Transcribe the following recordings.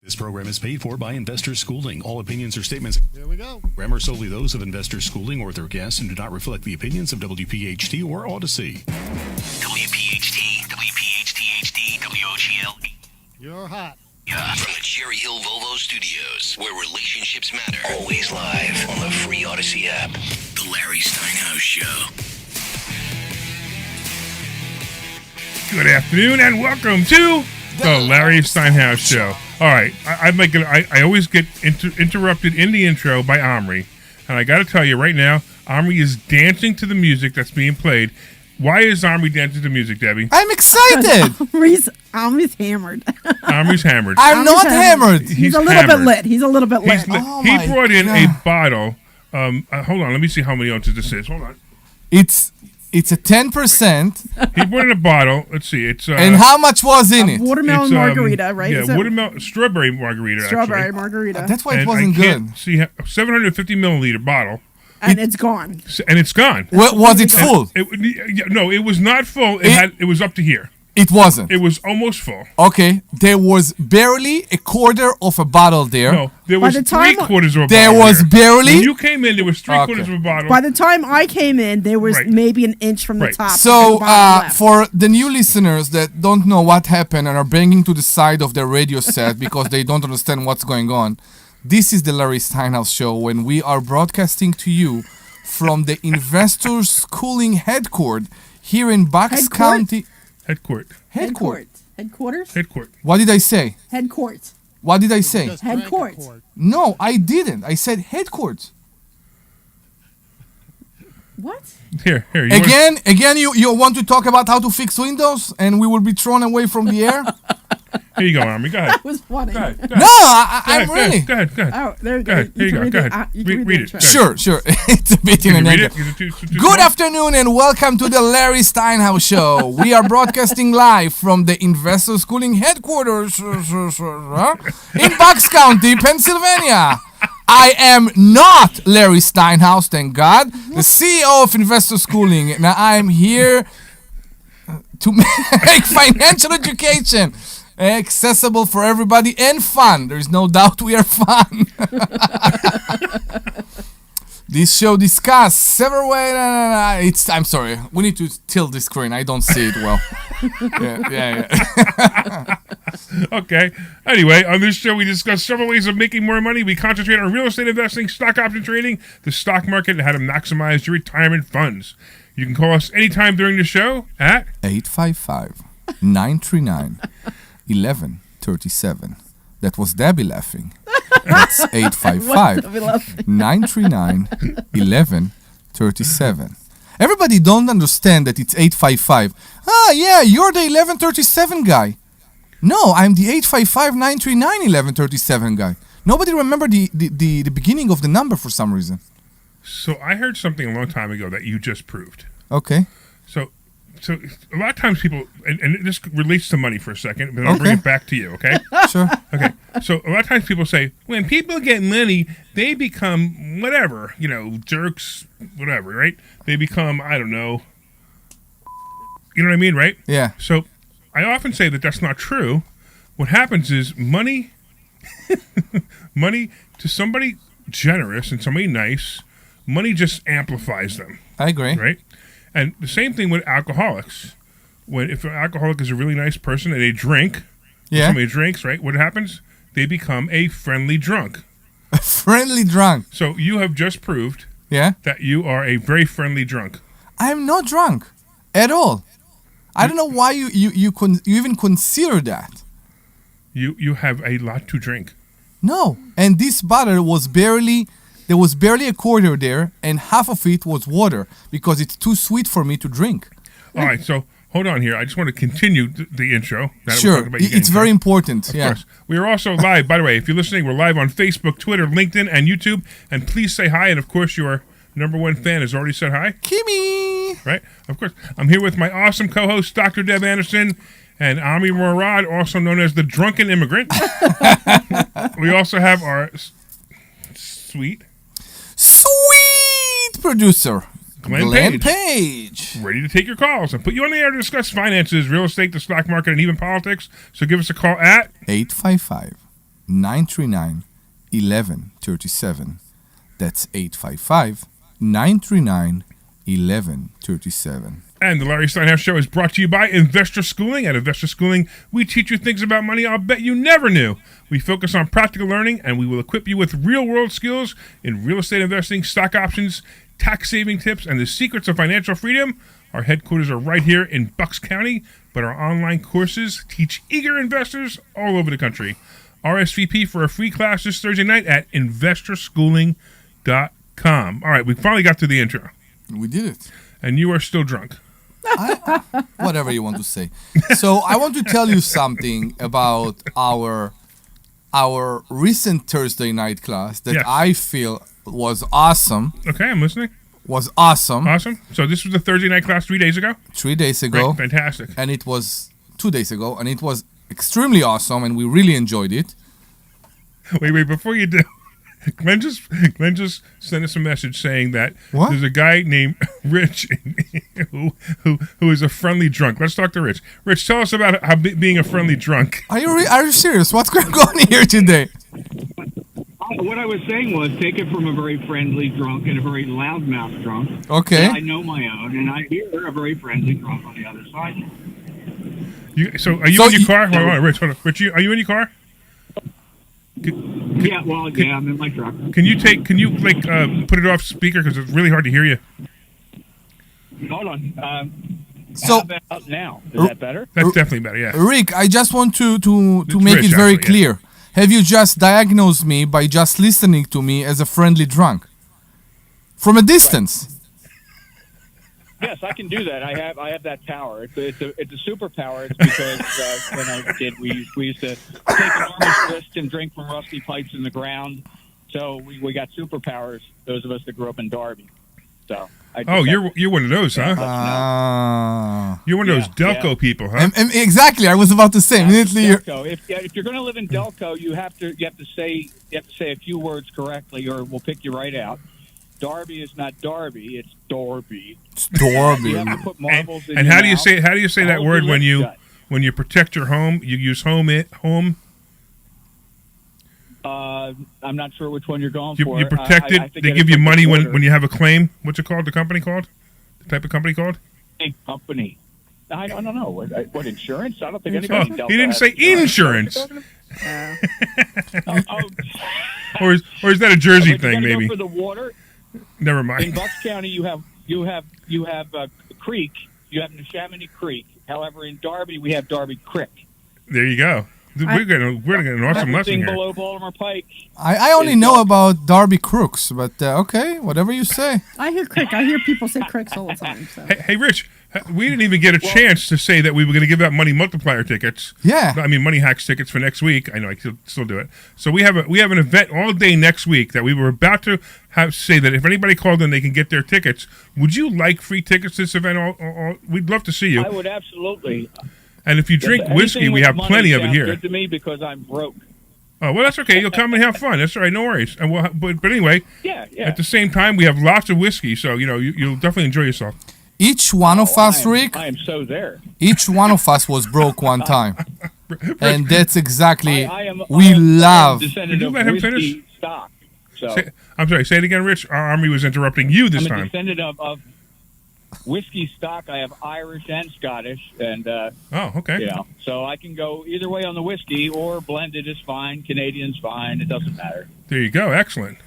This program is paid for by Investor Schooling. All opinions or statements Here we go. are solely those of Investor Schooling or their guests and do not reflect the opinions of WPHT or Odyssey. WPHT, WPHT-HD, WOGL. You're hot. Yeah. From the Cherry Hill Volvo Studios, where relationships matter. Always live on the free Odyssey app. The Larry Steinhouse Show. Good afternoon and welcome to the Larry Steinhouse Show. All right, I always get interrupted in the intro by Omri, and I got to tell you right now, Omri is dancing to the music that's being played. Why is Omri dancing to the music, Debbie? I'm excited. Omri's hammered. Omri's hammered. I'm not hammered. He's a little hammered. bit lit. He's a little bit lit. He brought in a bottle. Hold on, let me see how many ounces this is. Hold on. It's a 10%. He brought in a bottle. Let's see. It's and how much was in it? Watermelon margarita, right? Yeah, watermelon strawberry margarita. Strawberry actually. margarita. That's why it And wasn't I good. can't see 750 milliliter bottle, And it's gone. and it's gone. Was it full? No, it was not full. It was up to here. It wasn't. It was almost full. Okay, there was barely a quarter of a bottle there. No, there was the time- three-quarters of a There bottle. was barely. When you came in, there was three-quarters of a bottle. By the time I came in, there was Right. maybe an inch from the Right. top. So, and the bottom left. for the new listeners that don't know what happened and are banging to the side of their radio set because they don't understand what's going on, this is the Larry Steinhouse Show when we are broadcasting to you from the Investor Schooling headquarters here in Bucks County. Headquarters. Headquarters? What did I say? Headquarters. What did I say? Just Head drank a court. quart. No, I didn't. I said headquarters. What? Here. Again, you want to talk about how to fix Windows and we will be thrown away from the air? Here you go, Army. Go ahead. That was funny. Go ahead. No, I'm really. Go ahead. Oh, there you Go ahead. Here you go. Go ahead. Read it. Sure. It's a bit in Can an you read angle. it? Is it too Good small? afternoon and welcome to the Larry Steinhouse Show. We are broadcasting live from the Investor Schooling headquarters in Bucks County, Pennsylvania. I am not Larry Steinhouse, thank God, the CEO of Investor Schooling. Now I am here to make financial education accessible for everybody and fun. There is no doubt we are fun. This show discusses several ways. I'm sorry. We need to tilt the screen. I don't see it well. Yeah. Okay. Anyway, on this show, we discuss several ways of making more money. We concentrate on real estate investing, stock option trading, the stock market, and how to maximize your retirement funds. You can call us anytime during the show at 855-939-1137. That was Debbie laughing. That's 855-939-1137. Everybody don't understand that it's 855. Yeah, you're the 1137 guy. No, I'm the 855-939-1137 guy. Nobody remember the beginning of the number for some reason. So I heard something a long time ago that you just proved. Okay. So a lot of times people, and this relates to money for a second, but I'll bring it back to you, okay? Sure. Okay. So a lot of times people say, when people get money, they become whatever, jerks, whatever, right? They become, I don't know. You know what I mean, right? Yeah. So I often say that that's not true. What happens is money to somebody generous and somebody nice, money just amplifies them. I agree. Right? And the same thing with alcoholics. If an alcoholic is a really nice person and they drink, somebody drinks, right? What happens? They become a friendly drunk. A friendly drunk. So you have just proved that you are a very friendly drunk. I'm not drunk at all. I don't know why you even consider that. You have a lot to drink. No, and this bottle was barely a quarter there, and half of it was water because it's too sweet for me to drink. All right, so hold on here. I just want to continue the intro. Sure, it's very important. Of course. We are also live, by the way, if you're listening, we're live on Facebook, Twitter, LinkedIn, and YouTube. And please say hi. And, of course, your number one fan has already said hi. Kimi! Right? Of course. I'm here with my awesome co-host, Dr. Deb Anderson, and Omri Morad, also known as the Drunken Immigrant. We also have our sweet producer, Glenn Page. Ready to take your calls and put you on the air to discuss finances, real estate, the stock market, and even politics. So give us a call at 855 855-939-1137. That's 855-939-1137. And the Larry Steinhouse Show is brought to you by Investor Schooling. At Investor Schooling, we teach you things about money I'll bet you never knew. We focus on practical learning, and we will equip you with real-world skills in real estate investing, stock options, tax-saving tips, and the secrets of financial freedom. Our headquarters are right here in Bucks County, but our online courses teach eager investors all over the country. RSVP for a free class this Thursday night at investorschooling.com. All right, we finally got to the intro. We did it. And you are still drunk. Whatever you want to say. So I want to tell you something about our recent Thursday night class that Yes. I feel was awesome. Okay, I'm listening. Was awesome. Awesome. So this was the Thursday night class 3 days ago? 3 days ago. Great, fantastic. And it was 2 days ago. And it was extremely awesome. And we really enjoyed it. Wait, before you do, Glenn just sent us a message saying that What? there's a guy named Rich who is a friendly drunk. Let's talk to Rich. Rich, tell us about how being a friendly drunk. Are you serious? What's going on here today? What I was saying was take it from a very friendly drunk and a very loudmouth drunk. Okay. And I know my own, and I hear a very friendly drunk on the other side. So are you in your car? Hold on, Rich, hold on. Rich, are you in your car? I'm in my truck. Can you put it off speaker because it's really hard to hear you? Hold on. So- how about now? Is that better? That's definitely better. Yeah. Rick, I just want to make Rich, it very actually, clear. Have you just diagnosed me by just listening to me as a friendly drunk? From a distance. Yes, I can do that. I have that power. It's a superpower. It's because when I was a kid, we used to take enormous risks and drink from rusty pipes in the ground. So we got superpowers. Those of us that grew up in Derby. So. You're one of those, huh? You're one of those Delco people, huh? And exactly, I was about to say. Immediately, Delco. If you're going to live in Delco, you have to say a few words correctly, or we'll pick you right out. Darby is not Darby; it's Dorby. It's Dorby. You have to put marbles in And your how do you mouth. say that Hold word your lips when you protect your home? You use home. I'm not sure which one you're going You for. protect I it. have to They get give it you from the money border. when you have a claim. What's it called? The company called? The type of company called? Big company. I don't know. What insurance? I don't think Oh, anybody in Delco he didn't has say insurance. Uh, Or is that a Jersey But you thing? gotta Maybe. go for the water. Never In mind. Bucks County, you have a creek. You have Neshaminy Creek. However, in Darby, we have Darby Creek. There you go. We're getting an awesome lesson Everything here. below Baltimore Pike. I only know about Darby Crooks, but okay, whatever you say. I hear crick. I hear people say cricks all the time. So. Hey, Rich, we didn't even get a chance to say that we were going to give out money multiplier tickets. Yeah. I mean, money hacks tickets for next week. I know I can still do it. So we have an event all day next week that we were about to say that if anybody called in, they can get their tickets. Would you like free tickets to this event? We'd love to see you. I would absolutely. And if you drink Anything whiskey, we with have money plenty of it sounds here. Good to me because I'm broke. Oh, well, that's okay. You'll come and have fun. That's all right. No worries. And but anyway, Yeah. at the same time, we have lots of whiskey, so you'll definitely enjoy yourself. Each one of us, Rick, I am so there. each one of us was broke one time. And that's exactly, I am love. descendant Did you of let him whiskey finish? stock. So I'm sorry. Say it again, Rich. Our army was interrupting you this I'm a time. descendant of whiskey stock. I have Irish and Scottish, and Oh, okay. so I can go either way on the whiskey, or blended is fine. Canadian's fine. It doesn't matter. There you go. Excellent.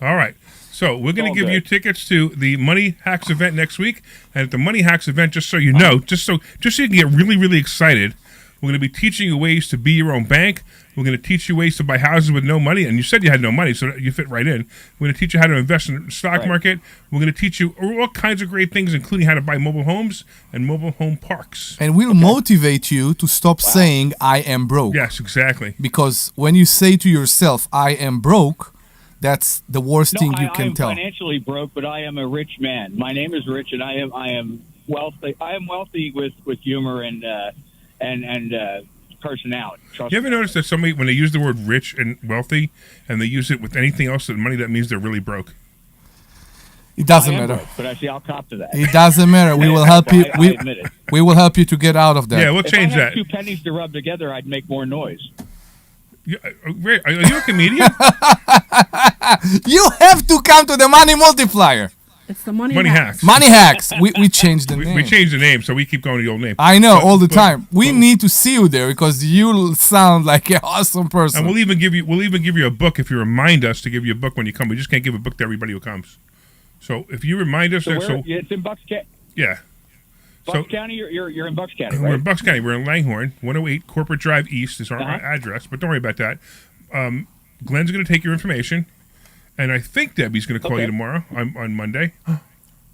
All right. So we're going All to give good. you tickets to the Money Hacks event next week. And at the Money Hacks event, just so you know, just so you can get really, really excited, we're going to be teaching you ways to be your own bank. We're going to teach you ways to buy houses with no money. And you said you had no money, so you fit right in. We're going to teach you how to invest in the stock Right. market. We're going to teach you all kinds of great things, including how to buy mobile homes and mobile home parks. And we'll motivate you to stop saying, I am broke. Yes, exactly. Because when you say to yourself, I am broke, that's the worst thing you I can am tell. financially broke, but I am a rich man. My name is Rich, and I am wealthy. I am wealthy with humor and personality. Trust You ever me. notice that somebody, when they use the word rich and wealthy, and they use it with anything else than money, that means they're really broke? It doesn't I am matter. broke, but I see I'll cop to that. It doesn't matter. We will help you. I admit it. We will help you to get out of that. Yeah, we'll If change I had that. 2 pennies to rub together, I'd make more noise. Ray, are you a comedian? You have to come to the Money Multiplier. It's the money, Money hacks. hacks. Money Hacks. We changed the name. We changed the name, so we keep going to the old name. I know, all the time. We need to see you there because you sound like an awesome person. And we'll even give you a book if you remind us to give you a book when you come. We just can't give a book to everybody who comes. So if you remind us, It's in Bucks County. yeah. Bucks County. You're in Bucks County, We're right? in Bucks County. We're in Langhorne, 108 Corporate Drive East is our address, but don't worry about that. Glenn's going to take your information, and I think Debbie's going to call you tomorrow on Monday.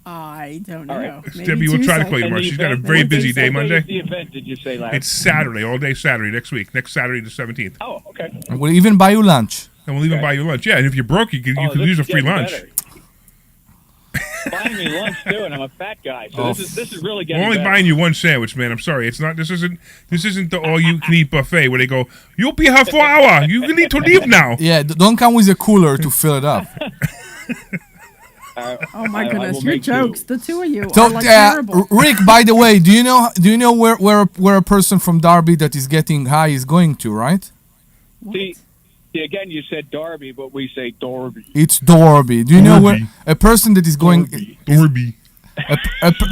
I don't know. All right. Maybe Debbie will try to Tuesday. call you tomorrow. And the She's got a event- very what busy day what Monday. is the event, did you say, Larry? It's Saturday, all day Saturday next week. Next Saturday the 17th. Oh, okay. We'll even buy you lunch. And we'll even buy you lunch. Yeah, and if you're broke, you could Oh, use this a is free getting lunch. better. Buying me lunch too, and I'm a fat guy, so this is really getting We're only better. buying you one sandwich, man. I'm sorry. It's not. This isn't the all-you-can-eat buffet where they go, "You'll be here for an hour. You need to leave now." Yeah, don't come with a cooler to fill it up. Oh my I goodness, will your make do. jokes, the two of you So, are like terrible. Rick, by the way, do you know where a person from Darby that is getting high is going to, right? See, again, you said Darby, but we say Dorby. It's Dorby. Do you know where Dorby. a person that is going Dorby.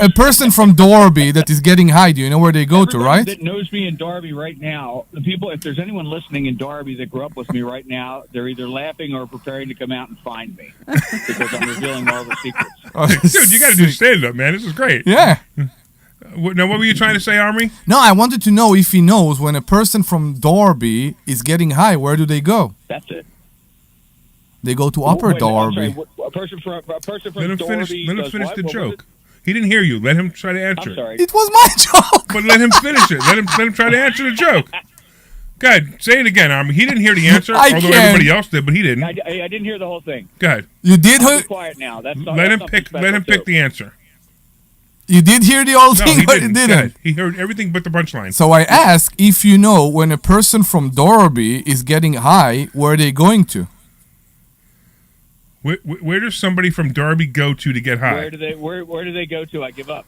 a person from Dorby that is getting high? Do you know where they go to, Everybody right? that knows me in Darby right now, the people, if there's anyone listening in Darby that grew up with me right now, they're either laughing or preparing to come out and find me because I'm revealing all the secrets. Dude, you got to do stand-up, man. This is great. Yeah. Now, what were you trying to say, Omri? No, I wanted to know if he knows when a person from Dorby is getting high, where do they go? That's it. They go to Upper Wait a minute, I'm Dorby. sorry, a person from Let him Dorby finish. Let him does finish what? the What was joke. it? He didn't hear you. Let him try to answer I'm it. sorry. It was my joke. But let him finish it. Let him try to answer the joke. Go ahead. Say it again, Omri. He didn't hear the answer, I although can't. everybody else did, but he didn't. I didn't hear the whole thing. Go ahead. You did Be hear? quiet now. That's Let him pick. Let him pick the answer. You did hear the whole No, thing, he but didn't. you Go didn't. ahead. He heard everything but the punchline. So I ask if you know when a person from Dorby is getting high, where are they going to? Where does somebody from Darby go to get high? Where do they go to? I give up.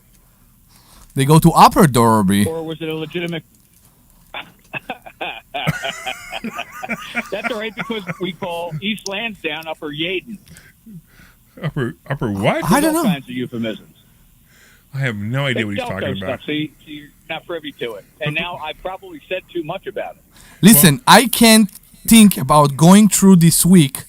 They go to Upper Dorby. Or was it a legitimate? That's all right because we call East Lansdowne Upper Yaden. Upper what? I don't All know. kinds of euphemisms. I have no idea what Big he's Delco talking about. stuff. See, you're not privy to it. And now I probably said too much about it. Listen, I can't think about going through this week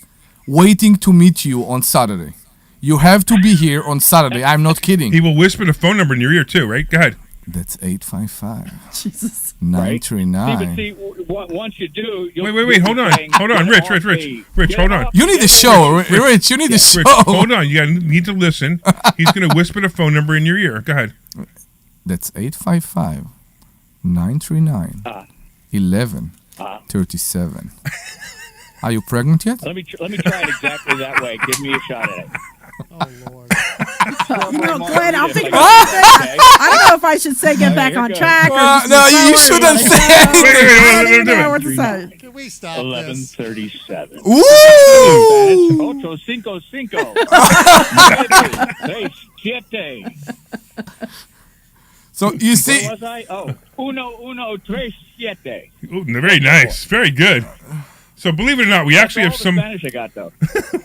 waiting to meet you on Saturday. You have to be here on Saturday. I'm not kidding. He will whisper the phone number in your ear too, right? Go ahead. That's 855 Jesus. 939. See, once you do, you'll Wait. Hold on. Rich, hold on. You need the show, Rich. You need the show. Rich, hold on. You need to listen. He's going to whisper the phone number in your ear. Go ahead. That's 855 939 1137. Are you pregnant yet? Let me try it exactly that way. Give me a shot at it. You know, Glenn, I'm thinking Okay. I don't know if I should say get back here on goes. track. Or Well, just no, move you forward or shouldn't what. say I don't Wait, even do know it. what to say. Can we stop this? 11:37. Woo! Ocho, cinco, cinco. Seis, siete. So you see, Where was I? Oh, uno, tres, siete. Ooh, very nice. Very good. So believe it or not, we actually have That's all some. the Spanish I got though.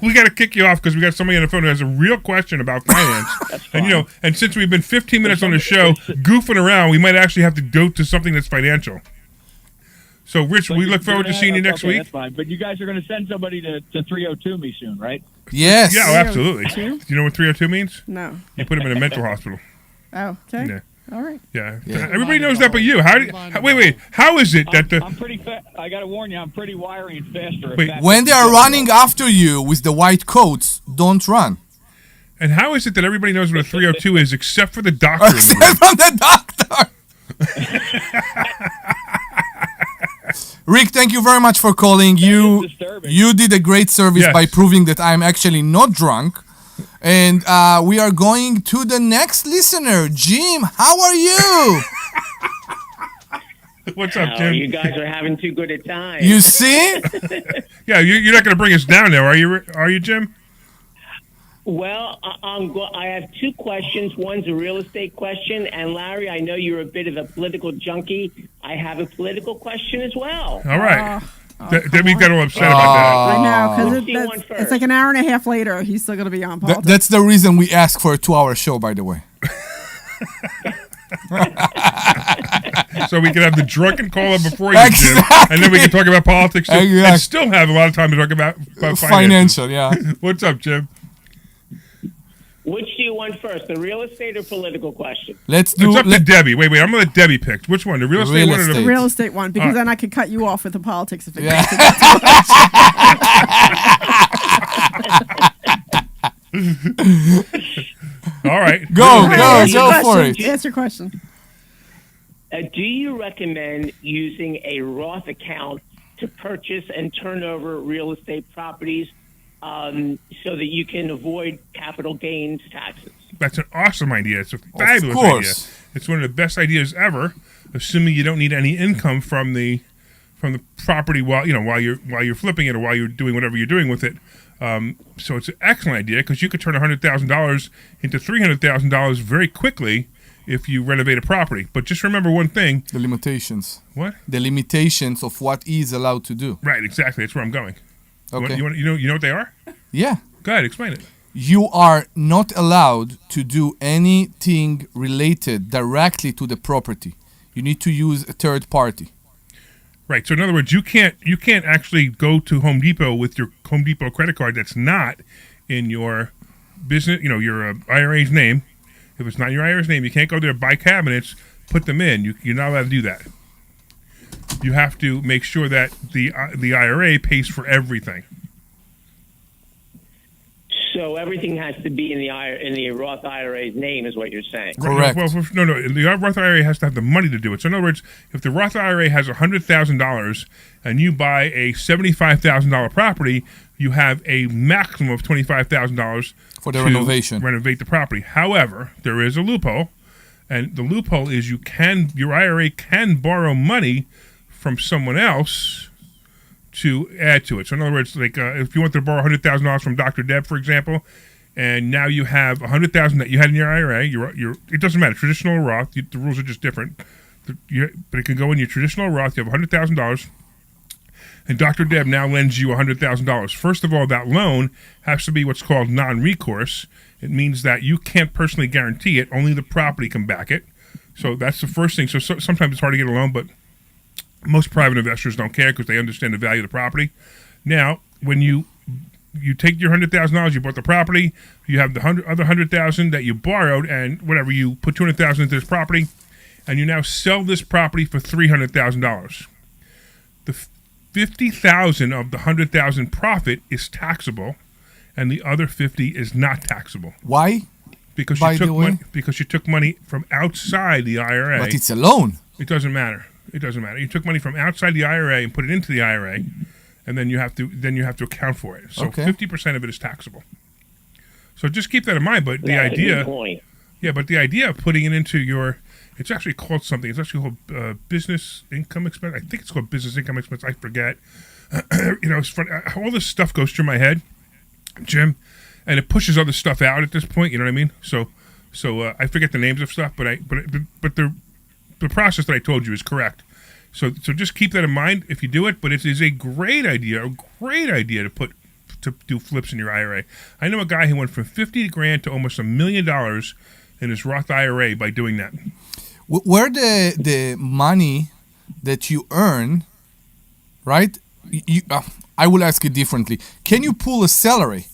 We got to kick you off because we got somebody on the phone who has a real question about finance. And and since we've been 15 minutes on the show goofing around, we might actually have to go to something that's financial. So, Rich, we look forward to seeing you next okay, week. That's fine. But you guys are going to send somebody to 302 me soon, right? yes. Yeah, oh, absolutely. 302? Do you know what 302 means? No. You put him in a mental hospital. Oh, okay. Yeah. All right. Yeah. Everybody knows that but you. Wait. How is it that I'm pretty fast. I got to warn you, I'm pretty wiry and faster. Wait, When they are running after you with the white coats, don't run. and how is it that everybody knows what a 302 is except for the doctor? in the room? Except from the doctor. Rick, thank you very much for calling. You is disturbing. did a great service Yes. by proving that I'm actually not drunk. And we are going to the next listener. Jim, how are you? What's up, Oh, Jim? you guys are having too good a time. You see? Yeah, you're not going to bring us down now, are you? Are you, Jim? Well, I have two questions. One's a real estate question, and Larry, I know you're a bit of a political junkie. I have a political question as well. All right. Debbie got all upset about I know, Which do you want because first? it's like an hour and a half later. He's still going to be on Th- politics. that's the reason we ask for a 2-hour show, by the way. that. So we can have the drunken caller before you, Jim, Exactly. and then we can talk about politics too, and Exactly. still have a lot of time to talk about finances. Financial, yeah. What's up, Jim? Which do you want first, the real estate or political question? Let's do. It's up to Debbie. Wait, I'm gonna let Debbie pick. Which one? The real estate Real one or The the estate. real estate one, because then I could cut you off with the politics if it Yeah. All right. Go, gets go, to go the for question. it. Ask your question. Do you recommend using a Roth account to purchase and turn over real estate properties so that you can avoid capital gains taxes? That's an awesome idea. It's a fabulous course. idea. It's one of the best ideas ever, assuming you don't need any income from the property while you're flipping it or while you're doing whatever you're doing with it. So it's an excellent idea because you could turn $100,000 into $300,000 very quickly if you renovate a property. But just remember one thing. The limitations. What? The limitations of what is allowed to do. Right, exactly. That's where I'm going. Okay. You know what they are? Yeah. Go ahead, explain it. You are not allowed to do anything related directly to the property. You need to use a third party. Right. So in other words, you can't actually go to Home Depot with your Home Depot credit card that's not in your business, your IRA's name. If it's not in your IRA's name, you can't go there, buy cabinets, put them in. You're not allowed to do that. You have to make sure that the IRA pays for everything. So everything has to be in the Roth IRA's name, is what you're saying. Correct. Well, no. The Roth IRA has to have the money to do it. So in other words, if the Roth IRA has $100,000 and you buy a $75,000 property, you have a maximum of $25,000 For the to renovation. renovate the property. However, there is a loophole, and the loophole is your IRA can borrow money from someone else to add to it. So in other words, like if you want to borrow $100,000 from Dr. Deb, for example, and now you have $100,000 that you had in your IRA, it doesn't matter, traditional or Roth, the rules are just different. But it can go in your traditional Roth. You have $100,000, and Dr. Deb now lends you $100,000. First of all, that loan has to be what's called non-recourse. It means that you can't personally guarantee it; only the property can back it. So that's the first thing. So sometimes it's hard to get a loan, but most private investors don't care because they understand the value of the property. Now, when you take your $100,000, you bought the property, you have the other $100,000 that you borrowed, and whatever, you put $200,000 into this property, and you now sell this property for $300,000. The $50,000 of the $100,000 profit is taxable, and the other $50,000 is not taxable. Why? Because By you the took way? money. Because you took money from outside the IRA. But it's a loan. It doesn't matter. It doesn't matter. You took money from outside the IRA and put it into the IRA, and then you have to account for it. So Okay. 50% of it is taxable. So just keep that in mind. But the That's a good idea, point. but the idea of putting it into it's actually called something. It's actually called business income expense. I think it's called business income expense. I forget. It's funny. All this stuff goes through my head, Jim, and it pushes other stuff out at this point. You know what I mean? So I forget the names of stuff, but the process that I told you is correct. So just keep that in mind if you do it. But it is a great idea to do flips in your IRA. I know a guy who went from $50,000 to almost $1 million in his Roth IRA by doing that. Where the money that you earn, right? I will ask it differently. Can you pull a salary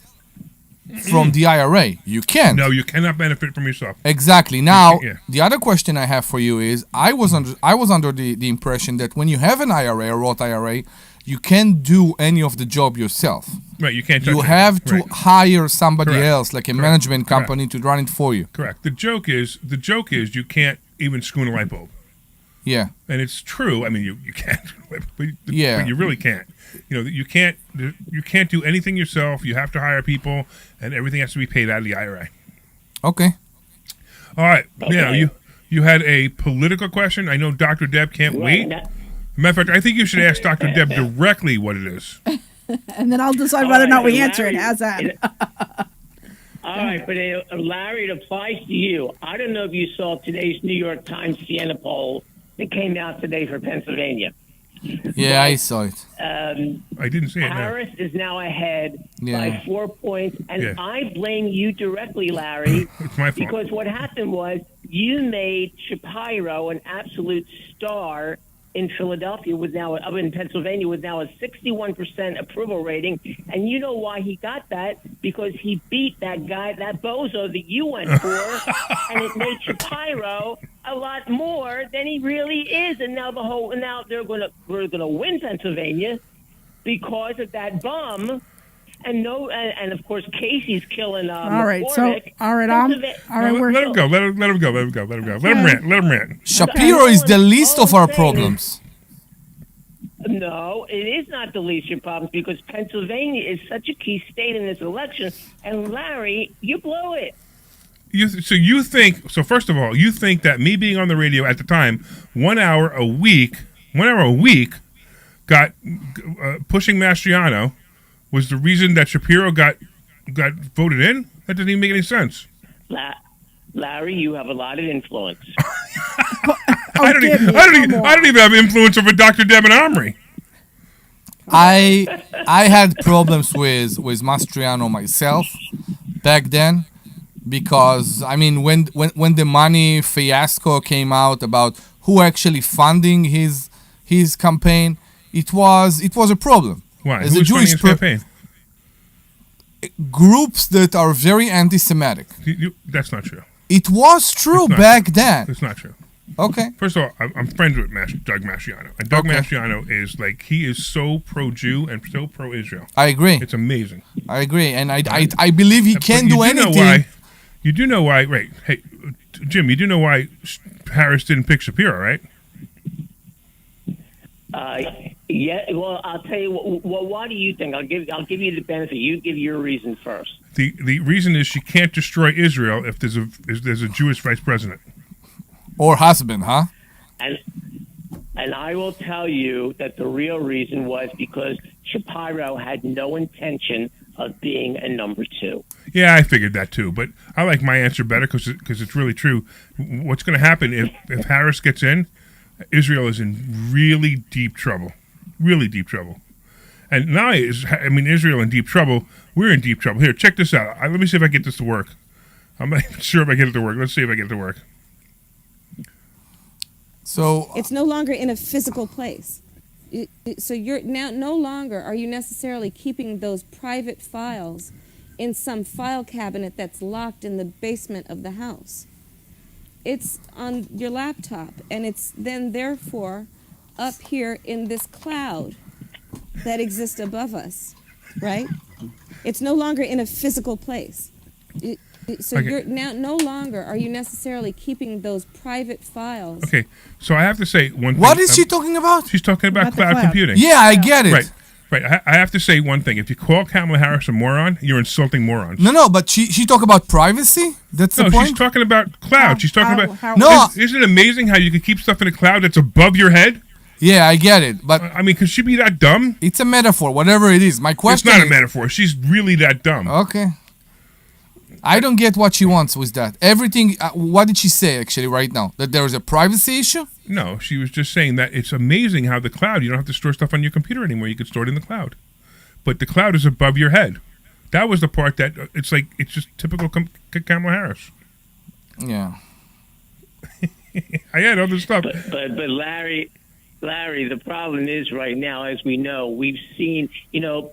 from the IRA? You can. No, you cannot benefit from yourself. Exactly. Now, Yeah. the other question I have for you is, I was under the impression that when you have an IRA, a Roth IRA, you can't do any of the job yourself. Right, you can't touch You it. have to Right. hire somebody Correct. else, like a Correct. management Correct. company, to run it for you. Correct. The joke is you can't even screw in a light bulb. Yeah. And it's true. I mean, you can't, but Yeah. you really can't. You can't do anything yourself. You have to hire people, and everything has to be paid out of the IRA. Okay. All right. Okay. Now you had a political question. I know Dr. Deb can't wait. Matter of fact, I think you should ask Dr. Deb directly what it is. And then I'll decide whether or not we answer it. How's that? All right, but Larry, it applies to you. I don't know if you saw today's New York Times Siena poll that came out today for Pennsylvania. Yeah, I saw it. I didn't see it. No. Harris is now ahead by 4 points, and Yeah. I blame you directly, Larry. It's my fault. Because what happened was you made Shapiro an absolute star in Philadelphia in Pennsylvania with now a 61% approval rating. And you know why he got that? Because he beat that guy, that bozo that you went for, and it made Shapiro a lot more than he really is. And now we're gonna win Pennsylvania because of that bum. And of course Casey's killing. All right, McCormick. Let him go. Let him go. Let him rant. Shapiro is the least of our problems. No, it is not the least of your problems because Pennsylvania is such a key state in this election. And Larry, you blow it. So first of all, you think that me being on the radio at the time, 1 hour a week, got pushing Mastriano was the reason that Shapiro got voted in? That doesn't even make any sense. Larry, you have a lot of influence. I don't even have influence over Dr. Deb and Omri. I had problems with Mastriano myself back then because when the money fiasco came out about who actually funding his campaign, it was a problem. Why? As Who's a Jewish funding his campaign? Groups that are very anti-Semitic. That's not true. It was true back then. It's not true. Okay. First of all, I'm friends with Doug Mastriano. And Doug Mastriano is he is so pro-Jew and so pro-Israel. I agree. It's amazing. I agree. And I believe he can do anything. You do know why, right? Hey, Jim, you do know why Harris didn't pick Shapiro, right? Yeah, well, I'll tell you. Well, why do you think? I'll give you the benefit. You give your reason first. The reason is she can't destroy Israel if there's a Jewish vice president or husband, huh? And I will tell you that the real reason was because Shapiro had no intention of being a number two. Yeah, I figured that too, but I like my answer better because it's really true. What's going to happen if Harris gets in? Israel is in really deep trouble. Really deep trouble. And now, Israel in deep trouble. We're in deep trouble. Here, check this out. Let me see if I get this to work. I'm not even sure if I get it to work. Let's see if I get it to work. So it's no longer in a physical place. So you're now no longer are you necessarily keeping those private files in some file cabinet that's locked in the basement of the house. It's on your laptop, and it's then therefore up here in this cloud that exists above us, right? It's no longer in a physical place. So you're now no longer are you necessarily keeping those private files. Okay, so I have to say one thing. What is she talking about? She's talking about cloud computing. Yeah, I get it. Right. I have to say one thing. If you call Kamala Harris a moron, you're insulting morons. No, but she talk about privacy? That's the point? No, she's talking about cloud. She's talking about... No. Isn't it amazing how you can keep stuff in a cloud that's above your head? Yeah, I get it. But could she be that dumb? It's a metaphor, whatever it is. My question It's not a metaphor. She's really that dumb. Okay. I don't get what she wants with that. Everything... what did she say, actually, right now? That there is a privacy issue? No, she was just saying that it's amazing how the cloud, you don't have to store stuff on your computer anymore. You can store it in the cloud. But the cloud is above your head. That was the part that it's just typical Kamala Harris. Yeah. I had other stuff. But Larry, the problem is right now, as we know, we've seen,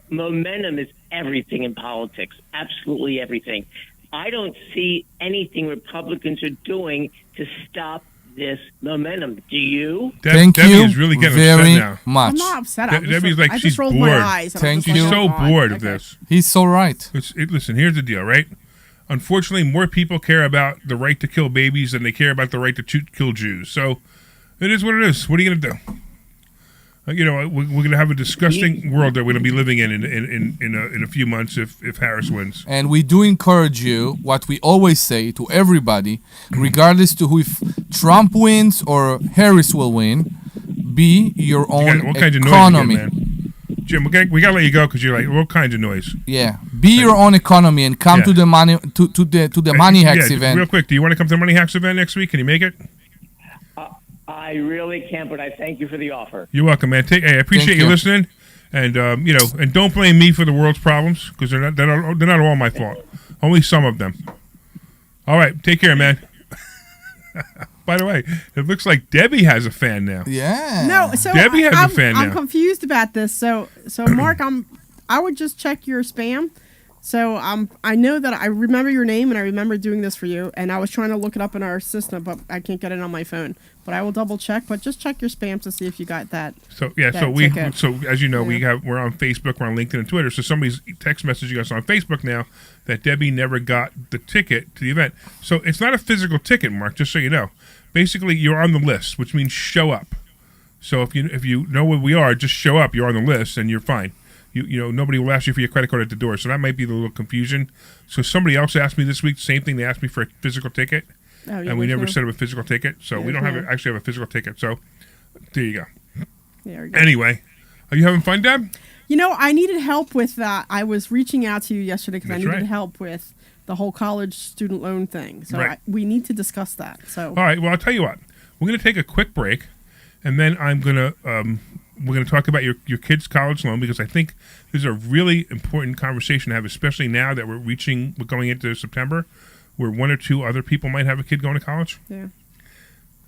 momentum is everything in politics, absolutely everything. I don't see anything Republicans are doing to stop this momentum. Do you? Thank Debbie you is really getting very upset now. much. I'm not upset. Debbie's like I she's just rolled bored. my eyes. Thank you. She's so bored of this. He's so right. Listen, here's the deal, right? Unfortunately, more people care about the right to kill babies than they care about the right to kill Jews. So it is what it is. What are you going to do? We're going to have a disgusting world that we're going to be living in a few months if Harris wins. And we do encourage you, what we always say to everybody, regardless to who, if Trump wins or Harris will win, be your own What kinds of economy. noise again, man? Jim, we got to let you go because you're like, what kinds of noise? Yeah, be your own economy and come to the money to the Money Hacks event. Real quick, do you want to come to the Money Hacks event next week? Can you make it? I I really can't, but I thank you for the offer. You're welcome, man. I appreciate Thank you you. listening, and and don't blame me for the world's problems because they're not all my fault. Only some of them. All right, take care, man. By the way, it looks like Debbie has a fan now. Yeah. No, so Debbie has a I'm, fan I'm now. confused about this. So Mark, I would just check your spam. So I know that I remember your name and I remember doing this for you, and I was trying to look it up in our system, but I can't get it on my phone. But I will double check. But just check your spam to see if you got that. So yeah, that so we ticket. so as you know we're on Facebook, we're on LinkedIn and Twitter. So somebody's text messaging us on Facebook now that Debbie never got the ticket to the event. So it's not a physical ticket, Mark. Just so you know, basically you're on the list, which means show up. So if you know where we are, just show up. You're on the list and you're fine. You know, nobody will ask you for your credit card at the door. So that might be a little confusion. So somebody else asked me this week, same thing. They asked me for a physical ticket, and we never set up a physical ticket. So we don't actually have a physical ticket. So there you go. There we go. Anyway, are you having fun, Deb? You know, I needed help with that. I was reaching out to you yesterday because I That's needed right. help with the whole college student loan thing. So Right. we need to discuss that. So All right. Well, I'll tell you what. We're going to take a quick break, and then we're going to talk about your kid's college loan because I think this is a really important conversation to have, especially now that we're going into September, where one or two other people might have a kid going to college. yeah.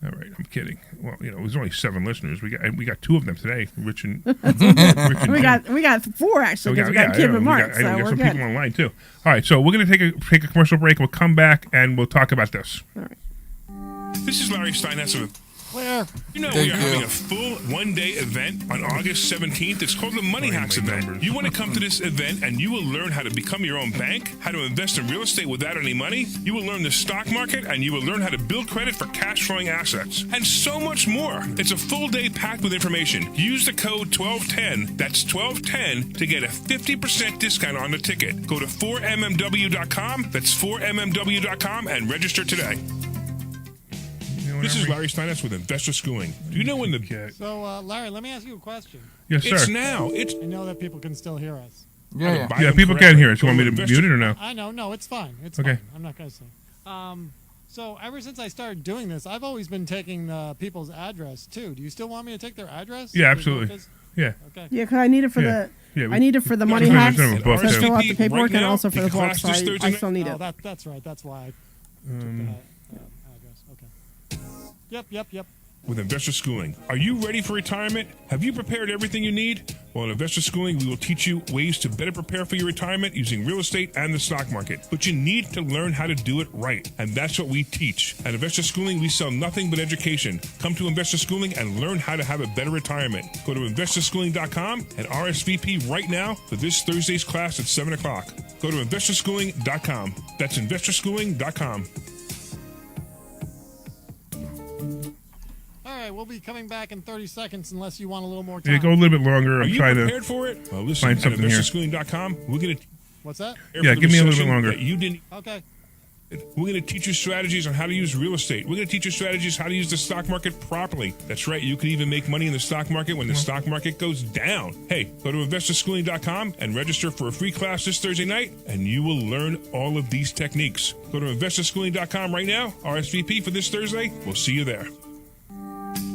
All right, I'm kidding. Well, there's only 7 listeners. We got 2 of them today, Rich and Jim. We got 4 actually because we got Kim and Mark. We So got we're some good. people online too. All right, so we're going to take a commercial break. We'll come back and we'll talk about this. All right. This is Larry Steinhouse with Where? You know, Thank we are you. having a full one-day event on August 17th. It's called the Money Hacks event. You want to come to this event and you will learn how to become your own bank, how to invest in real estate without any money. You will learn the stock market and you will learn how to build credit for cash-flowing assets. And so much more. It's a full day packed with information. Use the code 1210, that's 1210, to get a 50% discount on the ticket. Go to 4mmw.com, that's 4mmw.com, and register today. This is Larry Steinhouse with Investor Schooling. Do you know when the... So, Larry, let me ask you a question. Yes, sir. It's now. It's... I know that people can still hear us. Yeah. Yeah, people can hear us. You want me to mute it or no? I know. No, it's fine. It's Okay. fine. I'm not going to say. So ever since I started doing this, I've always been taking people's address, too. Do you still want me to take their address? Yeah, absolutely. Yeah. Okay. Yeah, because I need it for Yeah. the. Yeah, I need it for the money Yeah, hacks. there's no book, To yeah. fill out the Right paperwork and now, also for in the book. class So this I Thursday still need Oh, it. that's right. That's why I took that address. Okay. Yep. with Investor Schooling. Are you ready for retirement? Have you prepared everything you need? Well, in Investor Schooling, we will teach you ways to better prepare for your retirement using real estate and the stock market. But you need to learn how to do it right. And that's what we teach. At Investor Schooling, we sell nothing but education. Come to Investor Schooling and learn how to have a better retirement. Go to investorschooling.com and RSVP right now for this Thursday's class at 7 o'clock. Go to investorschooling.com. That's investorschooling.com. All right, we'll be coming back in 30 seconds unless you want a little more time. Yeah, go a little bit longer. Are I'm you trying prepared to for it? Well, listen, find at something here. investorschooling.com, we're going to... What's that? Yeah, give me a little bit longer. You didn't... Okay. We're going to teach you strategies on how to use real estate. We're going to teach you strategies how to use the stock market properly. That's right. You can even make money in the stock market when the stock market goes down. Hey, go to investorschooling.com and register for a free class this Thursday night, and you will learn all of these techniques. Go to investorschooling.com right now. RSVP for this Thursday. We'll see you there.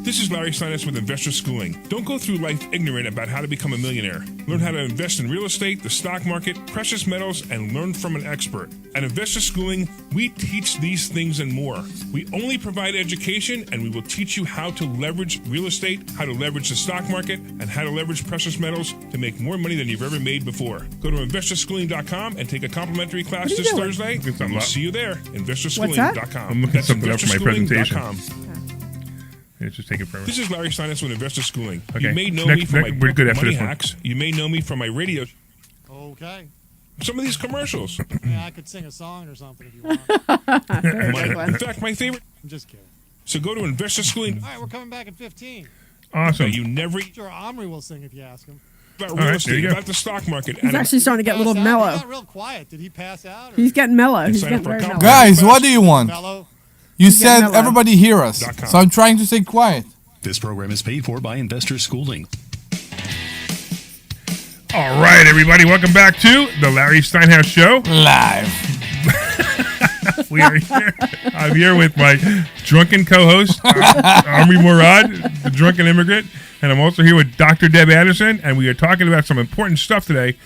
This is Larry Steinhouse with Investor Schooling. Don't go through life ignorant about how to become a millionaire. Learn how to invest in real estate, the stock market, precious metals, and learn from an expert. At Investor Schooling, we teach these things and more. We only provide education, and we will teach you how to leverage real estate, how to leverage the stock market, and how to leverage precious metals to make more money than you've ever made before. Go to investorschooling.com and take a complimentary class What are you this doing? Thursday. Looking something We'll up. see you there. What's Investorschooling.com. I'm looking That's something up for my presentation. investorschooling.com. It's just taking forever. This is Larry Steinhouse with Investor Schooling. Okay. You may know Next- me from my we're good after Money this one. Hacks. You may know me from my radio. Okay. Some of these commercials. Yeah, I could sing a song or something if you want. In fact, my favorite. I'm just kidding. So go to Investor Schooling. All right, we're coming back in 15. Awesome. You never Sure, Omri will sing if you ask him. about All real right, there estate, you go. about the stock market. He's actually starting to get a little Pass out? He mellow. got real quiet. Did he pass out? Or He's getting mellow. He's sign getting up for a very mellow. company. Guys, what do you want? mellow? You get said mellow. everybody hear us, .com. so I'm trying to stay quiet. This program is paid for by Investor Schooling. All right, everybody, welcome back to the Larry Steinhouse Show. Live. We are here. I'm here with my drunken co-host, Omri Morad, the drunken immigrant, and I'm also here with Dr. Deb Anderson, and we are talking about some important stuff today.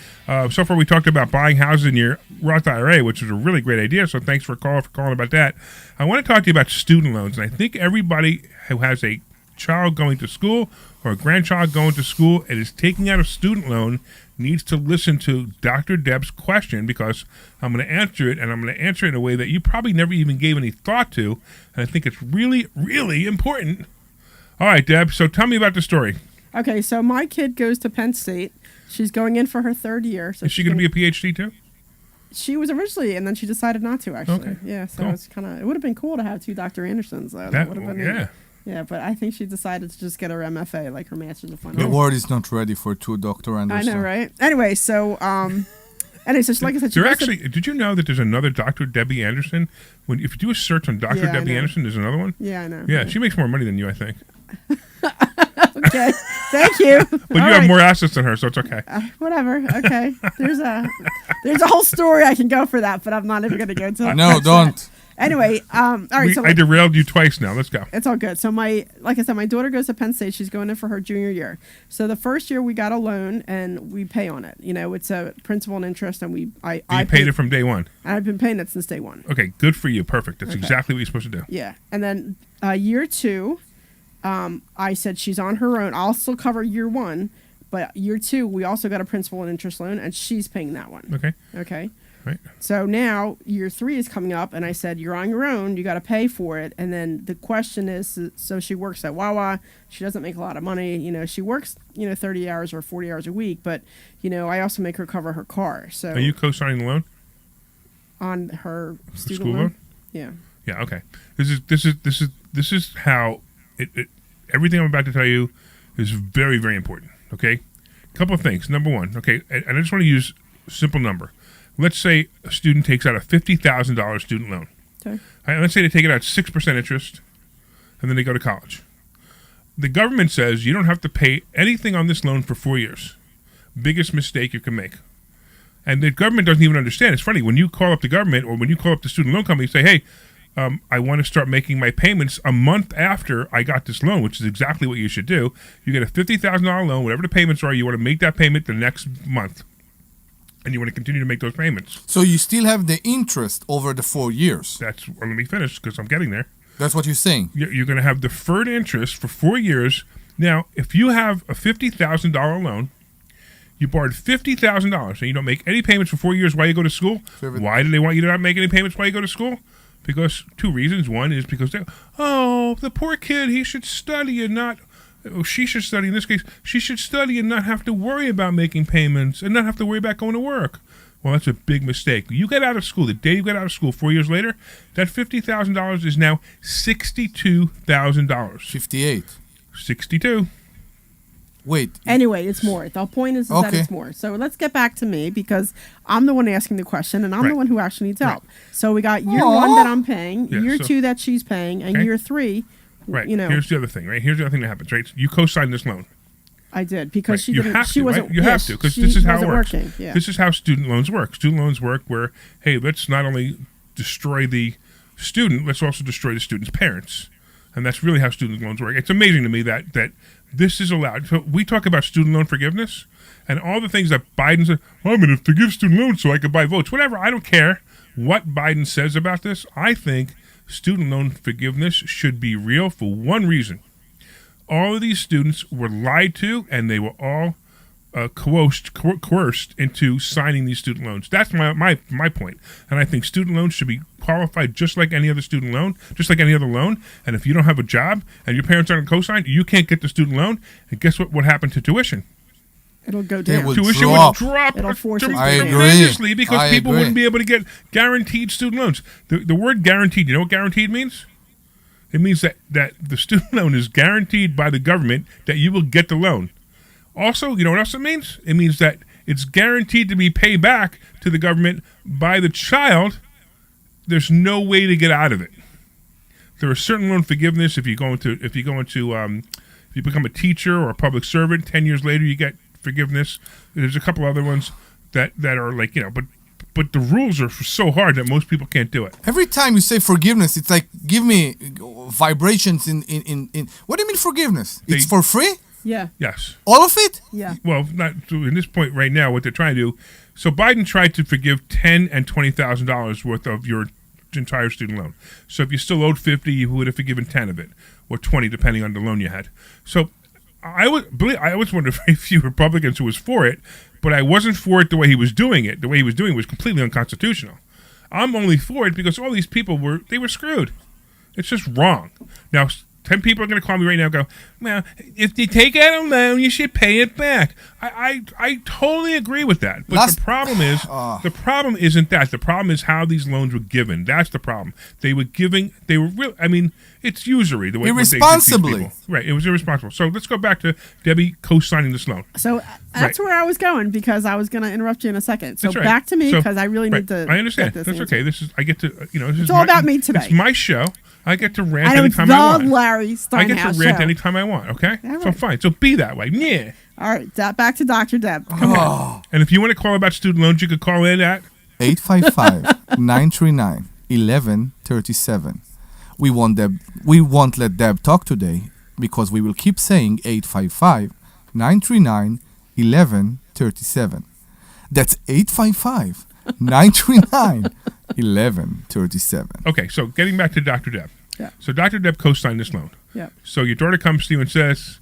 So far, we talked about buying houses in your Roth IRA, which is a really great idea, so thanks for calling about that. I want to talk to you about student loans, and I think everybody who has a child going to school or a grandchild going to school and is taking out a student loan needs to listen to Dr. Deb's question, because I'm going to answer it, and I'm going to answer it in a way that you probably never even gave any thought to, and I think it's really, really important. All right, Deb, so tell me about the story. Okay, so my kid goes to Penn State. She's going in for her third year. So is she going to be a PhD too? She was originally, and then she decided not to, actually. Okay. Yeah, so Cool. it's kind of, it would have been cool to have two Dr. Andersons, though. That would have been yeah. Yeah, but I think she decided to just get her MFA, like her Master's of Fine The Arts. world is not ready for two Dr. I Anderson. know, right? Anyway, so, like I said, she There goes to- actually, did you know that there's another Dr. Debbie Anderson? If you do a search on Dr. Yeah, I Debbie know. Anderson, there's another one? Yeah, I know. Yeah, she makes more money than you, I think. Okay, thank you. But you have more assets than her, so it's okay. Whatever. Okay. There's a whole story I can go for that, but I'm not even going to go into. No, don't. Anyway, all right. So I derailed you twice now. Let's go. it's all good. So like I said, my daughter goes to Penn State. She's going in for her junior year. So the first year we got a loan and we pay on it. You know, it's a principal and interest, and I paid it from day one. And I've been paying it since day one. Okay, good for you. Perfect. That's Okay. exactly what you're supposed to do. Yeah, and then year two, I said she's on her own. I'll still cover year one, but year two we also got a principal and interest loan, and she's paying that one. Okay. Okay. Right. So now year three is coming up, and I said you're on your own. You got to pay for it. And then the question is, so she works at Wawa. She doesn't make a lot of money. You know, she works 30 hours or 40 hours a week, but I also make her cover her car. So Are you co-signing the loan? on her student School loan? Yeah. Yeah. Okay. This is how it. Everything I'm about to tell you is very, very important. Okay. Couple of things. Number one. Okay, and I just want to use a simple number. Let's say a student takes out a $50,000 student loan. Okay. All right, let's say they take it out 6% interest, and then they go to college. The government says you don't have to pay anything on this loan for 4 years. Biggest mistake you can make. And the government doesn't even understand. It's funny, when you call up the government or when you call up the student loan company and say, hey, I want to start making my payments a month after I got this loan, which is exactly what you should do. You get a $50,000 loan, whatever the payments are, you want to make that payment the next month. And you want to continue to make those payments. So you still have the interest over the 4 years. Let me finish because I'm getting there. That's what you're saying. You're going to have deferred interest for 4 years. Now, if you have a $50,000 loan, you borrowed $50,000 and you don't make any payments for 4 years while you go to school. Why do they want you to not make any payments while you go to school? Because two reasons. One is because the poor kid, he should study and not. She should study. In this case, she should study and not have to worry about making payments and not have to worry about going to work. Well, that's a big mistake. You get out of school, the day you get out of school 4 years later, that $50,000 is now $62,000. 58. 62. Wait. Anyway, it's more. The point is that Okay. it's more. So let's get back to me, because I'm the one asking the question, and I'm the Right. one who actually needs help. Right. So we got year Aw. one that I'm paying, Yeah, year so- two that she's paying, and Okay. year three, Right. you know, Here's the other thing, right? Here's the other thing that happens, right? You co-sign this loan. I did because Right. she You didn't. have she to, wasn't. right? You yeah, have to, because she this is how it wasn't works. working. Yeah. This is how student loans work. Student loans work where, hey, let's not only destroy the student, let's also destroy the student's parents. And that's really how student loans work. It's amazing to me that this is allowed. So we talk about student loan forgiveness and all the things that Biden said, well, I'm going to forgive student loans so I can buy votes. Whatever, I don't care what Biden says about this. I think student loan forgiveness should be real for one reason. All of these students were lied to, and they were all coerced into signing these student loans. That's my point. And I think student loans should be qualified just like any other student loan, just like any other loan. And if you don't have a job and your parents aren't co-signed, you can't get the student loan. And guess what happened to tuition? It'll go It down. will Tuition drop. would drop It'll force us I down. tremendously agree. because I people agree. wouldn't be able to get guaranteed student loans. The word guaranteed, you know what guaranteed means? It means that the student loan is guaranteed by the government that you will get the loan. Also, you know what else it means? It means that it's guaranteed to be paid back to the government by the child. There's no way to get out of it. There are certain loan forgiveness if you become a teacher or a public servant. 10 years later, you get forgiveness. There's a couple other ones that are like, but but the rules are so hard that most people can't do it. Every time you say forgiveness, it's like give me vibrations in. What do you mean forgiveness? It's for free? Yeah. Yes. All of it? Yeah. Well, not in this point right now. What they're trying to do. So Biden tried to forgive $10,000 and $20,000 worth of your entire student loan. So if you still owed $50, you would have forgiven 10 of it, or 20, depending on the loan you had. So I was one of the very few Republicans who was for it, but I wasn't for it the way he was doing it. The way he was doing it was completely unconstitutional. I'm only for it because all these people were screwed. It's just wrong. Now, 10 people are going to call me right now and go, well, if you take out a loan, you should pay it back. I totally agree with that. But the problem is, the problem isn't that. The problem is how these loans were given. That's the problem. They were real. I mean, it's usury. The way Irresponsibly. Right. It was irresponsible. So let's go back to Debbie co-signing this loan. So that's where I was going because I was going to interrupt you in a second. So back to me because I really need to. I understand. Get this That's answer. okay. I get to, this it's all about me today. It's my show. I get to rant I know it's anytime I want. the Larry Steinhouse I get to rant show. anytime I want, okay? All So right. fine. So be that way. Yeah. All right. Back to Dr. Deb. Come on. And if you want to call about student loans, you could call in at 855-939-1137. We won't let Deb talk today because we will keep saying 855-939-1137. That's 855-939-1137. Okay, so getting back to Dr. Deb. Yeah. So Dr. Deb co-signed this loan. Yeah. So your daughter comes to you and says,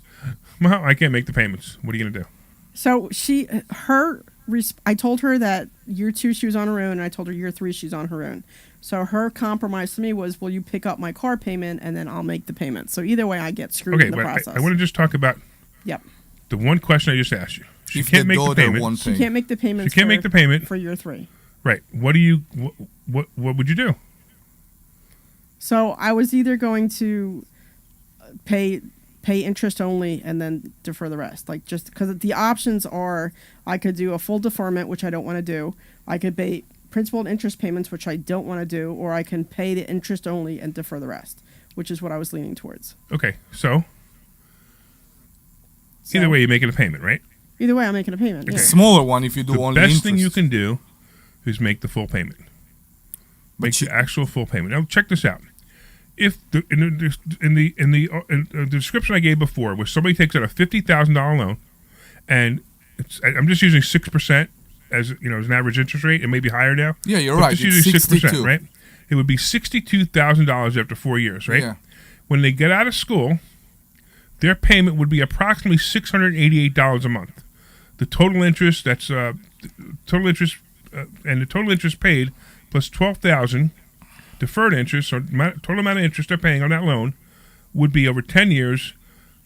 well, I can't make the payments. What are you going to do? So I told her that year 2 she was on her own, and I told her year 3 she's on her own. So her compromise to me was, will you pick up my car payment and then I'll make the payment. So either way, I get screwed in the process. I want to just talk about the one question I just asked you. She can't make the payment. She can't make the payment. She can't make the payment for year 3. Right. What would you do? So I was either going to pay interest only and then defer the rest, like just because the options are I could do a full deferment, which I don't want to do. I could pay principal and interest payments, which I don't want to do, or I can pay the interest only and defer the rest, which is what I was leaning towards. Okay, so either way, you're making a payment, right? Either way, I'm making a payment. Okay. Yeah. Smaller one if you do only The best interest. thing you can do is make the full payment. Make the actual full payment. Now, check this out. If in the description I gave before, where somebody takes out a $50,000 loan, and I'm just using 6% as as an average interest rate, it may be higher now. Yeah, you're but right. Just It's using 62. 6%, right? It would be $62,000 after 4 years, right? Yeah. When they get out of school, their payment would be approximately $688 a month. The total interest and the total interest paid plus $12,000 deferred interest, or total amount of interest they're paying on that loan, would be over 10 years,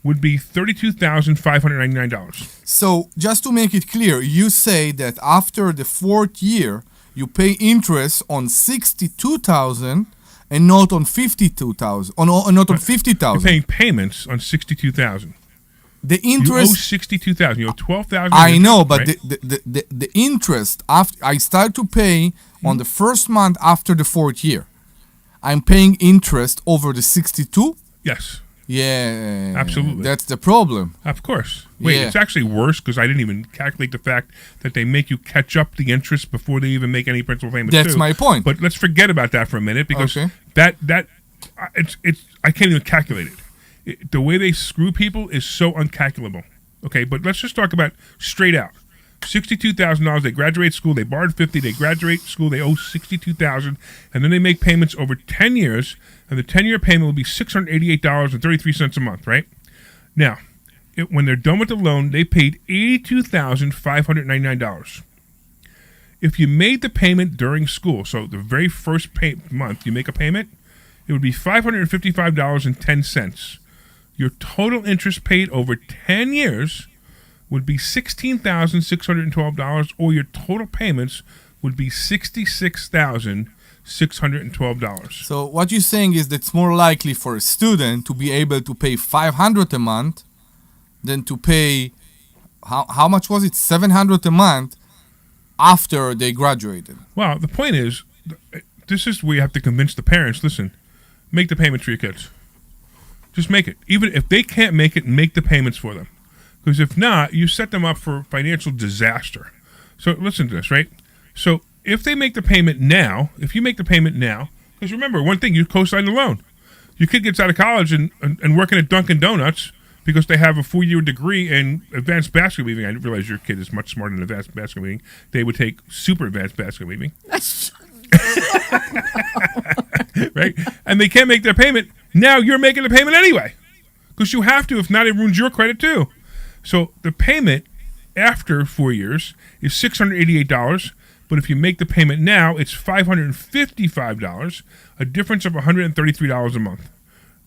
would be $32,599. So just to make it clear, you say that after the 4th year, you pay interest on 62,000 and not on 52,000, or not on 50,000. You're paying payments on $62,000. The You owe interest. $62,000. You owe $12,000. I know, but right? the interest after I start to pay on the first month after the 4th year, I'm paying interest over the 62. Yes. Yeah, Absolutely. That's the problem. Of course. Wait, Yeah. it's actually worse because I didn't even calculate the fact that they make you catch up the interest before they even make any principal payments. That's my point. But let's forget about that for a minute because Okay. it's I can't even calculate it. The way they screw people is so uncalculable. Okay, but let's just talk about straight out. $62,000. They graduate school. They borrowed $50,000. They graduate school. They owe $62,000, and then they make payments over 10 years, and the 10-year payment will be $688.33 a month. Right now, when they're done with the loan, they paid $82,599. If you made the payment during school, so the very first month you make a payment, it would be $555.10. Your total interest paid over 10 years would be $16,612, or your total payments would be $66,612. So what you're saying is that it's more likely for a student to be able to pay $500 a month than to pay how much was it? $700 a month after they graduated. Well, the point is, this is where you have to convince the parents, listen, make the payments for your kids. Just make it. Even if they can't make it, make the payments for them. Because if not, you set them up for financial disaster. So listen to this, right? So if they make the payment now, because remember, one thing, you co-sign the loan. Your kid gets out of college and working at Dunkin' Donuts because they have a 4-year degree in advanced basket weaving. I didn't realize your kid is much smarter than advanced basket weaving. They would take super advanced basket weaving. Right? And they can't make their payment. Now you're making the payment anyway. Because you have to. If not, it ruins your credit too. So the payment after 4 years is $688. But if you make the payment now, it's $555, a difference of $133 a month.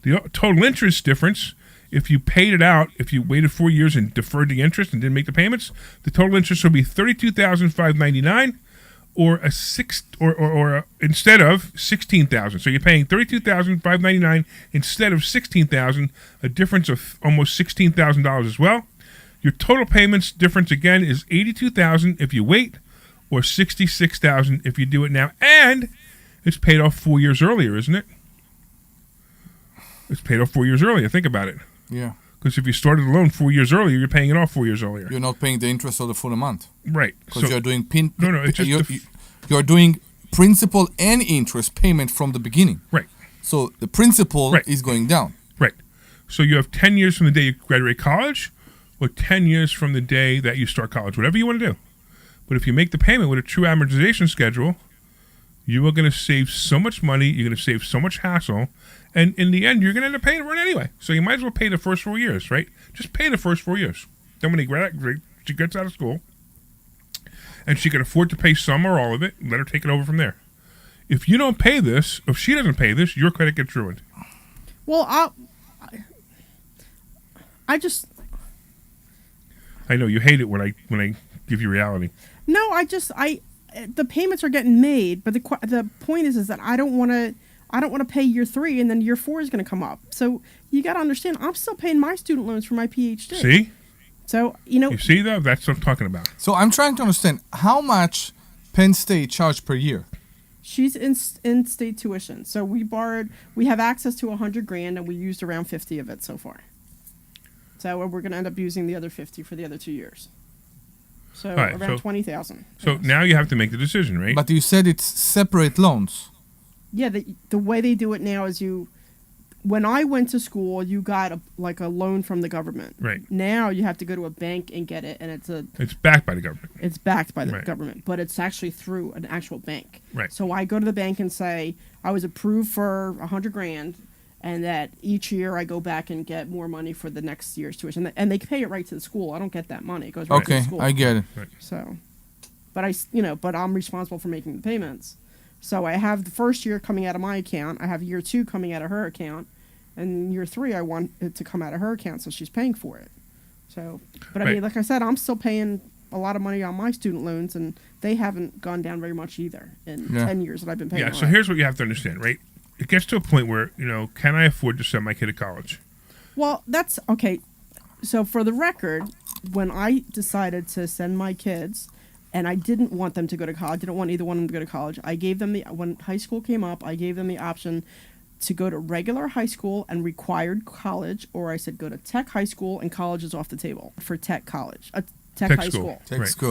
The total interest difference, if you paid it out, if you waited 4 years and deferred the interest and didn't make the payments, the total interest would be $32,599, or instead of $16,000. So you're paying $32,599 instead of $16,000, a difference of almost $16,000 as well. Your total payments difference again is $82,000 if you wait, or $66,000 if you do it now, and it's paid off 4 years earlier, isn't it? It's paid off 4 years earlier. Think about it. Yeah. Because if you started the loan 4 years earlier, you're paying it off 4 years earlier. You're not paying the interest of the full amount. Right. Because you're doing you're doing principal and interest payment from the beginning. Right. So the principal is going down. Right. So you have 10 years from the day you graduate college, or 10 years from the day that you start college, whatever you want to do. But if you make the payment with a true amortization schedule, you are going to save so much money, you're going to save so much hassle, and in the end, you're going to end up paying for it anyway. So you might as well pay the first 4 years, right? Just pay the first 4 years. Then when she gets out of school, and she can afford to pay some or all of it, let her take it over from there. If you don't pay this, if she doesn't pay this, your credit gets ruined. Well, I know you hate it when I give you reality. No, the payments are getting made, but the point is that I don't want to pay year 3 and then year 4 is going to come up. So you got to understand, I'm still paying my student loans for my PhD. See? So you see though, that's what I'm talking about. So I'm trying to understand how much Penn State charged per year. She's in state tuition. So we have access to $100,000 and we used around 50 of it so far. So we're going to end up using the other 50 for the other 2 years. So around 20,000. So now you have to make the decision, right? But you said it's separate loans. Yeah, the way they do it now is when I went to school, you got a loan from the government. Right. Now you have to go to a bank and get it, and it's backed by the government. It's backed by the government, but it's actually through an actual bank. Right. So I go to the bank and say I was approved for $100,000, and that each year I go back and get more money for the next year's tuition, and they pay it right to the school. I don't get that money; it goes right to the school. Okay, I get it. Right. So, but I'm responsible for making the payments. So I have the first year coming out of my account. I have year 2 coming out of her account, and year 3 I want it to come out of her account, so she's paying for it. So, but I mean, like I said, I'm still paying a lot of money on my student loans, and they haven't gone down very much either in 10 years that I've been paying. Yeah. So here's what you have to understand, right? It gets to a point where, can I afford to send my kid to college? Well, that's okay. So for the record, when I decided to send my kids, and I didn't want them to go to college, I didn't want either one of them to go to college, I gave them when high school came up, I gave them the option to go to regular high school and required college, or I said go to tech high school and college is off the table for tech college. Tech high school.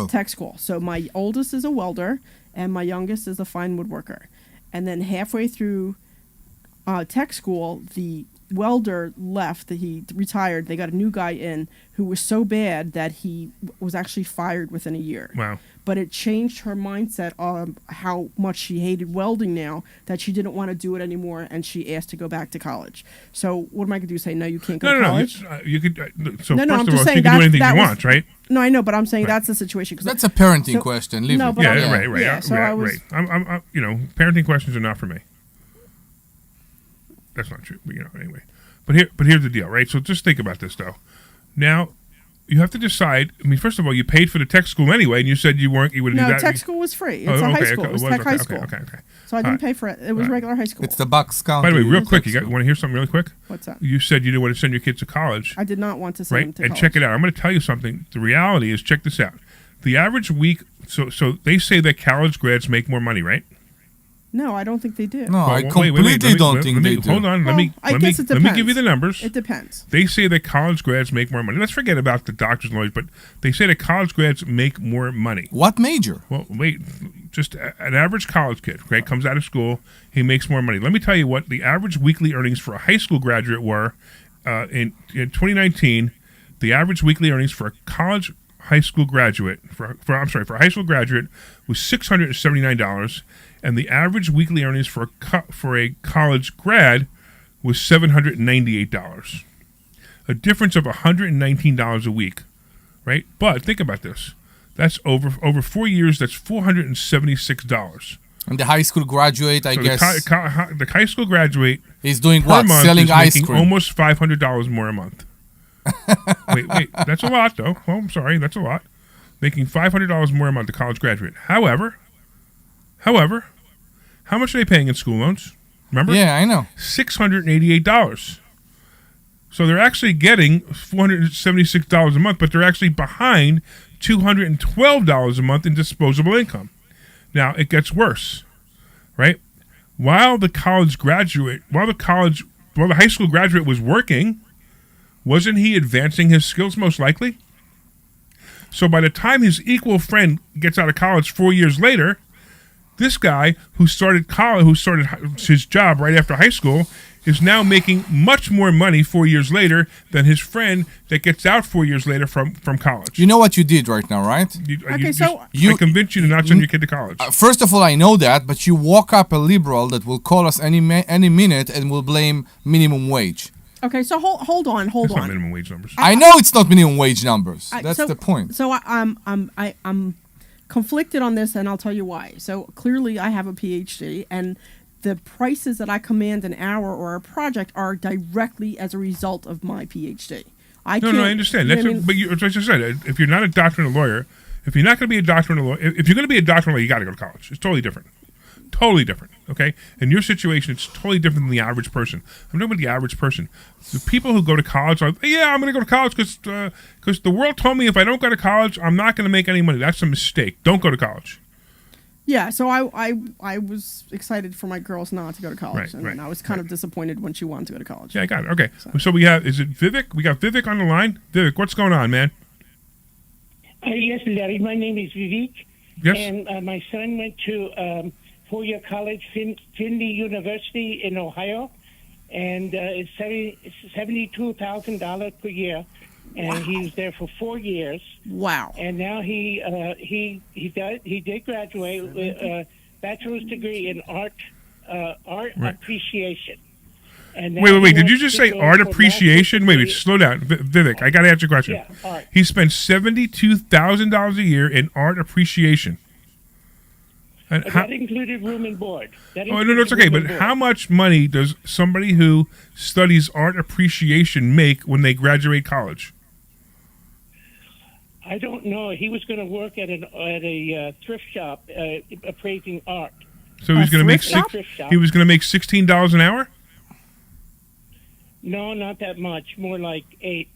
Tech school. So my oldest is a welder, and my youngest is a fine woodworker. And then halfway through tech school, the welder left. He retired. They got a new guy in who was so bad that he was actually fired within a year. Wow. But it changed her mindset on how much she hated welding now, that she didn't want to do it anymore, and she asked to go back to college. So what am I going to do? Say, no, you can't go to college? No. You could. So no, first I'm of just all, saying she can do anything she wants, right? No, I know, but I'm saying that's the situation. That's a parenting question. Leave it. Right. Yeah, so I was, I'm, parenting questions are not for me. That's not true, but anyway. But here's the deal, right? So just think about this, though. Now, you have to decide. I mean, first of all, you paid for the tech school anyway, and you said you would do that. No, tech school was free. It's a high school. It was tech high school. Okay. So I didn't pay for it. It was regular high school. It's the Bucks County. By the way, real quick, you want to hear something really quick? What's that? You said you didn't want to send your kids to college. I did not want to send them to college. And check it out. I'm going to tell you something. The reality is, check this out. The average week, so they say that college grads make more money, right? No, I don't think they do. No, I completely don't think they do. Hold on. Let me give you the numbers. It depends. They say that college grads make more money. Let's forget about the doctors and lawyers, but they say that college grads make more money. What major? Well, wait. just an average college kid, okay, comes out of school, he makes more money. Let me tell you what the average weekly earnings for a high school graduate were in 2019. The average weekly earnings for a high school graduate for a high school graduate was $679, and the average weekly earnings for a college grad was $798. A difference of $119 a week, right? But think about this. That's over 4 years, that's $476. And the high school graduate, I guess, the high school graduate is doing per what? month Selling is ice making cream. almost $500 more a month. wait, that's a lot, though. Well, I'm sorry, that's a lot. Making $500 more a month, a college graduate. However, how much are they paying in school loans? Remember? Yeah, I know. $688. So they're actually getting $476 a month, but they're actually behind $212 a month in disposable income. Now, it gets worse, right? While the high school graduate was working, wasn't he advancing his skills most likely? So by the time his equal friend gets out of college 4 years later, this guy who started his job right after high school is now making much more money 4 years later than his friend that gets out 4 years later from college. You know what you did right now, right? I convinced you to not send your kid to college. First of all, I know that, but you walk up a liberal that will call us any minute and will blame minimum wage. Okay, so hold on. It's not minimum wage numbers. I know it's not minimum wage numbers. That's the point. So I'm conflicted on this, and I'll tell you why. So clearly, I have a PhD, and the prices that I command an hour or a project are directly as a result of my PhD. I understand. But as I said, if you're not a doctor and a lawyer, if you're not going to be a doctor and a lawyer, if you're going to be a doctor and a lawyer, you got to go to college. It's totally different. Totally different, okay? In your situation, it's totally different than the average person. I'm talking about the average person. The people who go to college are like, yeah, I'm going to go to college because the world told me if I don't go to college, I'm not going to make any money. That's a mistake. Don't go to college. Yeah, so I was excited for my girls not to go to college, and I was kind of disappointed when she wanted to go to college. Yeah, I got it. Okay, so we have, is it Vivek? We got Vivek on the line. Vivek, what's going on, man? Yes, Larry, my name is Vivek. Yes. And my son went to four-year college, Findlay University in Ohio, and it's $72,000 per year, and he was there for 4 years. Wow! And now he did graduate with a bachelor's degree in art appreciation. And wait! Did you just say art appreciation? Wait, slow down, Vivek. I got to answer your question. Yeah, art. He spent $72,000 a year in art appreciation. That included room and board. No, it's okay. But how much money does somebody who studies art appreciation make when they graduate college? I don't know. He was going to work at a thrift shop appraising art. So he was going to make $16 an hour. No, not that much. More like $8.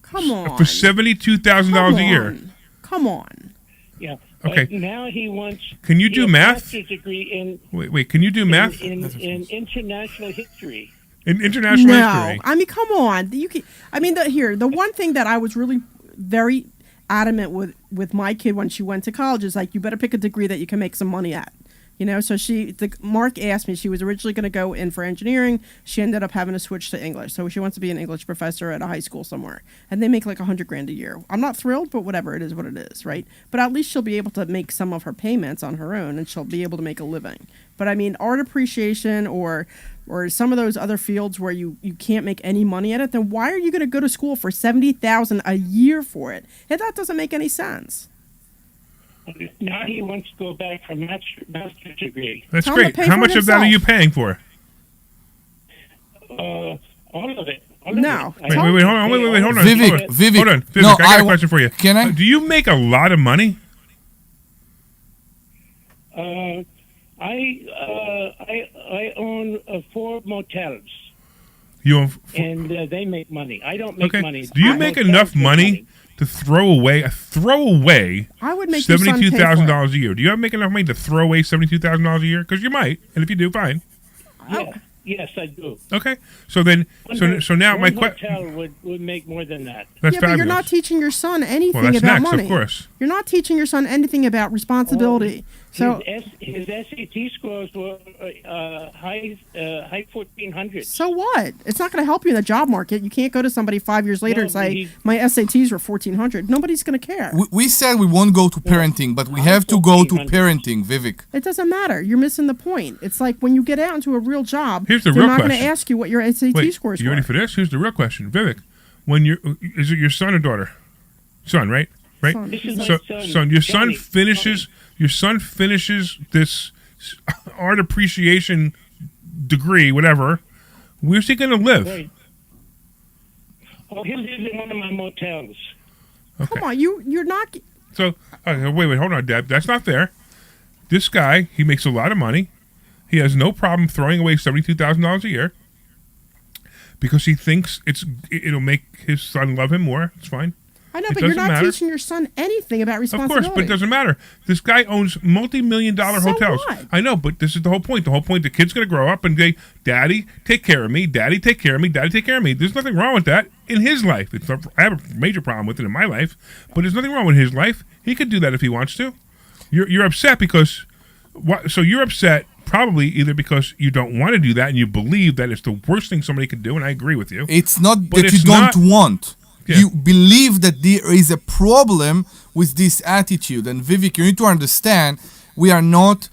Come on. For $72,000 a year. Come on. Yeah. Okay. But now he wants. Can you do math? Master's degree in. Wait. Can you do math? In international history. In international history. I mean, come on. The one thing that I was really very adamant with my kid when she went to college is like, you better pick a degree that you can make some money at. You know, so Mark asked me, she was originally going to go in for engineering. She ended up having to switch to English. So she wants to be an English professor at a high school somewhere. And they make like $100,000 a year. I'm not thrilled, but whatever, it is what it is, right? But at least she'll be able to make some of her payments on her own, and she'll be able to make a living. But I mean, art appreciation or some of those other fields where you can't make any money at it, then why are you going to go to school for $70,000 a year for it? And that doesn't make any sense. Now he wants to go back for master's degree. That's great. How much of that are you paying for? All of it. No. Wait, hold on. Vivek, Hold on. Vivek, I got a question for you. Can I? Do you make a lot of money? I own 4 motels. You own and they make money. I don't make money. Do you make enough money to throw away I would make $72,000 a year? Do you make enough money to throw away $72,000 a year? Because you might, and if you do, fine. Yeah. Yes, I do. Okay, so then, so now my question. Hotel would make more than that. That's yeah, fabulous. But you're not teaching your son anything that's about next, money. Of course. You're not teaching your son anything about responsibility, So his SAT scores were high 1400s. so what? It's not going to help you in the job market. You can't go to somebody 5 years later No, and but say my SATs were 1400. Nobody's going to care. We said we won't go to parenting, but we have to go to parenting, Vivek. It doesn't matter. You're missing the point. It's like when you get out into a real job, Here's the they're real not going to question. ask you what your SAT Wait, scores you were. ready for this? Here's the real question, Vivek. Is it your son or daughter? Son, right? Right. Son. This is my So, son, son, your son Johnny. finishes. Your son finishes this art appreciation degree, whatever. Where's he going to live? Right. Oh, he lives in one of my motels. Come on, you're not. So, wait, hold on, Deb. That's not fair. This guy, he makes a lot of money. He has no problem throwing away $72,000 a year because he thinks it'll make his son love him more. It's fine. I know, It but you're doesn't not matter. teaching your son anything about Of responsibility. course, but it doesn't matter. This guy owns multi-million-dollar So hotels. what? I know, but this is the whole point. The whole point, the kid's going to grow up and say, Daddy, take care of me. Daddy, take care of me. Daddy, take care of me. There's nothing wrong with that in his life. I have a major problem with it in my life, but there's nothing wrong with his life. He could do that if he wants to. You're upset because... So you're upset probably either because you don't want to do that and you believe that it's the worst thing somebody could do, and I agree with you. It's not But that you it's don't not- want. Yeah. You believe that there is a problem with this attitude. And Vivek, you need to understand, we are not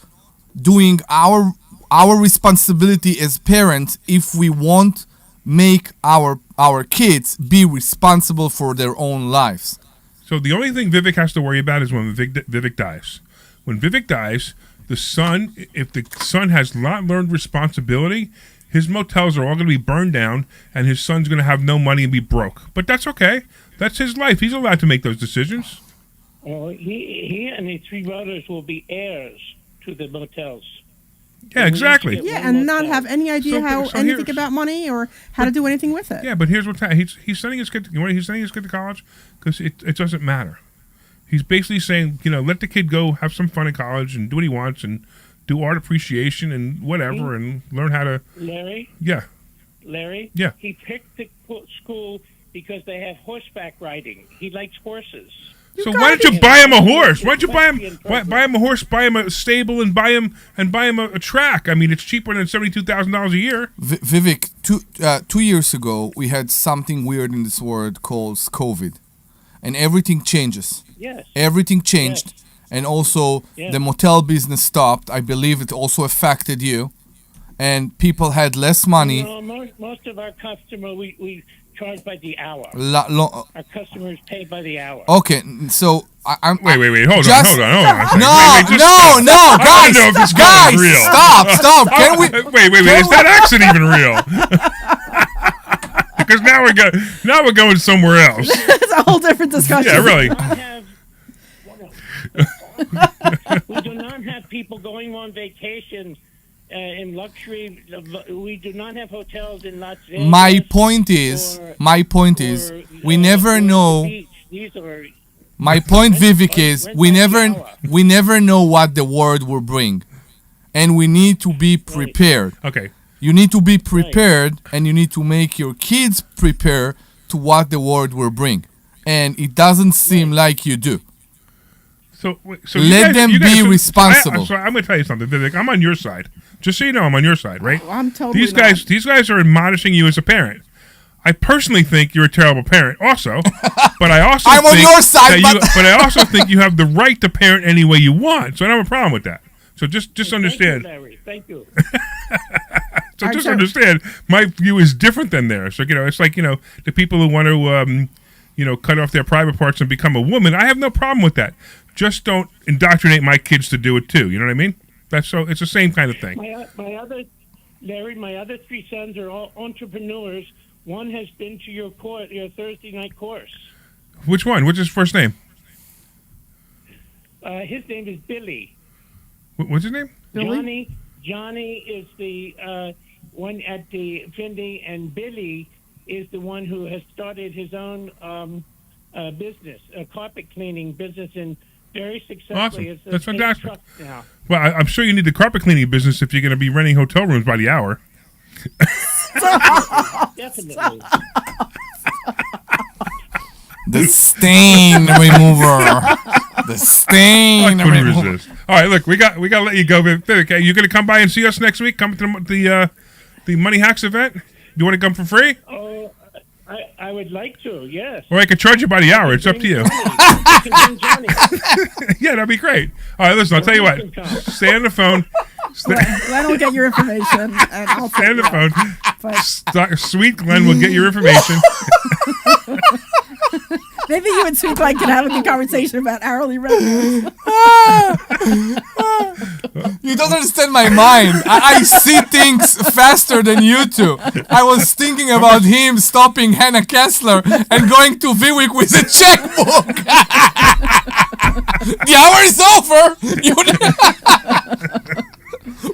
doing our responsibility as parents if we won't make our kids be responsible for their own lives. So the only thing Vivek has to worry about is when Vivek dies. When Vivek dies, the son, if the son has not learned responsibility, his motels are all going to be burned down, and his son's going to have no money and be broke. But that's okay. That's his life. He's allowed to make those decisions. Well, he and his 3 brothers will be heirs to the motels. Yeah, exactly. Yeah, and not have any idea So anything here's- about money or how to do anything with it. Yeah, but here's what's happening. He's sending his kid. He's sending his kid to college because it doesn't matter. He's basically saying, let the kid go have some fun in college and do what he wants and do art appreciation and whatever and learn how to. Larry? Yeah. Larry? Yeah. He picked the school because they have horseback riding. He likes horses. So why don't you buy him a horse? Why don't you buy him a horse? Buy him a stable and buy him a track. I mean, it's cheaper than $72,000 a year. Vivek, 2 years ago, we had something weird in this world called COVID. And everything changes. Yes. Everything changed. Yes. And also, Yes. the motel business stopped. I believe it also affected you. And people had less money. No, most of our customer, we charge by the hour. Our customers pay by the hour. Okay, so I'm... Wait. Hold Just- on. No, I guys, don't know if this guys, is real. stop. Can we... Wait. Is that accent even real? Because now we're going somewhere else. It's a whole different discussion. Yeah, really. We do not have people going on vacation in luxury. We do not have hotels in Las Vegas. My point is, we never know. These are My point, Vivek, is we never know what the world will bring, and we need to be prepared. Okay. You need to be prepared, and you need to make your kids prepare to what the world will bring, and it doesn't seem like you do. So Let them be responsible. I'm going to tell you something, Vivek. I'm on your side. Just so you know, I'm on your side, right? I'm totally These guys are admonishing you as a parent. I personally think you're a terrible parent, also. But I also I'm on your side, but I also think you have the right to parent any way you want. So I don't have a problem with that. So just understand. Thank you, Larry. Thank you. So just understand, my view is different than theirs. So it's like the people who want to cut off their private parts and become a woman. I have no problem with that. Just don't indoctrinate my kids to do it too. You know what I mean? It's the same kind of thing. My other 3 sons are all entrepreneurs. One has been to your Thursday night course. Which one? What's his first name? His name is Billy. What's his name? Johnny is the one at the Finley, and Billy is the one who has started his own business, a carpet cleaning business, and very successfully. Awesome. It's a That's big fantastic. truck now. Well, I'm sure you need the carpet cleaning business if you're going to be renting hotel rooms by the hour. Definitely. The stain remover. The stain. I couldn't resist. All right, look, we got to let you go, Vivek. You going to come by and see us next week? Come to the Money Hacks event? You want to come for free? Oh, I would like to, yes. Or I could charge you by the hour. It's up to you. Yeah, that'd be great. All right, listen, I'll tell you what. Stay on the phone. Glenn will get your information. And I'll Stay on the phone. But Sweet Glenn will get your information. maybe you and Sweet Glenn can have a good conversation about hourly revenue. You don't understand my mind. I see things faster than you two. I was thinking about him stopping Hannah Kessler and going to Vivek with a checkbook. The hour is over.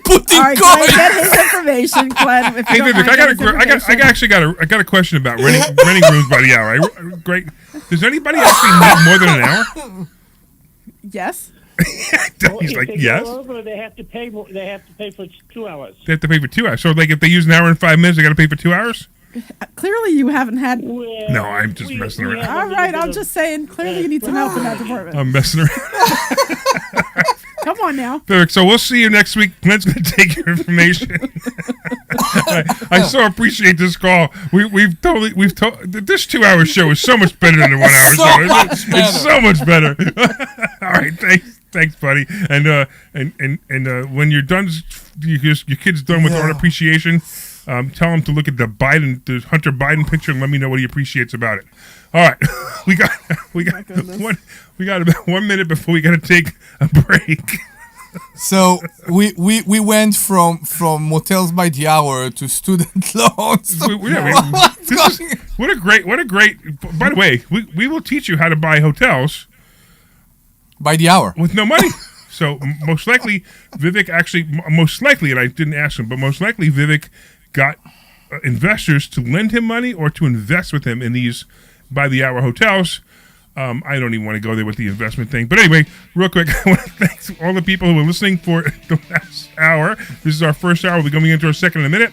Putting All right, Glenn, get his information, Glenn. If you Hey, don't Vivek, mind, I got a question about renting rooms by the hour. Great. Does anybody actually need more than an hour? Yes. He's If like, they yes. go over, they have to pay. They have to pay for 2 hours. They have to pay for 2 hours. So, like, if they use an hour and 5 minutes, they got to pay for 2 hours? Clearly, you haven't had. Well, No, I'm just messing around. have a All little right, bit I'm of- just saying. Clearly, you need some help in that department. I'm messing around. Come on now. Vivek, so we'll see you next week. Glenn's going to take your information. I so appreciate this call. This 2 hour show is so much better than the 1 hour So show. much It's so much better. All right, thanks, buddy. And when you're done, your kid's done with art appreciation, tell him to look at the Hunter Biden picture and let me know what he appreciates about it. All right, we got about 1 minute before we got to take a break. So we went from motels by the hour to student loans. What a great. By the way, we will teach you how to buy hotels by the hour with no money. So most likely, Vivek and I didn't ask him, but most likely Vivek got investors to lend him money or to invest with him in these by the hour hotels. I don't even want to go there with the investment thing. But anyway, real quick, I want to thank all the people who were listening for the last hour. This is our first hour. We'll be coming into our second in a minute.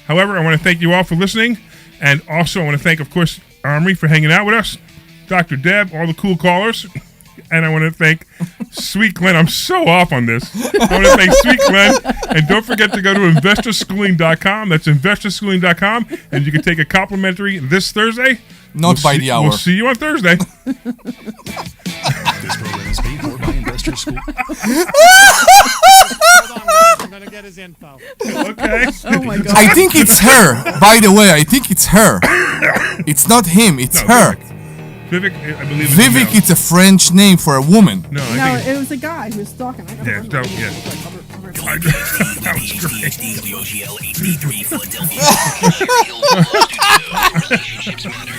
However, I want to thank you all for listening. And also, I want to thank, of course, Omri for hanging out with us, Dr. Deb, all the cool callers. And I want to thank Sweet Glenn. I'm so off on this. I want to thank Sweet Glenn. And don't forget to go to investorschooling.com. That's investorschooling.com. And you can take a complimentary this Thursday. Not by the hour. We'll see you on Thursday. This program is paid for by Investor School. Hold on, guys. I'm gonna get his info. Okay. Oh my God. I think it's her. By the way, I think it's her. It's not him. It's her. Vivek, I believe. Vivek is a French name for a woman. No, I No, think. it was a guy who was stalking. I gotta Yeah, remember. yeah. That was great. WOGL HD3 Philadelphia. Sherry Hill Volo Studios. Relationships matter.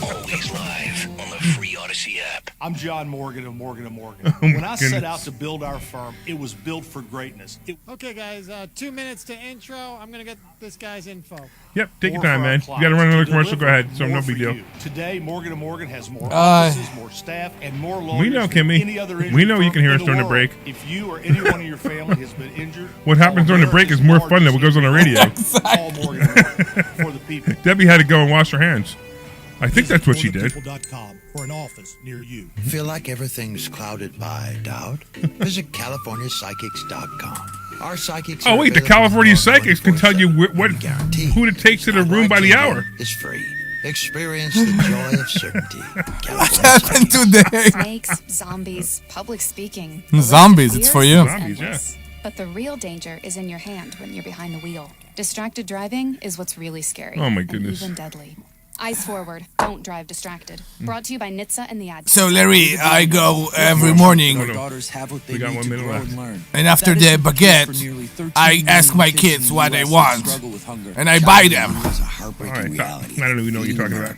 Always live on the free Odyssey app. I'm John Morgan of Morgan & Morgan. When I set goodness. out to build our firm, it was built for greatness. Okay, guys. 2 minutes to intro. I'm gonna get this guy's info. Yep, take your More time, for our man. You clients got to run another to commercial. Go deliver ahead. So more no big for deal. you. Today, Morgan & Morgan has more offices, more staff, and more lawyers We know, than Kimmy. any other We injury know you firm can hear in us during the world. break. If you or anyone in your family has been injured, What happens during the break is more fun than what goes on the radio. Call Morgan & Morgan for the people. Debbie had to go and wash her hands. I think that's what she did. People.com for an office near you. Feel like everything's clouded by doubt? Visit CaliforniaPsychics.com. Our psychics. Oh, wait, the California Psychics can tell you who to take to the room by the hour. It's free. Experience the joy of certainty. What happened today? Snakes, zombies, public speaking. The list Zombies, of it's fears for you. is Zombies, endless. But the real danger is in your hand when you're behind the wheel. Distracted driving is what's really scary. Oh, my and goodness. even deadly. Eyes forward. Don't drive distracted. Brought to you by NHTSA and the ad. So Larry, I go every morning, We got 1 minute left. and after the baguette, I ask my kids what they want, and I buy them. All right, I don't even know what you're talking about.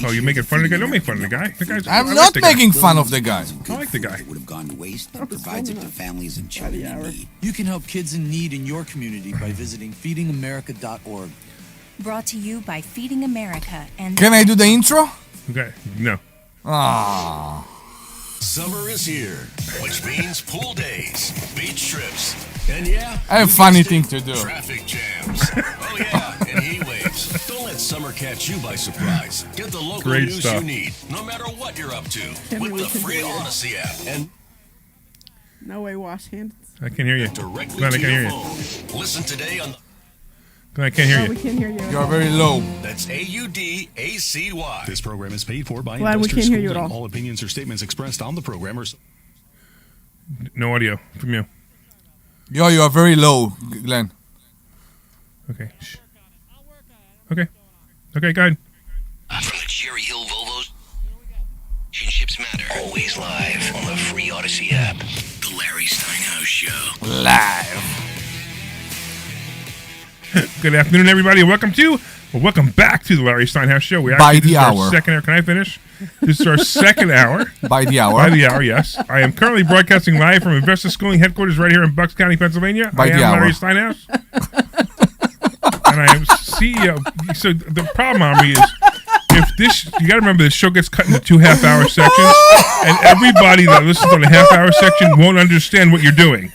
Oh, you're making fun of the guy? Don't make fun of the guy. The guy's. I I'm like not the guy. making fun of the guy. I like the guy. would have gone to waste and provides it to families and children in need. You can help kids in need in your community by visiting feedingamerica.org. Brought to you by Feeding America and... Can I do the intro? Okay, no. Ah. Summer is here, Which means pool days, beach trips, and yeah, I have funny thing to do. traffic jams. Oh yeah, and heat waves. Don't let let summer catch you by surprise. Get the local Great news stuff. you need, no matter what you're up to, with the free Odyssey app. And No way, wash hands. I can hear you. directly Glenn, I to can your hear you. phone. Listen today on Glenn, I can't hear Oh, you. we can't hear you. You are very low. That's AUDACY. This program is paid for by Glad we Investor can't hear you School. at all. All opinions or statements expressed on the program are No audio from you. Yo, you are very low, Glenn. Okay. Shh. Okay. Okay, go ahead. From the Cherry Hill Volvos, relationships matter. Always live on the free Odyssey app. The Larry Steinhouse Show. Live. Good afternoon, everybody, and welcome back to the Larry Steinhouse Show. By the this is hour. Our second hour. Can I finish? This is our second hour. By the hour. By the hour, yes. I am currently broadcasting live from Investor Schooling headquarters right here in Bucks County, Pennsylvania. By I the am hour. Larry Steinhouse. And I am CEO. So the problem, Omri, is you got to remember this show gets cut into 2 half-hour sections, and everybody that listens to the half-hour section won't understand what you're doing.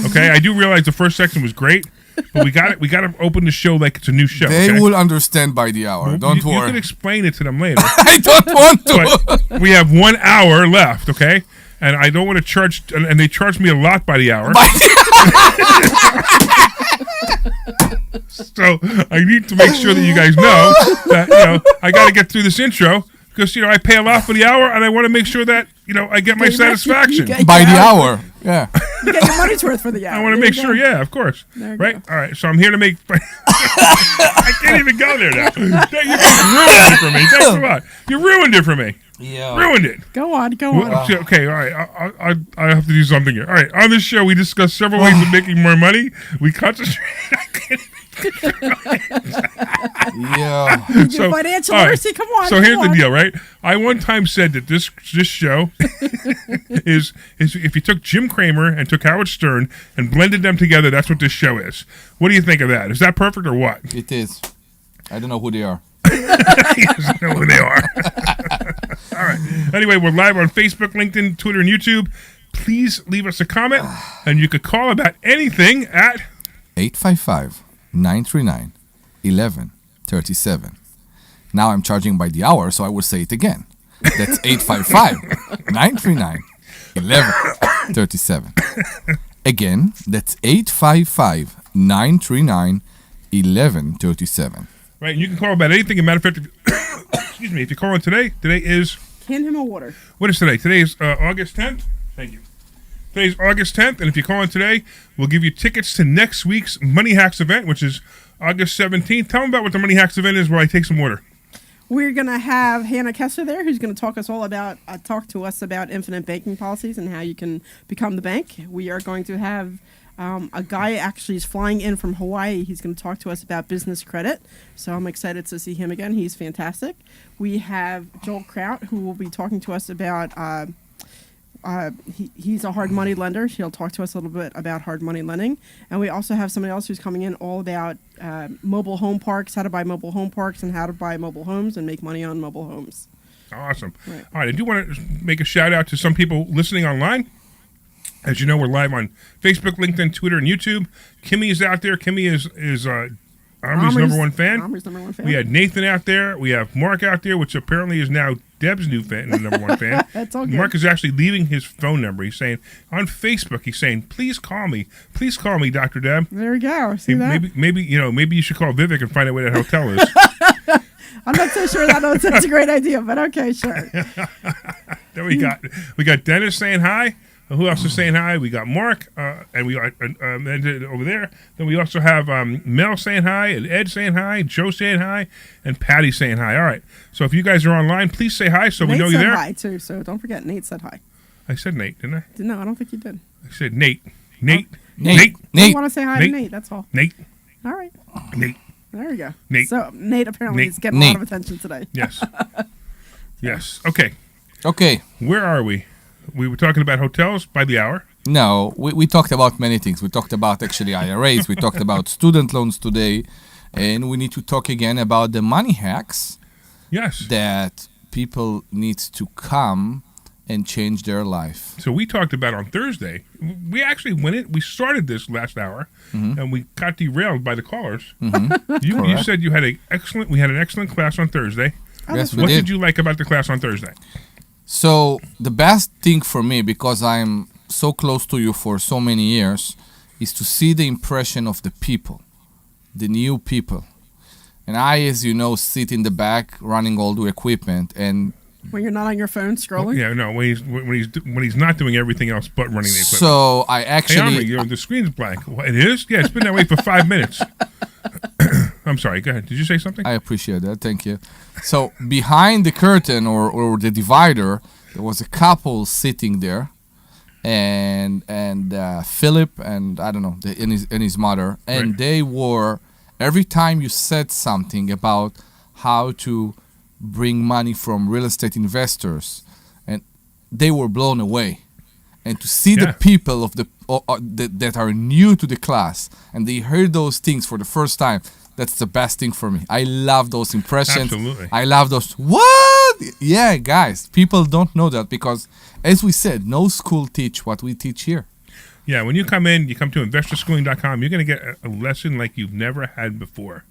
Okay, I do realize the first section was great, but we got to open the show like it's a new show. They okay? will understand by the hour. Don't You worry. can explain it to them later. I don't want to. But we have 1 hour left, okay? And I don't want to charge, and they charge me a lot by the hour. So I need to make sure that you guys know that, I got to get through this intro because, I pay a lot for the hour and I want to make sure that, I get my satisfaction. By the hour. Yeah. You get your money's worth for the hour. I want to make sure, yeah, of course. Right? All right, so I'm here to make... I can't even go there now. You ruined it for me. Thanks a lot. You ruined it for me. Yeah. Ruined it. Go on. Okay, all right. I have to do something here. All right, on this show, we discuss several ways of making more money. We concentrate... Yeah. Your financial all right, literacy, come on. So here's the deal, right? I one time said that this show is if you took Jim Cramer and took Howard Stern and blended them together, that's what this show is. What do you think of that? Is that perfect or what? It is. I don't know who they are. He doesn't know who they are. All right. Anyway, we're live on Facebook, LinkedIn, Twitter, and YouTube. Please leave us a comment, and you could call about anything at 855-939-1137. Now I'm charging by the hour, so I will say it again. That's 855-939-1137. Again, that's 855-939-1137. Right, and you can call about anything. As a matter of fact, excuse me, if you call in today is... Hand him a water. What is today? Today is August 10th. Thank you. Today's August 10th, and if you call in today, we'll give you tickets to next week's Money Hacks event, which is August 17th. Tell them about what the Money Hacks event is while I take some water. We're going to have Hannah Kessler there, who's going to talk to us about infinite banking policies and how you can become the bank. We are going to have a guy actually is flying in from Hawaii. He's going to talk to us about business credit. So I'm excited to see him again. He's fantastic. We have Joel Kraut, who will be talking to us about... he's a hard money lender. He'll talk to us a little bit about hard money lending. And we also have somebody else who's coming in all about mobile home parks, how to buy mobile home parks and how to buy mobile homes and make money on mobile homes. Awesome. Right. All right, I do want to make a shout out to some people listening online. As you know, we're live on Facebook, LinkedIn, Twitter, and YouTube. Kimmy is out there. Kimmy is Omri's number one fan. Omri's number one fan. We had Nathan out there. We have Mark out there, which apparently is now Deb's new fan, number one fan. That's all good. Mark is actually leaving his phone number. He's saying on Facebook, please call me, Dr. Deb. There we go. See that? Maybe you should call Vivek and find out where that hotel is. I'm not so sure that's a great idea, but okay, sure. Then we got Dennis saying hi. Who else is saying hi? We got Mark, and we got Ed over there. Then we also have Mel saying hi, and Ed saying hi, Joe saying hi, and Patty saying hi. All right. So if you guys are online, please say hi so we know you're there. Nate said hi, too, so don't forget Nate said hi. I said Nate, didn't I? No, I don't think you did. I said Nate. Nate. Nate. I want to say hi to Nate, that's all. Nate. All right. Nate. There we go. Nate. So Nate apparently is getting a lot of attention today. Yes. Yes. Okay. Okay. Where are we? We were talking about hotels by the hour. No, we talked about many things. We talked about actually IRAs. We talked about student loans today. And we need to talk again about the money hacks. Yes. That people need to come and change their life. So we talked about on Thursday. We actually we started this last hour, and we got derailed by the callers. You said you had we had an excellent class on Thursday. Yes, we what did. did you like about the class on Thursday? So the best thing for me, because I'm so close to you for so many years, is to see the impression of the people, the new people. And I, as you know, sit in the back running all the equipment. And when you're not on your phone scrolling. Yeah, no. When he's not doing everything else but running the equipment. So I actually. Hey, Omri, the screen's blank. What, it is? Yeah, it's been that way for 5 minutes. I'm sorry. Go ahead. Did you say something? I appreciate that. Thank you. So behind the curtain or the divider, there was a couple sitting there, and Philip and I don't know, and his mother, and they were, every time you said something about how to bring money from real estate investors, and they were blown away. And to see the people that are new to the class and they heard those things for the first time, that's the best thing for me. I love those impressions. Absolutely. I love those. What? Yeah, guys, people don't know that because, as we said, no school teach what we teach here. Yeah, when you come to investorschooling.com, you're going to get a lesson like you've never had before.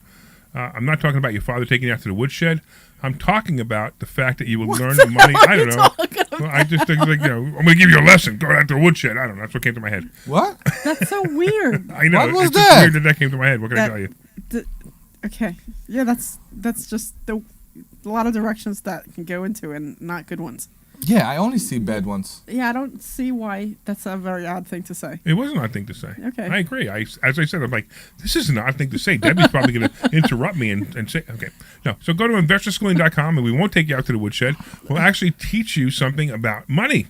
I'm not talking about your father taking you out to the woodshed. I'm talking about the fact that you will learn the money. I don't know. Well, I just think, I'm going to give you a lesson. Go out to the woodshed. I don't know. That's what came to my head. What? That's so weird. I know. What was it's just that? weird that came to my head. What can I tell you? Okay. Yeah, that's just a lot of directions that can go into and not good ones. Yeah, I only see bad ones. Yeah, I don't see why that's a very odd thing to say. It was an odd thing to say. Okay. I agree. As I said, I'm like, this is an odd thing to say. Debbie's probably going to interrupt me and say, okay. No. So go to investorschooling.com and we won't take you out to the woodshed. We'll actually teach you something about money.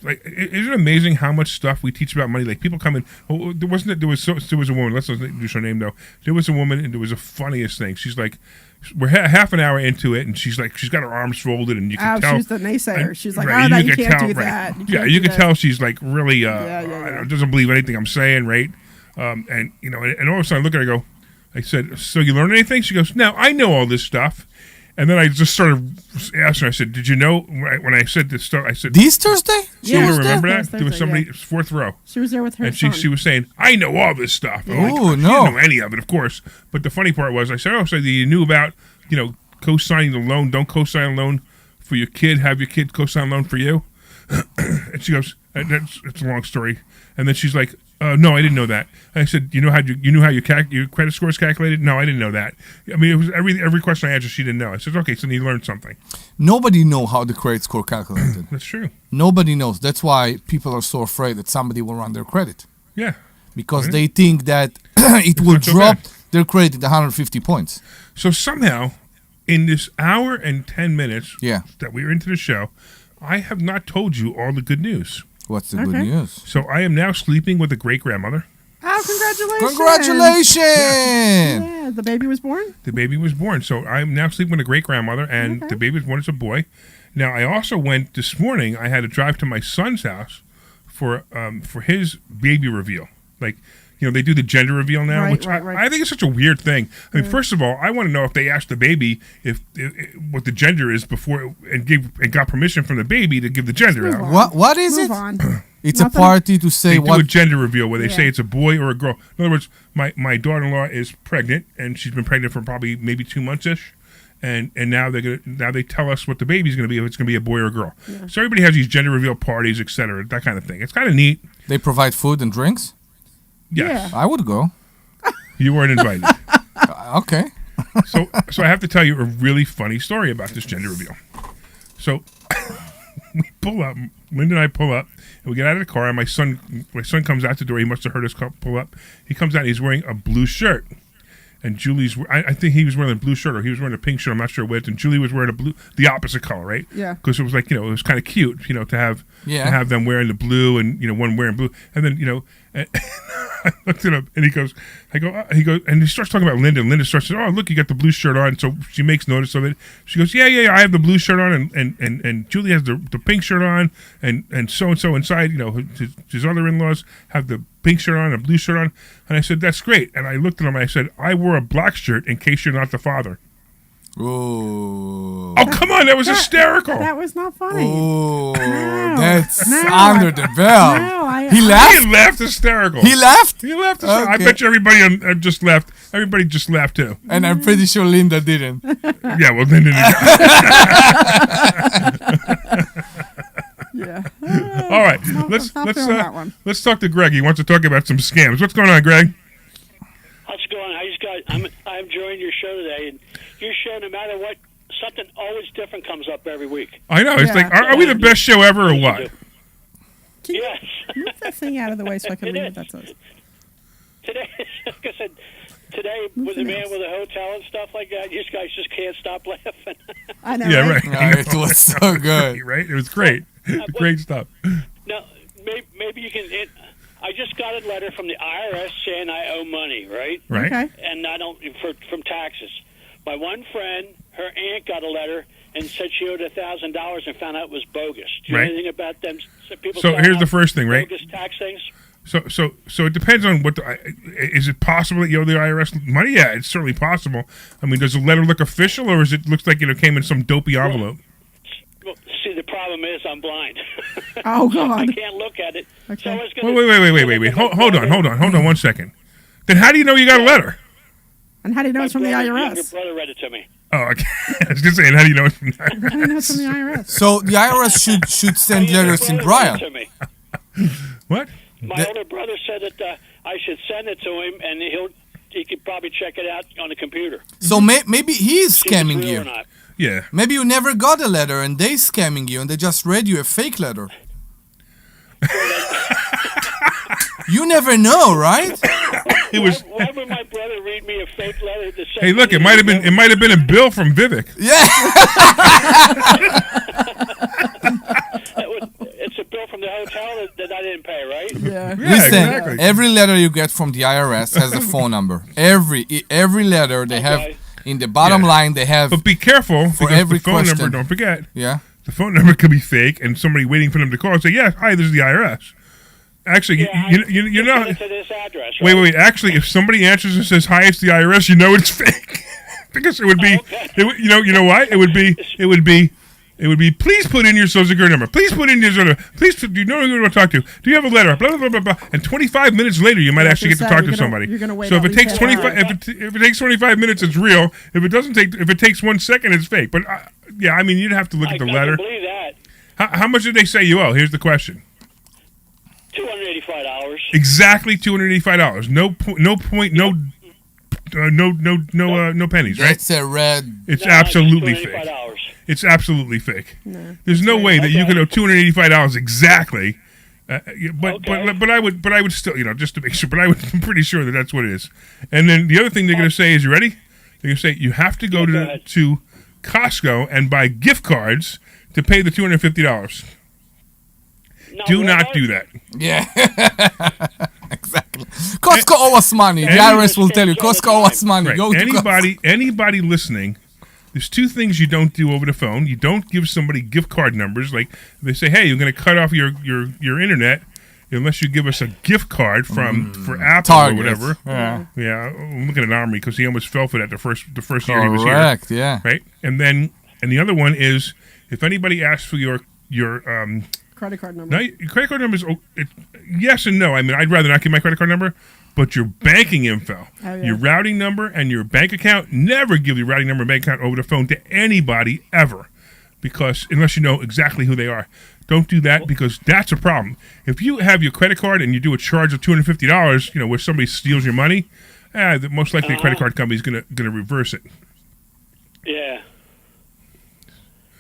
Like, isn't it amazing how much stuff we teach about money? Like, people come in. Oh, there was a woman. Let's not use her name though. There was a woman, and there was the funniest thing. She's like, we're half an hour into it, and she's like, she's got her arms folded, and you can tell. She's the naysayer. She's like, right, no, you can't do that. You can tell she's like really doesn't believe anything I'm saying, right? And and all of a sudden I look at her, I said, so you learned anything? She goes, no, I know all this stuff. And then I just started asking her, I said, did you know, when I said this stuff, I said... This Thursday? Do you remember that? There was somebody, fourth row. She was there with her and son. she was saying, I know all this stuff. Oh, no. She didn't know any of it, of course. But the funny part was, I said, so you knew about, co-signing the loan. Don't co-sign a loan for your kid. Have your kid co-sign a loan for you. And she goes, it's a long story. And then she's like, no, I didn't know that. And I said, you knew how your credit score is calculated? No, I didn't know that. I mean, it was every question I answered, she didn't know. I said, okay, so then you learned something. Nobody know how the credit score calculated. That's true. Nobody knows. That's why people are so afraid that somebody will run their credit. Yeah. Because they think that it will drop their credit 150 points. So somehow, in this hour and 10 minutes that we were into the show, I have not told you all the good news. What's the good news? So I am now sleeping with a great-grandmother. Oh, congratulations. Congratulations. Yeah, the baby was born? The baby was born. So I'm now sleeping with a great-grandmother, and the baby was born as a boy. Now, I also went this morning, I had to drive to my son's house for his baby reveal. Like, they do the gender reveal now, which I think is such a weird thing. I mean, first of all, I want to know if they asked the baby if what the gender is before and got permission from the baby to give the gender out. What is Move it? on. It's a party to say they do a gender reveal where they say it's a boy or a girl. In other words, my daughter-in-law is pregnant, and she's been pregnant for probably maybe 2 months-ish. And now they tell us what the baby's going to be, if it's going to be a boy or a girl. Yeah. So everybody has these gender reveal parties, etc., that kind of thing. It's kind of neat. They provide food and drinks? Yes. Yeah. I would go. You weren't invited. Okay. So I have to tell you a really funny story about this gender reveal. So we pull up, Linda and I pull up, and we get out of the car, and my son comes out the door. He must have heard us pull up. He comes out, and he's wearing a blue shirt. And Julie's, I think he was wearing a blue shirt, or he was wearing a pink shirt, I'm not sure which, and Julie was wearing the opposite color, right? Yeah. Because it was like, it was kind of cute, to have them wearing the blue and, one wearing blue. And then, and I looked at him, and he goes, and he starts talking about Linda, and Linda starts saying, oh, look, you got the blue shirt on. So she makes notice of it. She goes, yeah, I have the blue shirt on, and Julie has the pink shirt on, and so-and-so inside, his other in-laws have the pink shirt on and a blue shirt on. And I said, that's great. And I looked at him and I said, I wore a black shirt in case you're not the father. Ooh. Oh, come on. That was hysterical. That was not funny. Ooh. No. That's No, under the bell. No, He laughed? He laughed hysterical. He laughed? He laughed hysterical. I Okay. bet you everybody just laughed. Everybody just laughed too. And I'm pretty sure Linda didn't. Yeah, well, Linda didn't. Yeah. All right. No, Let's not feeling that one. let's talk to Greg. He wants to talk about some scams. What's going on, Greg? How's it going? I'm enjoying your show today, and your show, no matter what, something always different comes up every week. I know. It's like, are we the best show ever or what? Yes. Move that thing out of the way so I can read what that says. Today, like I said, today with the man with the hotel and stuff like that, you guys just can't stop laughing. I know. Yeah, right. Oh, it was so good. Right? It was great. Great stuff. Now, maybe you can. I just got a letter from the IRS saying I owe money, right? Right. Okay. And I don't from taxes. My one friend, her aunt got a letter and said she owed $1,000 and found out it was bogus. Do you know Right. anything about them? People So find here's the out first thing, right? Bogus tax things. So it depends on what. Is it possible that you owe the IRS money? Yeah, it's certainly possible. I mean, does the letter look official, or is it looks like it came in some dopey envelope? Well, see, the problem is I'm blind. Oh, So I God. can't look at it. Okay. So I was gonna, Wait. Hold on 1 second. Then how do you know you got a letter? And how do you know it's from the Your IRS? brother read it to me. Oh, okay. I was just saying, how do you know it's from the How do you know it's from the IRS? So the IRS should send letters in Braille. To me. What? My older brother said that I should send it to him, and he could probably check it out on the computer. So maybe he is See if it's scamming real you. or not. Yeah. Maybe you never got a letter and they scamming you and they just read you a fake letter. You never know, right? It was. Why would my brother read me a fake letter to say? Hey, look! It might have been a bill from Vivek. Yeah. It's a bill from the hotel that I didn't pay, right? Yeah. Listen, every letter you get from the IRS has a phone number. Every letter they have in the bottom line they have. But be careful for because every the phone question. number. Don't forget. Yeah. The phone number could be fake, and somebody waiting for them to call and say, "Yeah, hi, this is the IRS." Actually, you know. Send it to this address. Wait. Right? Actually, if somebody answers and says, "Hi, it's the IRS," you know it's fake because it would be. You know why? It would be. Please put in your social security number. Please put in your social. Please, do you know who you want to talk to? Do you have a letter? Blah blah blah blah blah. And 25 minutes later, you might actually get to talk to somebody. You're gonna wait So if at it takes least 25, if it takes 25 minutes, it's real. If it takes 1 second, it's fake. But yeah, I mean, you'd have to look at the letter. I can believe that. How much did they say you owe? Here's the question. $285. Exactly $285. No pennies, right? It's a red. It's No, absolutely it's fake. $285. It's absolutely fake. No. There's no way that you Okay. could owe $285 exactly. But I would still, just to make sure. But I'm pretty sure that that's what it is. And then the other thing they're going to say is, you ready? They're going to say you have to go to Costco and buy gift cards to pay the $250. Do not do that. Yeah. Exactly. Costco owe us money. The IRS will tell you, Costco owe us money. Right. Go to Anybody listening, there's two things you don't do over the phone. You don't give somebody gift card numbers. Like they say, hey, you're going to cut off your internet unless you give us a gift card for Apple Target. or whatever. Yeah. I'm looking at Omri because he almost fell for that the first year he was here. Correct, yeah. Right? And the other one is if anybody asks for your Credit card number. no, your credit card number is yes and no. I mean, I'd rather not give my credit card number, but your banking info, your routing number, and your bank account. Never give your routing number and bank account over the phone to anybody ever, because unless you know exactly who they are, don't do that because that's a problem. If you have your credit card and you do a charge of $250, where somebody steals your money, most likely a credit card company is gonna reverse it. Yeah.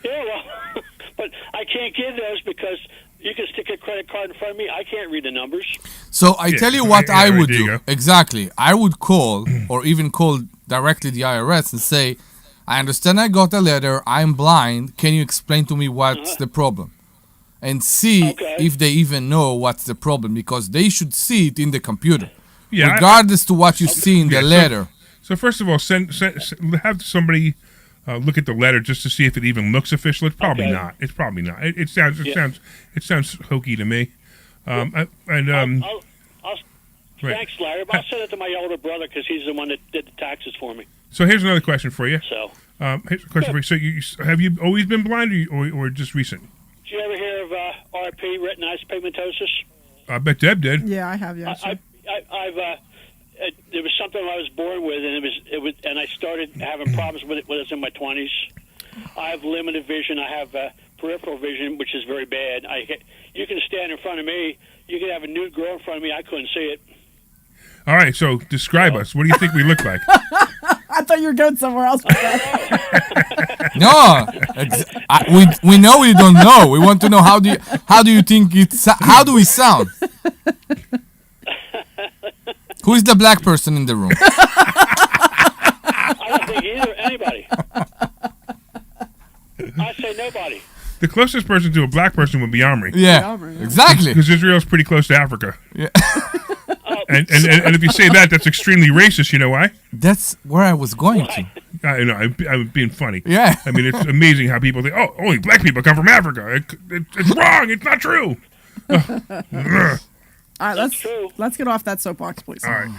Yeah, well, but I can't give those because you can stick a credit card in front of me. I can't read the numbers. So I tell you what I would there you do. go. Exactly. I would call or even call directly the IRS and say, I understand I got a letter. I'm blind. Can you explain to me what's the problem? And see if they even know what's the problem because they should see it in the computer. Yeah, regardless to what you see in the letter. So first of all, have somebody look at the letter just to see if it even looks official. It's probably not. It's probably not. It sounds hokey to me. Thanks, Larry. But I'll send it to my older brother because he's the one that did the taxes for me. So here's another question for you. So Here's a question for you. So, have you always been blind, or just recent? Did you ever hear of RP, retinitis pigmentosis? I bet Deb did. Yeah, I have. Yeah, sure. I've there was something I was born with, and and I started having problems with it when I was in my 20s. I have limited vision. I have peripheral vision, which is very bad. You can stand in front of me. You could have a nude girl in front of me. I couldn't see it. All right, so describe us. What do you think we look like? I thought you were going somewhere else with that. No, we know you don't know. We want to know how do you think how do we sound? Who is the black person in the room? I don't think anybody. I say nobody. The closest person to a black person would be Omri. Yeah, exactly. Because Israel's pretty close to Africa. Yeah. And if you say that, that's extremely racist. You know why? That's where I was going to. I know. I'm being funny. Yeah. I mean, it's amazing how people think, oh, only black people come from Africa. It's wrong. It's not true. All right, let's get off that soapbox, please. All right.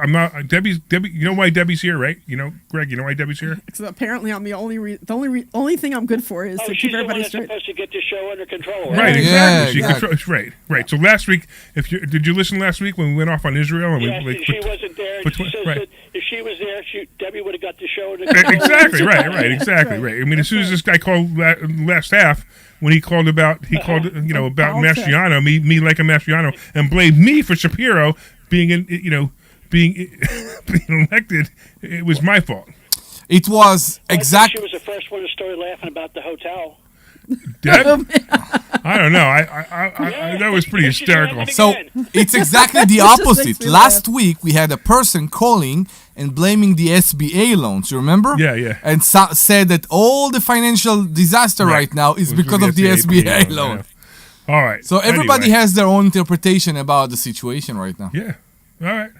I'm not Debbie. You know why Debbie's here, right? You know, Greg. You know why Debbie's here? So apparently, I'm the only thing I'm good for is to keep everybody straight. Supposed to get the show under control, right? Exactly. Yeah, Right. So last week, did you listen last week when we went off on Israel? And yes, she wasn't there. She says right. that if she was there, Debbie would have got the show under control. Exactly. Right. Exactly. Right. I mean, as soon as this guy called last half. When he called about Mastriano, me like a Mastriano, and blamed me for Shapiro being elected, it was my fault. It was exactly. She was the first one to start laughing about the hotel. Deb? I don't know. I that was pretty hysterical. So it's exactly the opposite. Last week we had a person calling and blaming the SBA loans. You remember? Yeah. And said that all the financial disaster right now is because of the SBA loan. Yeah. All right. So everybody has their own interpretation about the situation right now. Yeah. All right.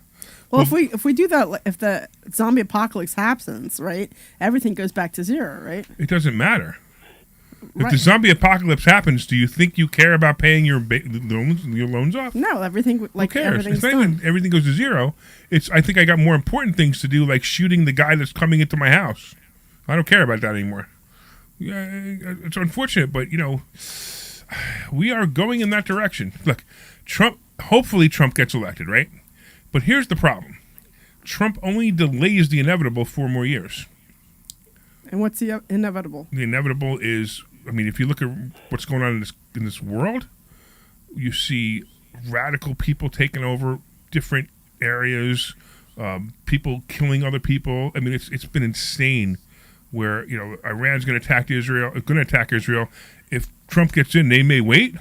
Well, if we do that, if the zombie apocalypse happens, right, everything goes back to zero, right? It doesn't matter. If the zombie apocalypse happens, do you think you care about paying your loans off? No, everything Who cares? It's not even everything goes to zero. I think I got more important things to do, like shooting the guy that's coming into my house. I don't care about that anymore. Yeah, it's unfortunate, but we are going in that direction. Look, hopefully Trump gets elected, right? But here's the problem. Trump only delays the inevitable 4 more years. And what's the inevitable? The inevitable is, I mean, if you look at what's going on in this world, you see radical people taking over different areas, people killing other people. I mean, it's been insane. Where Iran's going to attack Israel. If Trump gets in, they may wait,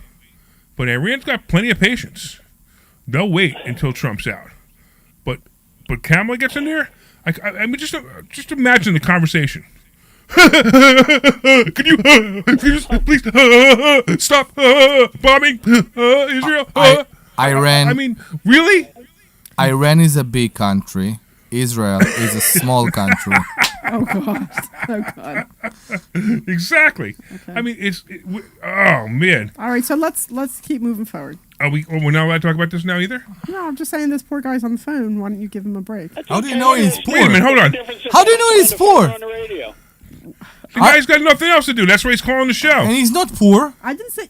but Iran's got plenty of patience. They'll wait until Trump's out. But Kamala gets in there. I mean, just imagine the conversation. Can you please stop bombing Israel? Iran. I mean, really? Iran is a big country. Israel is a small country. Oh God! Exactly. Okay. I mean, oh man. All right, so let's keep moving forward. We're not allowed to talk about this now either? No, I'm just saying this poor guy's on the phone. Why don't you give him a break? How do you know he's poor? Wait a minute, hold on. How do you know he's poor? The guy's got nothing else to do. That's why he's calling the show. And he's not poor. I didn't say.